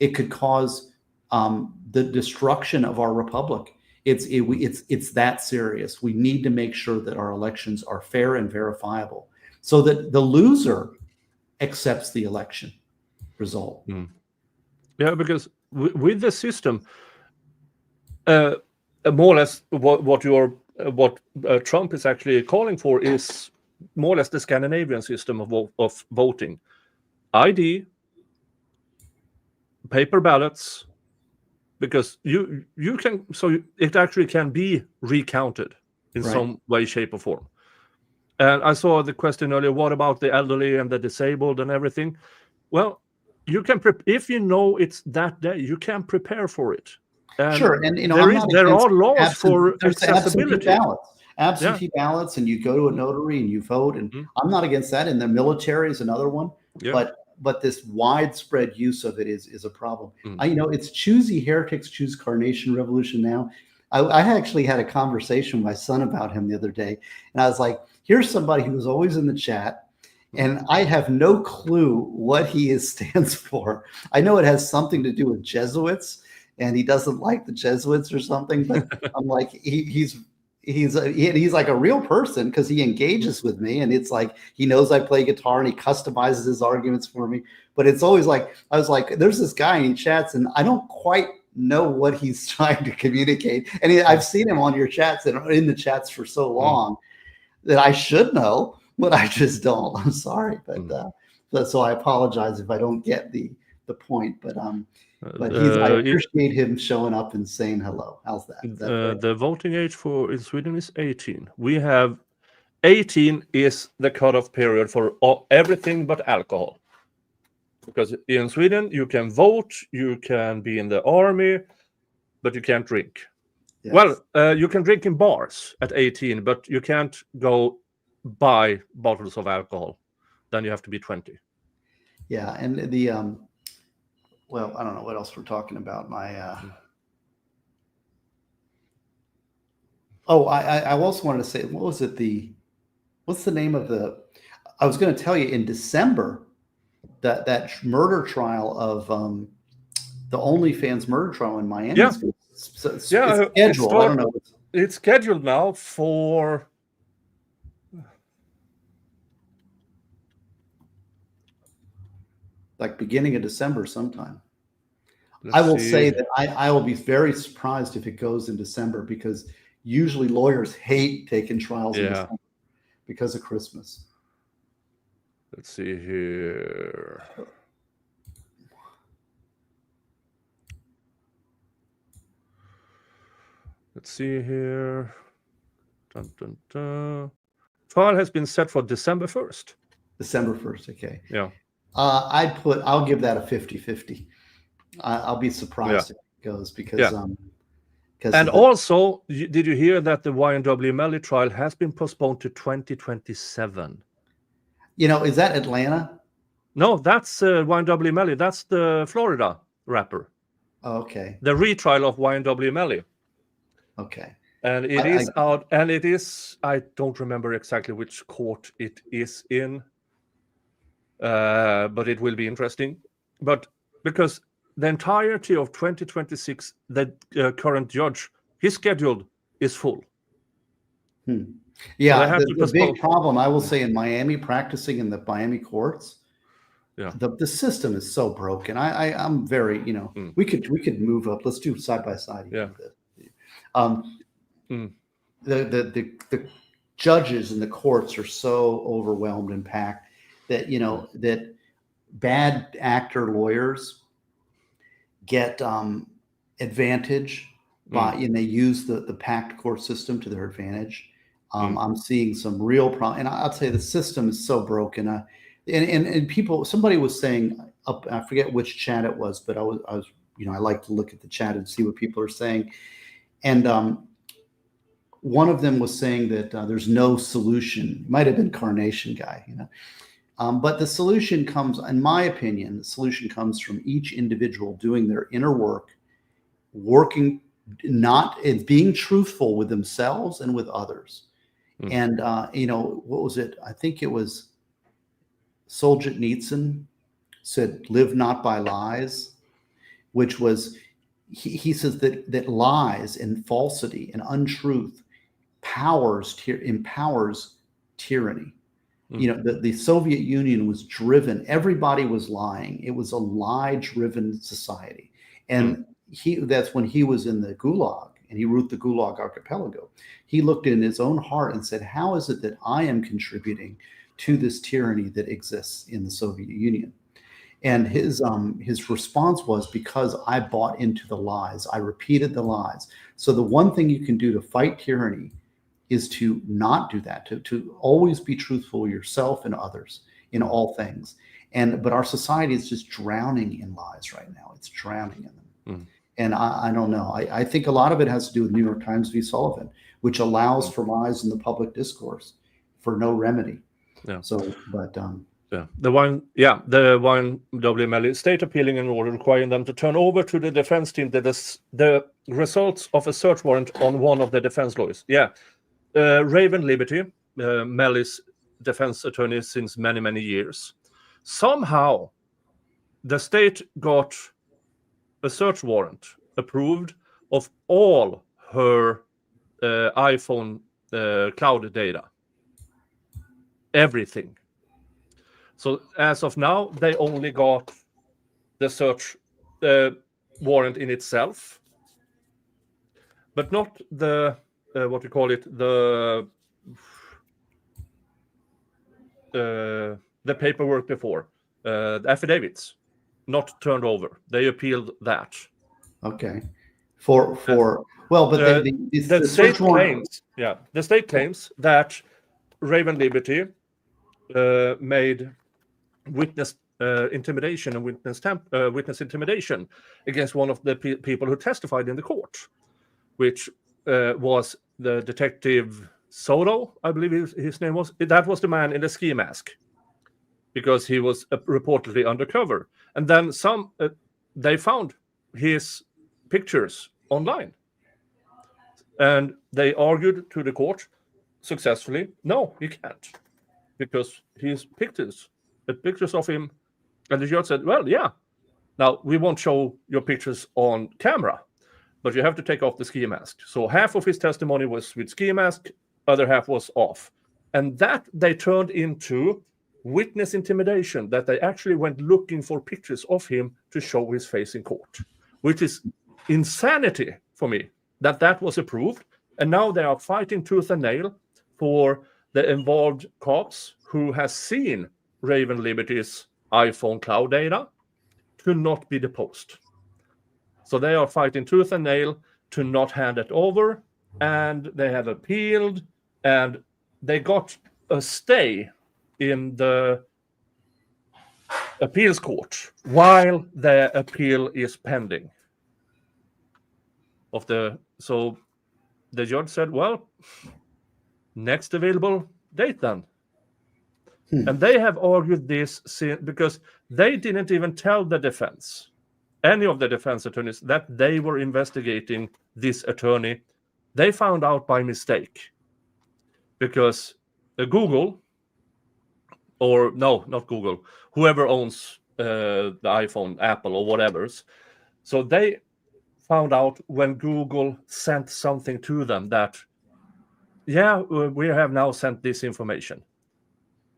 S2: It could cause the destruction of our republic. It's that serious. We need to make sure that our elections are fair and verifiable, so that the loser accepts the election result.
S3: Yeah, because with the system, more or less what Trump is actually calling for is more or less the Scandinavian system of voting: ID, paper ballots. Because you can, so it actually can be recounted in some way, shape, or form. And I saw the question earlier: what about the elderly and the disabled and everything? Well, you can if you know it's that day, you can prepare for it. And
S2: sure, and
S3: there are laws for accessibility.
S2: Absentee ballots, and you go to a notary and you vote. And I'm not against that. And the military is another one. But this widespread use of it is a problem. It's choosy heretics, choose carnation revolution now. I actually had a conversation with my son about him the other day, and I was like, here's somebody who was always in the chat, and I have no clue what he stands for. I know it has something to do with Jesuits, and he doesn't like the Jesuits or something, but I'm like, he's like a real person, because he engages with me, and it's like he knows I play guitar and he customizes his arguments for me. But it's always like, I was like, there's this guy in chats and I don't quite know what he's trying to communicate. And I've seen him on your chats and in the chats for so long that I should know, but I just don't. I'm sorry, but so I apologize if I don't get the point. But I appreciate him showing up and saying hello. How's that? Is that fair?
S3: The voting age in Sweden is 18. We have 18 is the cutoff period for everything but alcohol. Because in Sweden, you can vote, you can be in the army, but you can't drink.
S2: Yes.
S3: Well, you can drink in bars at 18, but you can't go buy bottles of alcohol. Then you have to be 20.
S2: Yeah, and well, I don't know what else we're talking about. I also wanted to say, what's the name of I was going to tell you in December, that murder trial of the OnlyFans murder trial in Miami.
S3: Yeah.
S2: It's scheduled. I don't know.
S3: It's scheduled now for
S2: like beginning of December sometime. I will say that I will be very surprised if it goes in December, because usually lawyers hate taking trials in December because of Christmas.
S3: Let's see here. Let's see here. Dun, dun, dun. Trial has been set for December 1st.
S2: December 1st, okay.
S3: Yeah.
S2: I'll give that a 50-50. I'll be surprised if it goes, because
S3: and also, did you hear that the YNW Melly trial has been postponed to 2027?
S2: Is that Atlanta?
S3: No, that's YNW Melly. That's the Florida rapper.
S2: Oh, okay.
S3: The retrial of YNW Melly.
S2: Okay.
S3: And it is out, and it is, I don't remember exactly which court it is in, but it will be interesting. But because the entirety of 2026, the current judge, his schedule is full.
S2: Yeah, the big problem, I will say, in Miami, practicing in the Miami courts, the system is so broken. I'm very, we could move up. Let's do side by side.
S3: Yeah.
S2: The judges and the courts are so overwhelmed and packed that that bad actor lawyers get advantage by, and they use the packed court system to their advantage. I'm seeing some real problem, and I'll tell you, the system is so broken. And people, somebody was saying, I forget which chat it was, but I was, I like to look at the chat and see what people are saying. And one of them was saying that there's no solution. It might have been Carnation Guy, but the solution comes, in my opinion, the solution comes from each individual doing their inner work, working, being truthful with themselves and with others. And, what was it? I think it was Solzhenitsyn said, "Live not by lies," which was, he says that lies and falsity and untruth empowers tyranny. The Soviet Union was driven, everybody was lying. It was a lie-driven society. And that's when he was in the Gulag and he wrote the Gulag Archipelago. He looked in his own heart and said, how is it that I am contributing to this tyranny that exists in the Soviet Union? And his response was, because I bought into the lies. I repeated the lies. So the one thing you can do to fight tyranny is to not do that, to always be truthful yourself and others in all things. But our society is just drowning in lies right now. It's drowning in them. And I don't know. I think a lot of it has to do with New York Times v. Sullivan, which allows for lies in the public discourse for no remedy.
S3: Yeah.
S2: So, but
S3: the one WML state appealing an order requiring them to turn over to the defense team the results of a search warrant on one of the defense lawyers. Yeah, Raven Liberty, Melly's defense attorney since many, many years. Somehow, the state got a search warrant approved of all her iPhone cloud data. Everything. So as of now, they only got the search warrant in itself, but not the what you call it, the paperwork before, the affidavits, not turned over. They appealed that.
S2: Okay. But
S3: the state claims, the state claims that Raven Liberty made witness intimidation and witness intimidation against one of the people who testified in the court, which was the detective Soto, I believe his name was. That was the man in the ski mask, because he was reportedly undercover. And then they found his pictures online, and they argued to the court successfully, no, he can't, because his pictures of him. And the judge said, well, yeah, now we won't show your pictures on camera, but you have to take off the ski mask. So half of his testimony was with ski mask, other half was off. And that they turned into witness intimidation, that they actually went looking for pictures of him to show his face in court, which is insanity for me, that was approved. And now they are fighting tooth and nail for the involved cops who has seen Raven Liberty's iPhone cloud data to not be deposed. So they are fighting tooth and nail to not hand it over, and they have appealed, and they got a stay in the appeals court while the appeal is pending. So the judge said, well, next available date then. And they have argued this because they didn't even tell the defense, any of the defense attorneys, that they were investigating this attorney. They found out by mistake, because Google, or no, not Google, whoever owns the iPhone, Apple or whatever's, so they found out when Google sent something to them that, yeah, we have now sent this information.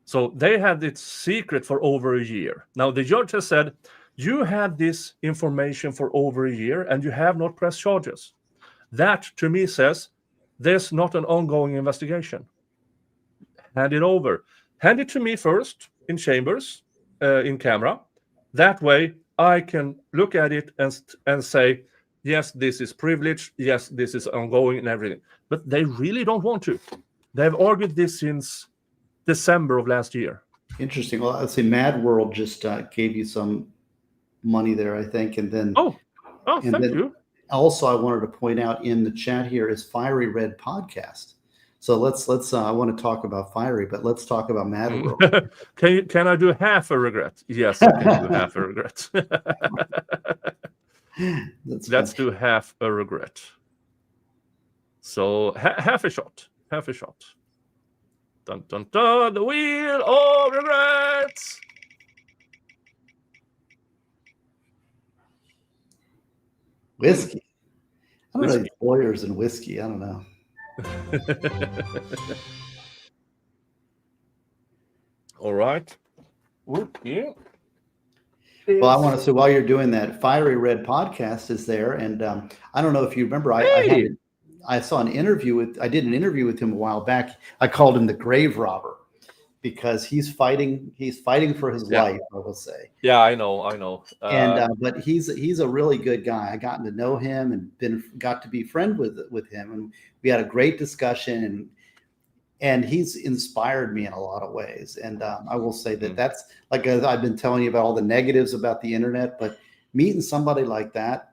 S3: So they had it secret for over a year. Now the judge has said, you had this information for over a year and you have not pressed charges. That to me says there's not an ongoing investigation. Hand it over. Hand it to me first in chambers, in camera. That way I can look at it and say, yes, this is privileged. Yes, this is ongoing and everything. But they really don't want to. They've argued this since December of last year.
S2: Interesting. Well, let's see. Mad World just gave you some money there, I think, and then
S3: Thank you.
S2: Also, I wanted to point out in the chat here is Fiery Red Podcast. So let's I want to talk about Fiery, but let's talk about Mad World.
S3: Can I do half a regret? Yes, I can do half a regret. Let's do half a regret. So half a shot. Half a shot. Dun dun dun, the wheel of regrets.
S2: Whiskey. I don't know, lawyers and whiskey. I don't know.
S3: All right. Yeah.
S2: Well, I want to say while you're doing that, Fiery Red Podcast is there, and I don't know if you remember. I saw an interview with. I did an interview with him a while back. I called him the Grave Robber because he's fighting. He's fighting for his life. I will say.
S3: Yeah, I know.
S2: But he's a really good guy. I gotten to know him and got to be friend with him, and we had a great discussion. And he's inspired me in a lot of ways. And I will say that that's like I've been telling you about all the negatives about the internet, but meeting somebody like that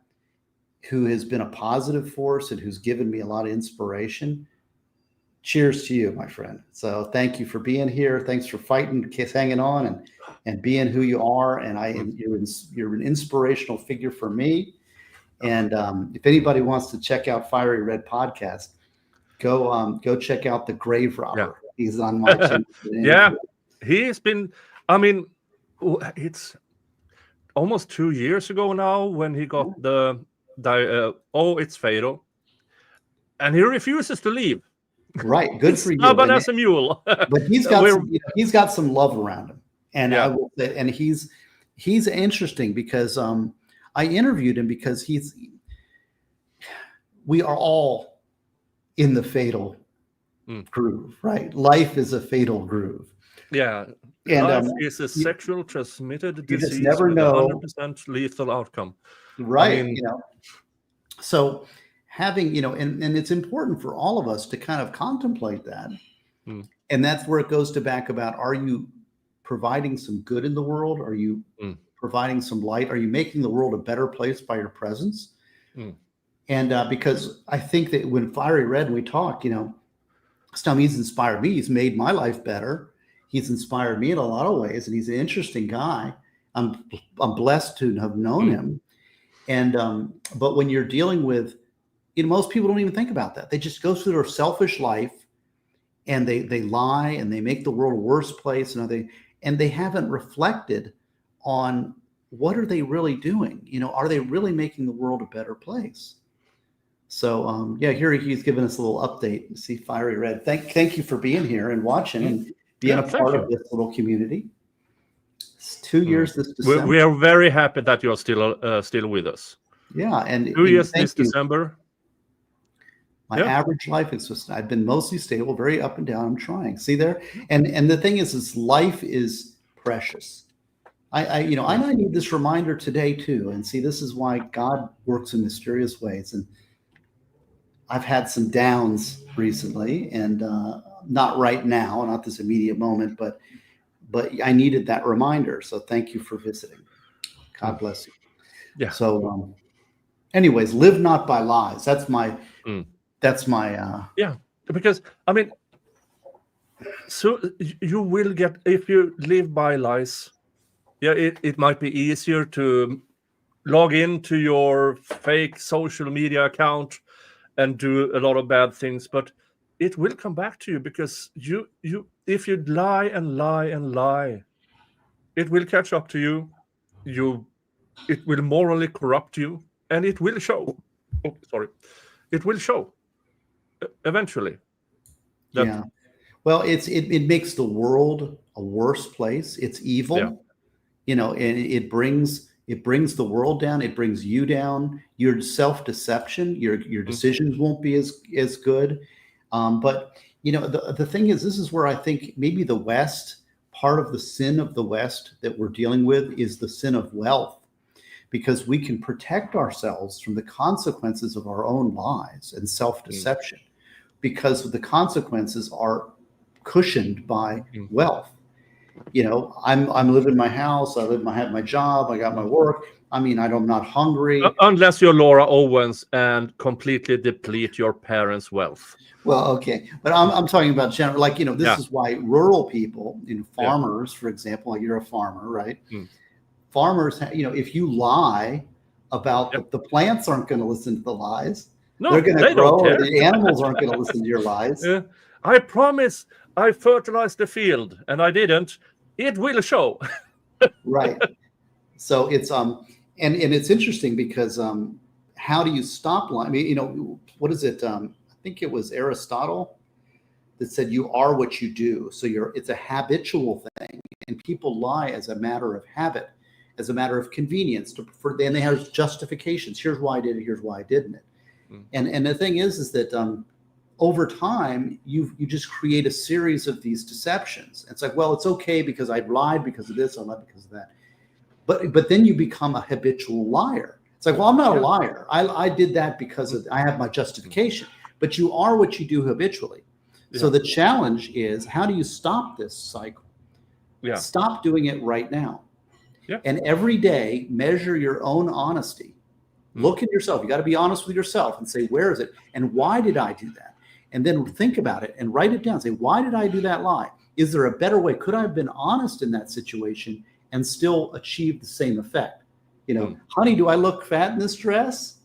S2: who has been a positive force and who's given me a lot of inspiration. Cheers to you, my friend. So thank you for being here. Thanks for fighting, hanging on, and being who you are. And you're an inspirational figure for me. And if anybody wants to check out Fiery Red Podcast, go check out the Grave Robber. Yeah. He's on my channel.
S3: Yeah, he's been. I mean, it's almost 2 years ago now when he got it's fatal, and he refuses to leave.
S2: Right, good for you.
S3: Stubborn as a mule.
S2: But he's got some love around him, and I will say, and he's interesting because I interviewed him because we are all in the fatal groove, right? Life is a fatal groove.
S3: Yeah, and life is a sexual transmitted disease.
S2: You just never know.
S3: 100% lethal outcome.
S2: Right. I mean, so having, and it's important for all of us to kind of contemplate that. And that's where it goes to back about, are you providing some good in the world? Are you providing some light? Are you making the world a better place by your presence? And because I think that when Fiery Red, we talk, he's inspired me. He's made my life better. He's inspired me in a lot of ways, and he's an interesting guy. I'm blessed to have known him. And but when you're dealing with, most people don't even think about that. They just go through their selfish life, and they lie and they make the world a worse place, and they haven't reflected on what are they really doing. Are they really making the world a better place? So here he's giving us a little update. See, Fiery Red. Thank you for being here and watching and being a part of this little community. It's 2 years this December.
S3: We are very happy that you are still with us.
S2: Yeah, and
S3: 2 years this December.
S2: My average life is just, I've been mostly stable, very up and down. I'm trying. See there? And the thing is life is precious. I need this reminder today too. And see, this is why God works in mysterious ways. And I've had some downs recently, and not right now, not this immediate moment, but I needed that reminder. So thank you for visiting. God bless you.
S3: Yeah.
S2: So, anyways, live not by lies. That's my.
S3: Because so you will get, if you live by lies. Yeah, it might be easier to log into your fake social media account and do a lot of bad things, but it will come back to you because you if you lie and lie and lie, it will catch up to you. It will morally corrupt you, and it will show. It will show eventually.
S2: Well, it makes the world a worse place. It's evil,
S3: Yeah.
S2: and it brings the world down. It brings you down. Your self-deception, your decisions won't be as good. But the thing is, this is where I think maybe the West, part of the sin of the West that we're dealing with is the sin of wealth, because we can protect ourselves from the consequences of our own lies and self-deception, because the consequences are cushioned by wealth. I'm living in my house. I have my job. I got my work. I'm not hungry.
S3: Unless you're Laura Owens and completely deplete your parents' wealth.
S2: Well, okay, but I'm talking about general, this is why rural people, farmers, for example, like you're a farmer, right? Farmers, if you lie about the plants aren't going to listen to the lies.
S3: No,
S2: they're going to
S3: they
S2: grow,
S3: don't care.
S2: or the animals aren't going to listen to your lies.
S3: I promise I fertilized the field, and I didn't. It will show.
S2: Right. So it's and it's interesting because how do you stop lying? What is it? I think it was Aristotle that said you are what you do. So it's a habitual thing, and people lie as a matter of habit, as a matter of convenience. Then they have justifications. Here's why I did it. Here's why I didn't it. And the thing is that over time you just create a series of these deceptions. It's like, well, it's okay because I lied because of this, I lied because of that. But then you become a habitual liar. It's like, well, I'm not a liar. I did that because I have my justification. But you are what you do habitually. So the challenge is, how do you stop this cycle? Stop doing it right now. And every day measure your own honesty. Look at yourself. You got to be honest with yourself and say, where is it? And why did I do that? And then think about it and write it down. Say, why did I do that lie? Is there a better way? Could I have been honest in that situation and still achieve the same effect? Honey, do I look fat in this dress?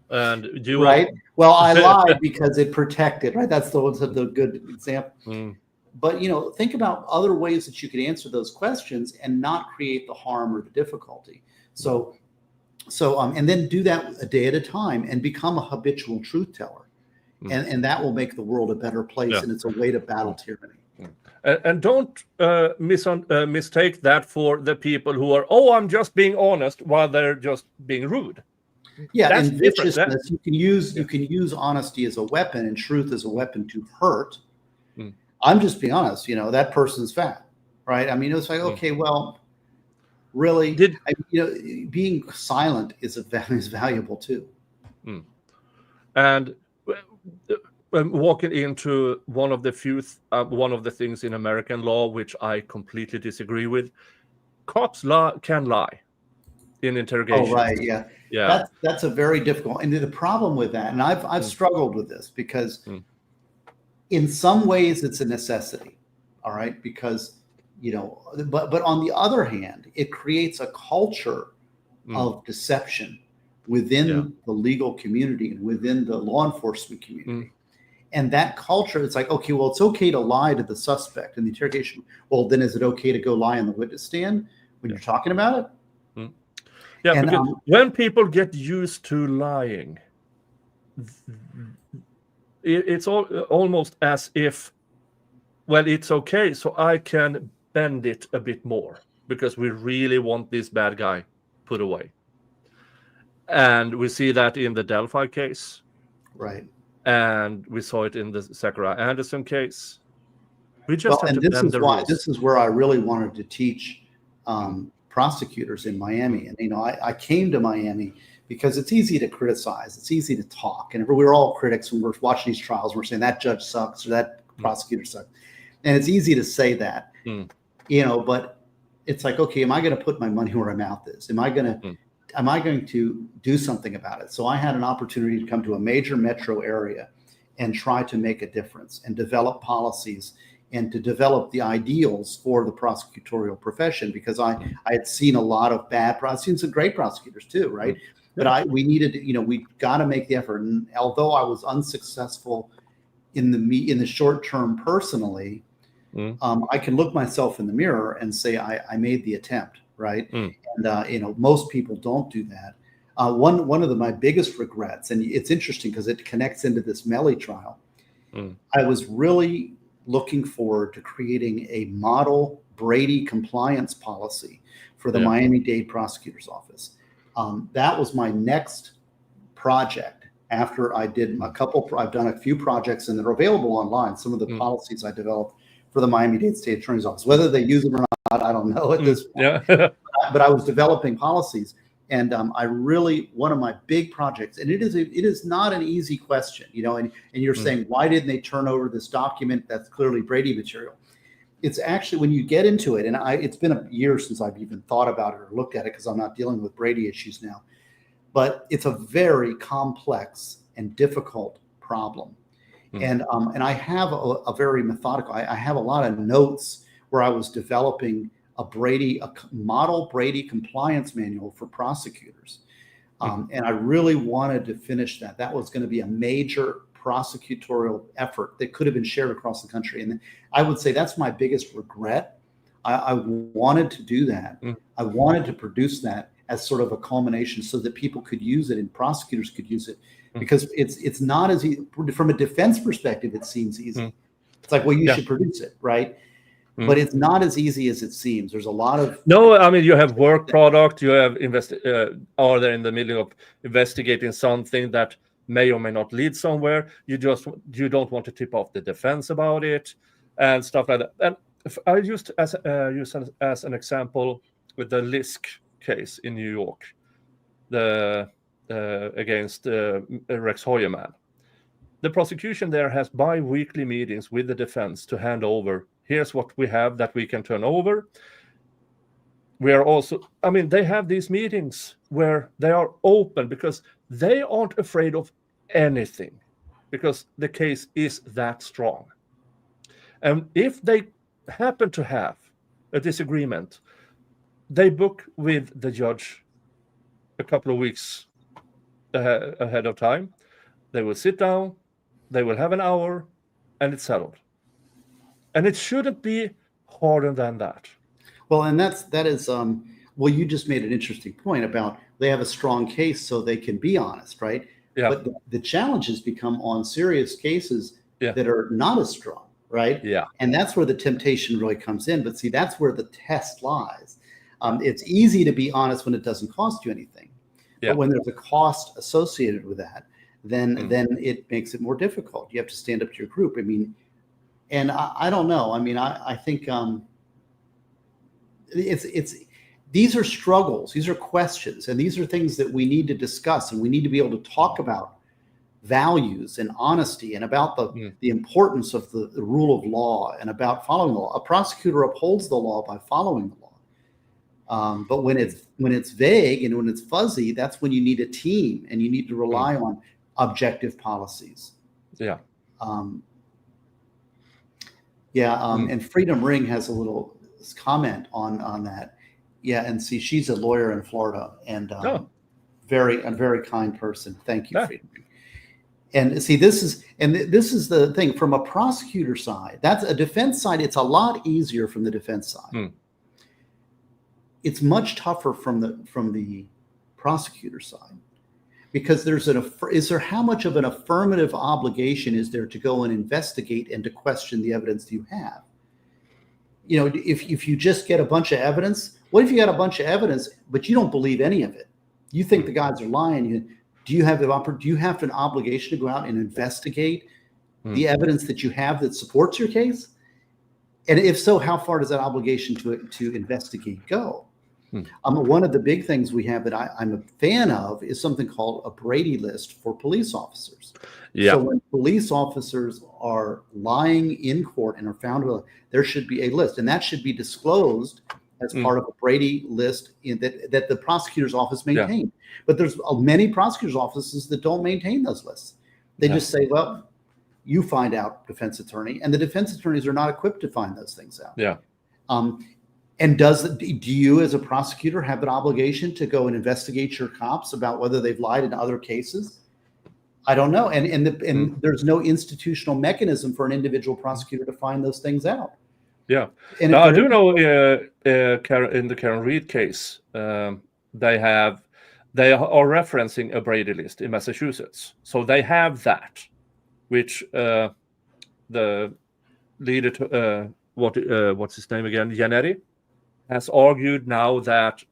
S3: And you
S2: right? Well, I lied because it protected, right? That's the good example. But think about other ways that you could answer those questions and not create the harm or the difficulty. So and then do that a day at a time and become a habitual truth teller. And that will make the world a better place. And it's a way to battle tyranny.
S3: And don't mistake that for the people who are, I'm just being honest, while they're just being rude.
S2: Yeah,
S3: that's
S2: and
S3: different.
S2: viciousness, you can use honesty as a weapon and truth as a weapon to hurt. I'm just being honest. That person's fat, right? It's like, okay, well, really, being silent is valuable too.
S3: And walking into one of the things in American law which I completely disagree with: cops can lie in interrogation.
S2: Oh, right, yeah. That's a very difficult. And the problem with that, and I've struggled with this because in some ways it's a necessity. All right, because but on the other hand, it creates a culture of deception within the legal community and within the law enforcement community. And that culture, it's like, okay, well, it's okay to lie to the suspect in the interrogation. Well, then is it okay to go lie on the witness stand when you're talking about it?
S3: Yeah,
S2: and,
S3: because when people get used to lying, it's almost as if, well, it's okay, so I can bend it a bit more because we really want this bad guy put away. And we see that in the Delphi case.
S2: Right.
S3: And we saw it in the Zachariah Anderson case. We just have to bend the rules.
S2: This is where I really wanted to teach prosecutors in Miami. And, I came to Miami because it's easy to criticize. It's easy to talk. And we're all critics when we're watching these trials. We're saying that judge sucks or that prosecutor sucks. And it's easy to say that, but it's like, okay, am I going to put my money where my mouth is? Am I going to do something about it? So I had an opportunity to come to a major metro area and try to make a difference and develop policies and to develop the ideals for the prosecutorial profession, because I had seen a lot of I've seen some great prosecutors too, right? But we needed, we got to make the effort. And although I was unsuccessful in the short term personally, I can look myself in the mirror and say I made the attempt, right? And most people don't do that. One of my biggest regrets, and it's interesting because it connects into this Melly trial, I was really looking forward to creating a model Brady compliance policy for the Miami-Dade prosecutor's office. That was my next project after I did I've done a few projects and they're available online. Some of the policies I developed for the Miami-Dade State Attorney's Office, whether they use them or not, I don't know at this point.
S3: Yeah.
S2: But I was developing policies. And one of my big projects, and it is not an easy question, and you're saying, why didn't they turn over this document that's clearly Brady material? It's actually, when you get into it, and it's been a year since I've even thought about it or looked at it because I'm not dealing with Brady issues now, but it's a very complex and difficult problem. And I have a very methodical, I have a lot of notes where I was developing a model Brady compliance manual for prosecutors. And I really wanted to finish that. That was going to be a major prosecutorial effort that could have been shared across the country. And I would say that's my biggest regret. I wanted to do that. I wanted to produce that as sort of a culmination so that people could use it and prosecutors could use it, because it's not as easy. From a defense perspective, it seems easy. It's like, well, you should produce it, right? But it's not as easy as it seems. There's a lot of
S3: you have work product. You have are they in the middle of investigating something that may or may not lead somewhere? You don't want to tip off the defense about it and stuff like that. And I used as an example with the Lisk case in New York, against Rex Hoyerman. The prosecution there has bi-weekly meetings with the defense to hand over. Here's what we have that we can turn over. We are also, they have these meetings where they are open because they aren't afraid of anything because the case is that strong. And if they happen to have a disagreement, they book with the judge a couple of weeks ahead of time. They will sit down, they will have an hour, and it's settled. And it shouldn't be harder than that.
S2: Well, and that is you just made an interesting point about they have a strong case so they can be honest, right?
S3: Yeah.
S2: But the challenges become on serious cases that are not as strong, right?
S3: Yeah.
S2: And that's where the temptation really comes in. But see, that's where the test lies. It's easy to be honest when it doesn't cost you anything.
S3: Yeah.
S2: But when there's a cost associated with that, then it makes it more difficult. You have to stand up to your group. And I don't know. I think these are struggles. These are questions, and these are things that we need to discuss, and we need to be able to talk about values and honesty, and about the importance of the rule of law, and about following the law. A prosecutor upholds the law by following the law. But when it's vague and when it's fuzzy, that's when you need a team, and you need to rely on objective policies.
S3: Yeah.
S2: And Freedom Ring has a little comment on that. Yeah, and see, she's a lawyer in Florida, and a very kind person. Thank you, Freedom Ring. And see, this is the thing from a prosecutor side. That's a defense side. It's a lot easier from the defense side. It's much tougher from the prosecutor side, because how much of an affirmative obligation is there to go and investigate and to question the evidence you have? If you just get a bunch of evidence, what if you got a bunch of evidence, but you don't believe any of it? You think the guys are lying. Do you have an obligation to go out and investigate the evidence that you have that supports your case? And if so, how far does that obligation to investigate go? One of the big things we have that I'm a fan of is something called a Brady list for police officers. Yeah. So when police officers are lying in court and are found, there should be a list, and that should be disclosed as part of a Brady list that the prosecutor's office maintains. Yeah. But there's many prosecutors' offices that don't maintain those lists. They just say, well, you find out, defense attorney, and the defense attorneys are not equipped to find those things out. Yeah. And do you, as a prosecutor, have an obligation to go and investigate your cops about whether they've lied in other cases? I don't know. And there's no institutional mechanism for an individual prosecutor to find those things out. Yeah. And I do know in the Karen Reed case, they are referencing a Brady list in Massachusetts. So they have that, which
S3: the leader to what's his name again, Janetti, has argued now that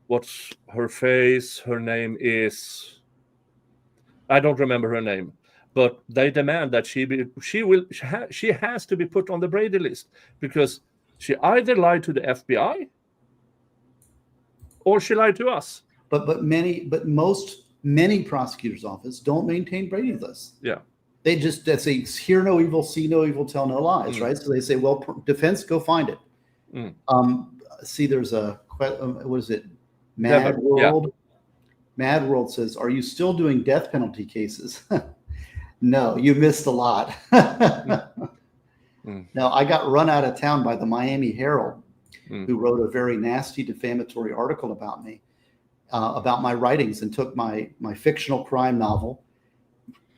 S3: what's her face, her name is, I don't remember her name, but they demand that she has to be put on the Brady list because she either lied to the FBI or she lied to us.
S2: But many prosecutors' office don't maintain Brady lists.
S3: Yeah.
S2: They just say hear no evil, see no evil, tell no lies, right? So they say, well, defense, go find it. See, there's a what is it? Mad World. Mad World says, "Are you still doing death penalty cases?" No, you missed a lot. Now, I got run out of town by the Miami Herald, who wrote a very nasty defamatory article about me, about my writings, and took my fictional crime novel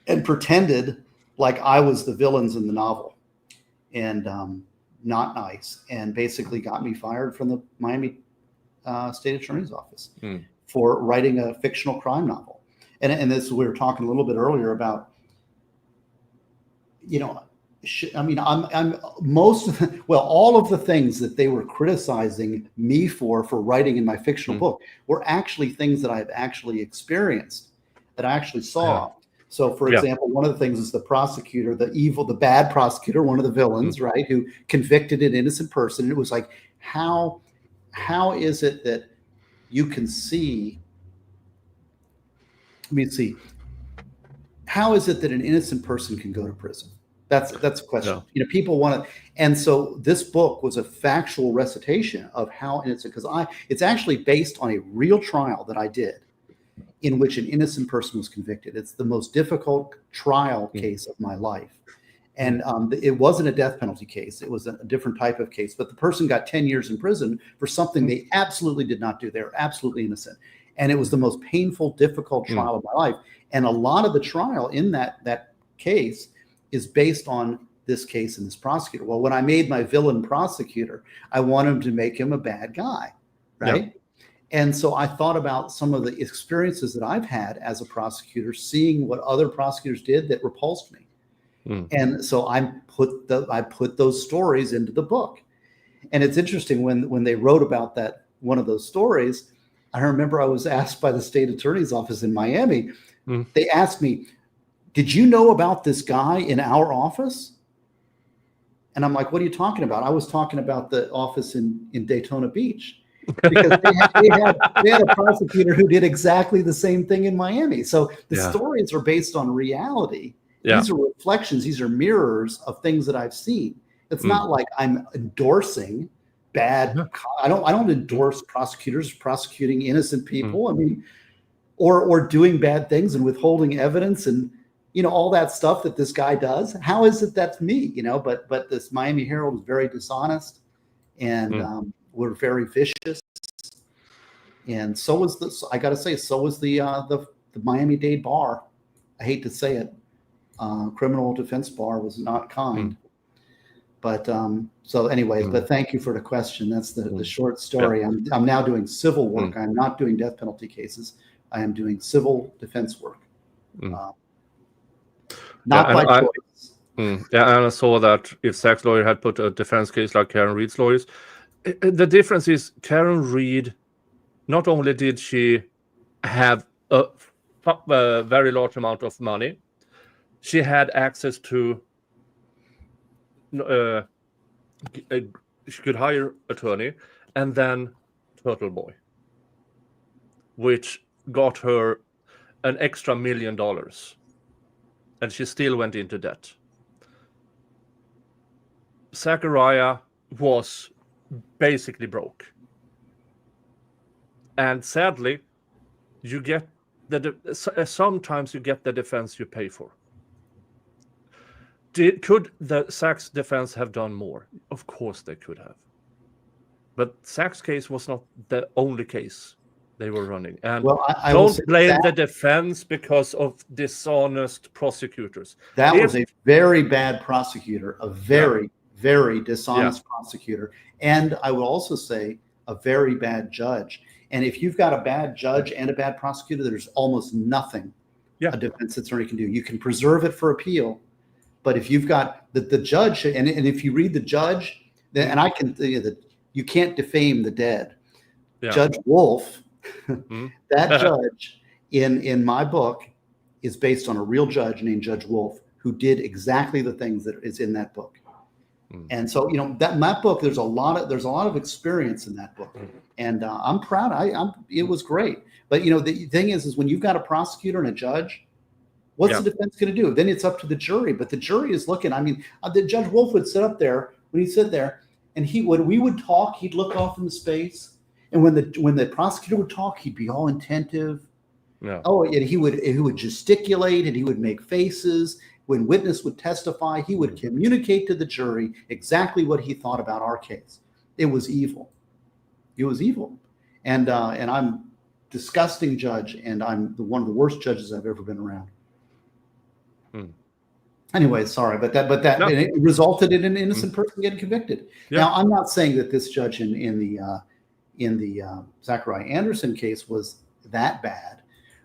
S2: and pretended like I was the villains in the novel, and not nice, and basically got me fired from the Miami State Attorney's Office for writing a fictional crime novel. And this, we were talking a little bit earlier about, I mean, I'm all of the things that they were criticizing me for writing in my fictional book were actually things that I've actually experienced, that I actually saw. So, for example, one of the things is the prosecutor, the bad prosecutor, one of the villains, right, who convicted an innocent person. And it was like, how is it that you can see? Let me see. How is it that an innocent person can go to prison? That's a question. People want to, and so this book was a factual recitation of how innocent, because it's actually based on a real trial that I did, in which an innocent person was convicted. It's the most difficult trial case of my life. And it wasn't a death penalty case. It was a different type of case. But the person got 10 years in prison for something they absolutely did not do. They were absolutely innocent. And it was the most painful, difficult trial of my life. And a lot of the trial in that case is based on this case and this prosecutor. Well, when I made my villain prosecutor, I wanted to make him a bad guy, right? Yep. And so I thought about some of the experiences that I've had as a prosecutor, seeing what other prosecutors did that repulsed me. And so I put those stories into the book. And it's interesting when they wrote about that, one of those stories, I remember I was asked by the state attorney's office in Miami, they asked me, "Did you know about this guy in our office?" And I'm like, "What are you talking about?" I was talking about the office in Daytona Beach, because they had a prosecutor who did exactly the same thing in Miami. So the stories are based on reality. These are reflections. These are mirrors of things that I've seen. It's not like I'm endorsing bad. I don't endorse prosecutors prosecuting innocent people. I mean, or doing bad things and withholding evidence and all that stuff that this guy does. How is it that's me? But this Miami Herald is very dishonest, and we're very vicious. And so was I got to say, so was the Miami-Dade bar. I hate to say it. Criminal defense bar was not kind. But so anyways, but thank you for the question. That's the short story. I'm now doing civil work. I'm not doing death penalty cases. I am doing civil defense work. Not by choice.
S3: Yeah, and I saw that if Zach's lawyer had put a defense case like Karen Reed's lawyers, the difference is Karen Reed, not only did she have a very large amount of money, she had access to she could hire attorney, and then Turtle Boy, which got her an extra $1 million, and she still went into debt. Zachariah was basically broke, and sadly, you get sometimes you get the defense you pay for. Could the Sachs defense have done more? Of course they could have. But Sachs' case was not the only case they were running. And I don't blame the defense because of dishonest prosecutors.
S2: That was a very bad prosecutor, a very, very dishonest prosecutor. And I would also say a very bad judge. And if you've got a bad judge and a bad prosecutor, there's almost nothing a defense attorney can do. You can preserve it for appeal, But if you've got the judge, and if you read the judge, then, and I can tell you that you can't defame the dead.
S3: Yeah.
S2: Judge Wolf,
S3: Mhm.
S2: that judge in my book is based on a real judge named Judge Wolf who did exactly the things that is in that book. And so, that book, there's a lot of experience in that book, and I'm proud. It was great. But the thing is when you've got a prosecutor and a judge, what's the defense going to do? Then it's up to the jury. But the jury is looking. I mean, the Judge Wolf would sit up there when he'd sit there, and when we would talk, he'd look off into space, and when the prosecutor would talk, he'd be all attentive.
S3: Yeah.
S2: Oh, and he would gesticulate and he would make faces. When witness would testify, he would communicate to the jury exactly what he thought about our case. It was evil. It was evil. And I'm disgusting judge, and I'm one of the worst judges I've ever been around. Anyway, sorry, but that
S3: No.
S2: it resulted in an innocent person getting convicted.
S3: Yeah.
S2: Now, I'm not saying that this judge in the Zachariah Anderson case was that bad,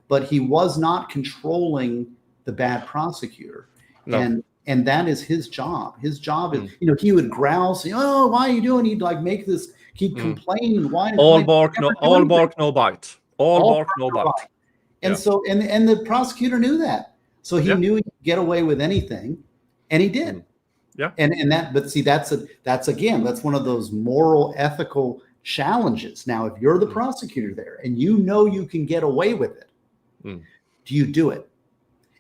S2: but he was not controlling the bad prosecutor.
S3: No.
S2: And that is his job. His job is, he would growl, say, "Oh, why are you doing?" He'd make this, he'd complain and whine.
S3: All bark, no bite. All bark, no bite.
S2: And so, and the prosecutor knew that. So he knew he could get away with anything, and he did.
S3: Yeah.
S2: But see, that's one of those moral, ethical challenges. Now, if you're the prosecutor there and you can get away with it, do you do it?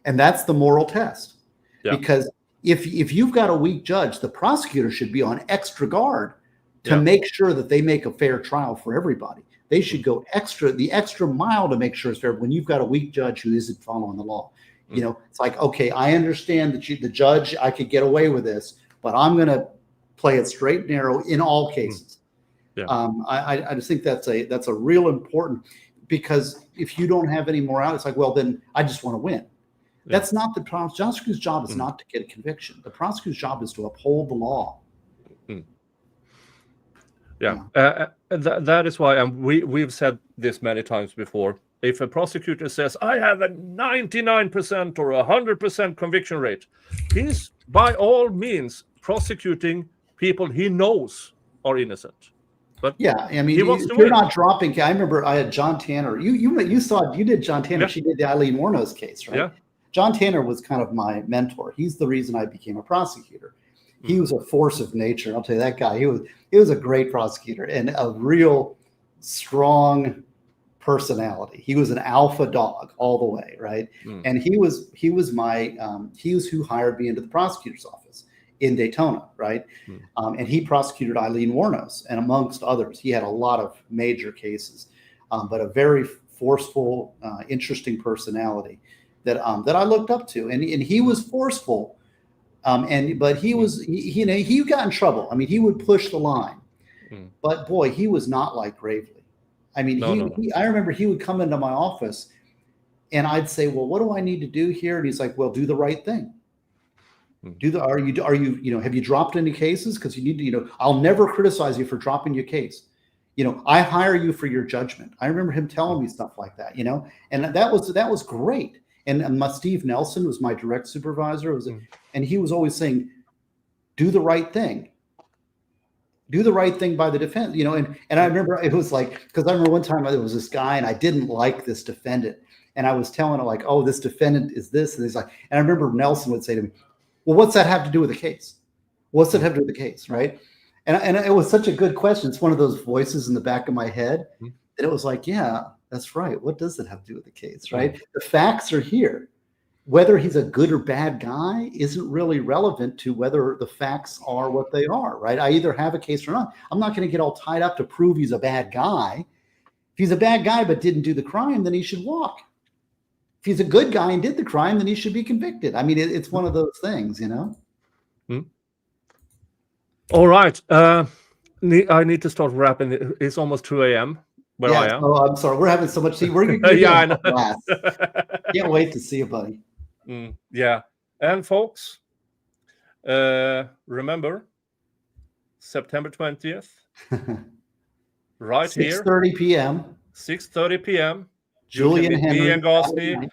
S2: And that's the moral test. Yeah. Because if you've got a weak judge, the prosecutor should be on extra guard to make sure that they make a fair trial for everybody. They should go the extra mile to make sure it's fair when you've got a weak judge who isn't following the law. It's like, okay, I understand that the judge, I could get away with this, but I'm going to play it straight and narrow in all cases. Yeah. I just think that's a real important, because if you don't have any morality, it's like, well, then I just want to win. Yeah. That's not the prosecutor's job. Is not to get a conviction. The prosecutor's job is to uphold the law.
S3: Yeah, that is why, and we've said this many times before. If a prosecutor says, "I have a 99% or 100% conviction rate," he's by all means prosecuting people he knows are innocent. But
S2: yeah, I mean, you're not dropping. I remember I had John Tanner. You did John Tanner. Yeah. She did the Eileen Wuornos case, right? Yeah. John Tanner was kind of my mentor. He's the reason I became a prosecutor. He was a force of nature. I'll tell you, that guy. He was a great prosecutor and a real strong personality. He was an alpha dog all the way, right? And he was who hired me into the prosecutor's office in Daytona, right? And he prosecuted Eileen Wuornos, and amongst others, he had a lot of major cases, but a very forceful, interesting personality that I looked up to, and he was forceful, but he got in trouble. I mean, he would push the line, but boy, he was not like Gravely. I mean, I remember he would come into my office, and I'd say, "Well, what do I need to do here?" And he's like, "Well, do the right thing. Have you dropped any cases? Because you need to, I'll never criticize you for dropping your case. I hire you for your judgment." I remember him telling me stuff like that, and that was great. And Steve Nelson was my direct supervisor. And he was always saying, "Do the right thing. Do the right thing by the defense." And I remember it was like, because I remember one time there was this guy and I didn't like this defendant. And I was telling him like, "Oh, this defendant is this." And he's like, and I remember Nelson would say to me, "Well, what's that have to do with the case? What's that have to do with the case?" Right. And it was such a good question. It's one of those voices in the back of my head. And it was like, yeah, that's right. What does it have to do with the case? Right. The facts are here. Whether he's a good or bad guy isn't really relevant to whether the facts are what they are, right? I either have a case or not. I'm not going to get all tied up to prove he's a bad guy. If he's a bad guy but didn't do the crime, then he should walk. If he's a good guy and did the crime, then he should be convicted. I mean, it's one of those things,
S3: All right. I need to start wrapping. It's almost 2 a.m. where I am.
S2: Oh, I'm sorry. We're having so much tea.
S3: I know.
S2: Can't wait to see you, buddy.
S3: Yeah. And folks, remember, September 20th, right here.
S2: 6:30 p.m.
S3: 6:30 p.m.
S2: Julian
S3: Henry. Me and
S2: Henry.
S3: Gosney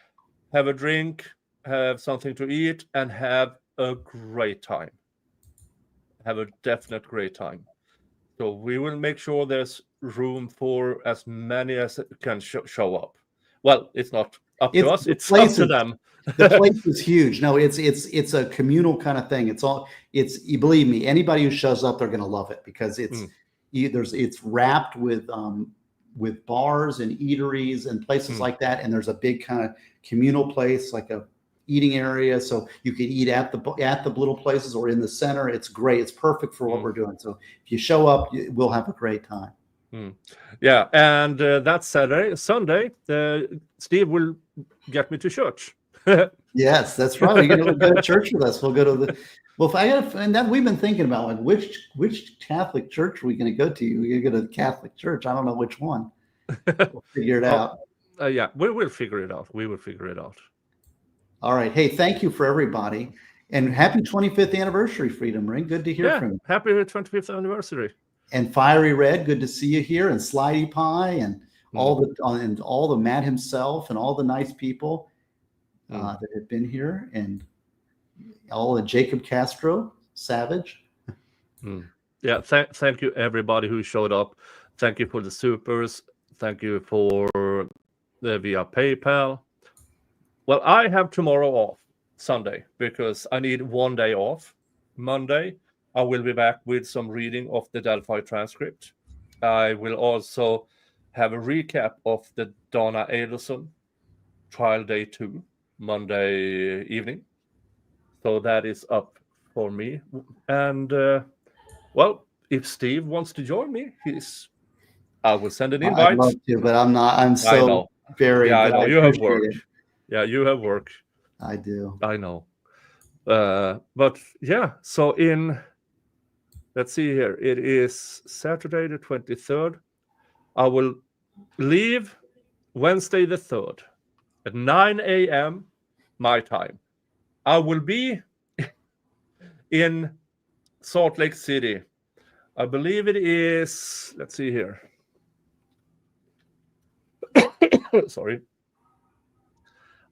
S3: have a drink, have something to eat, and have a great time. Have a definite great time. So we will make sure there's room for as many as can show up. Well, it's not up to us; it's up to them.
S2: The place is huge. No, it's a communal kind of thing. You believe me, anybody who shows up, they're going to love it because it's wrapped with bars and eateries and places like that. And there's a big kind of communal place, like a eating area. So you can eat at the little places or in the center. It's great. It's perfect for what we're doing. So if you show up, we'll have a great time.
S3: Yeah. And that Sunday, Steve will get me to church.
S2: Yes, that's right. You're going to go to church with us. We'll go to and then we've been thinking about like which Catholic church are we going to go to? We're going to go to the Catholic church. I don't know which one. We'll figure it out.
S3: Yeah, we will figure it out. We will figure it out.
S2: All right. Hey, thank you for everybody. And happy 25th anniversary, Freedom Ring. Good to hear from you.
S3: Happy 25th anniversary.
S2: And Fiery Red, good to see you here. And Slidey Pie and all the Matt himself and all the nice people that have been here, and all the Jacob Castro, Savage.
S3: Yeah, thank you everybody who showed up. Thank you for the supers. Thank you for the via PayPal. Well, I have tomorrow off, Sunday, because I need one day off. Monday, I will be back with some reading of the Delphi transcript. I will also have a recap of the Donna Adelson trial day 2, Monday evening. So that is up for me. And, well, if Steve wants to join me, I will send an invite.
S2: I'd love to, but I'm not. I'm so very.
S3: Yeah, I know. You have work. Yeah, you have work.
S2: I do.
S3: I know. But yeah, so let's see here. It is Saturday the 23rd. I will leave Wednesday the 3rd at 9 a.m. my time. I will be in Salt Lake City. I believe it is, let's see here. Sorry.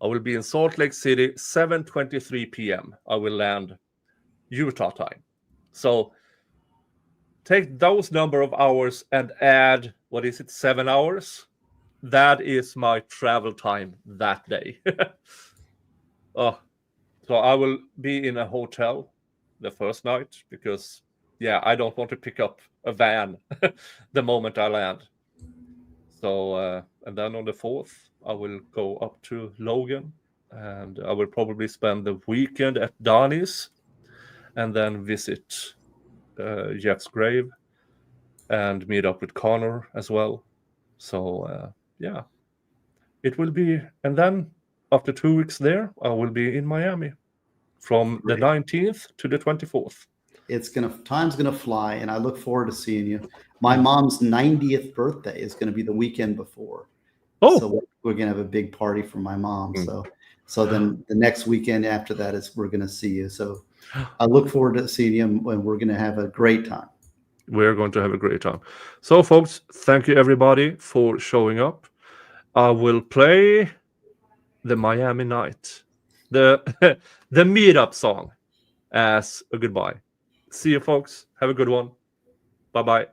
S3: I will be in Salt Lake City, 7:23 p.m. I will land Utah time. So take those number of hours and add, 7 hours? That is my travel time that day. So I will be in a hotel the first night because, I don't want to pick up a van the moment I land. So, and then on the 4th, I will go up to Logan, and I will probably spend the weekend at Donnie's and then visit Jeff's grave and meet up with Connor as well. So, it will be. And then after 2 weeks there, I will be in Miami from the 19th to the 24th.
S2: Time's gonna fly, and I look forward to seeing you. My mom's 90th birthday is gonna be the weekend before.
S3: Oh,
S2: so we're gonna have a big party for my mom. So then the next weekend after that we're gonna see you. So I look forward to seeing you, and we're gonna have a great time.
S3: We're going to have a great time. So, folks, thank you everybody for showing up. I will play the Miami Night, the meetup song, as a goodbye. See you, folks. Have a good one. Bye-bye.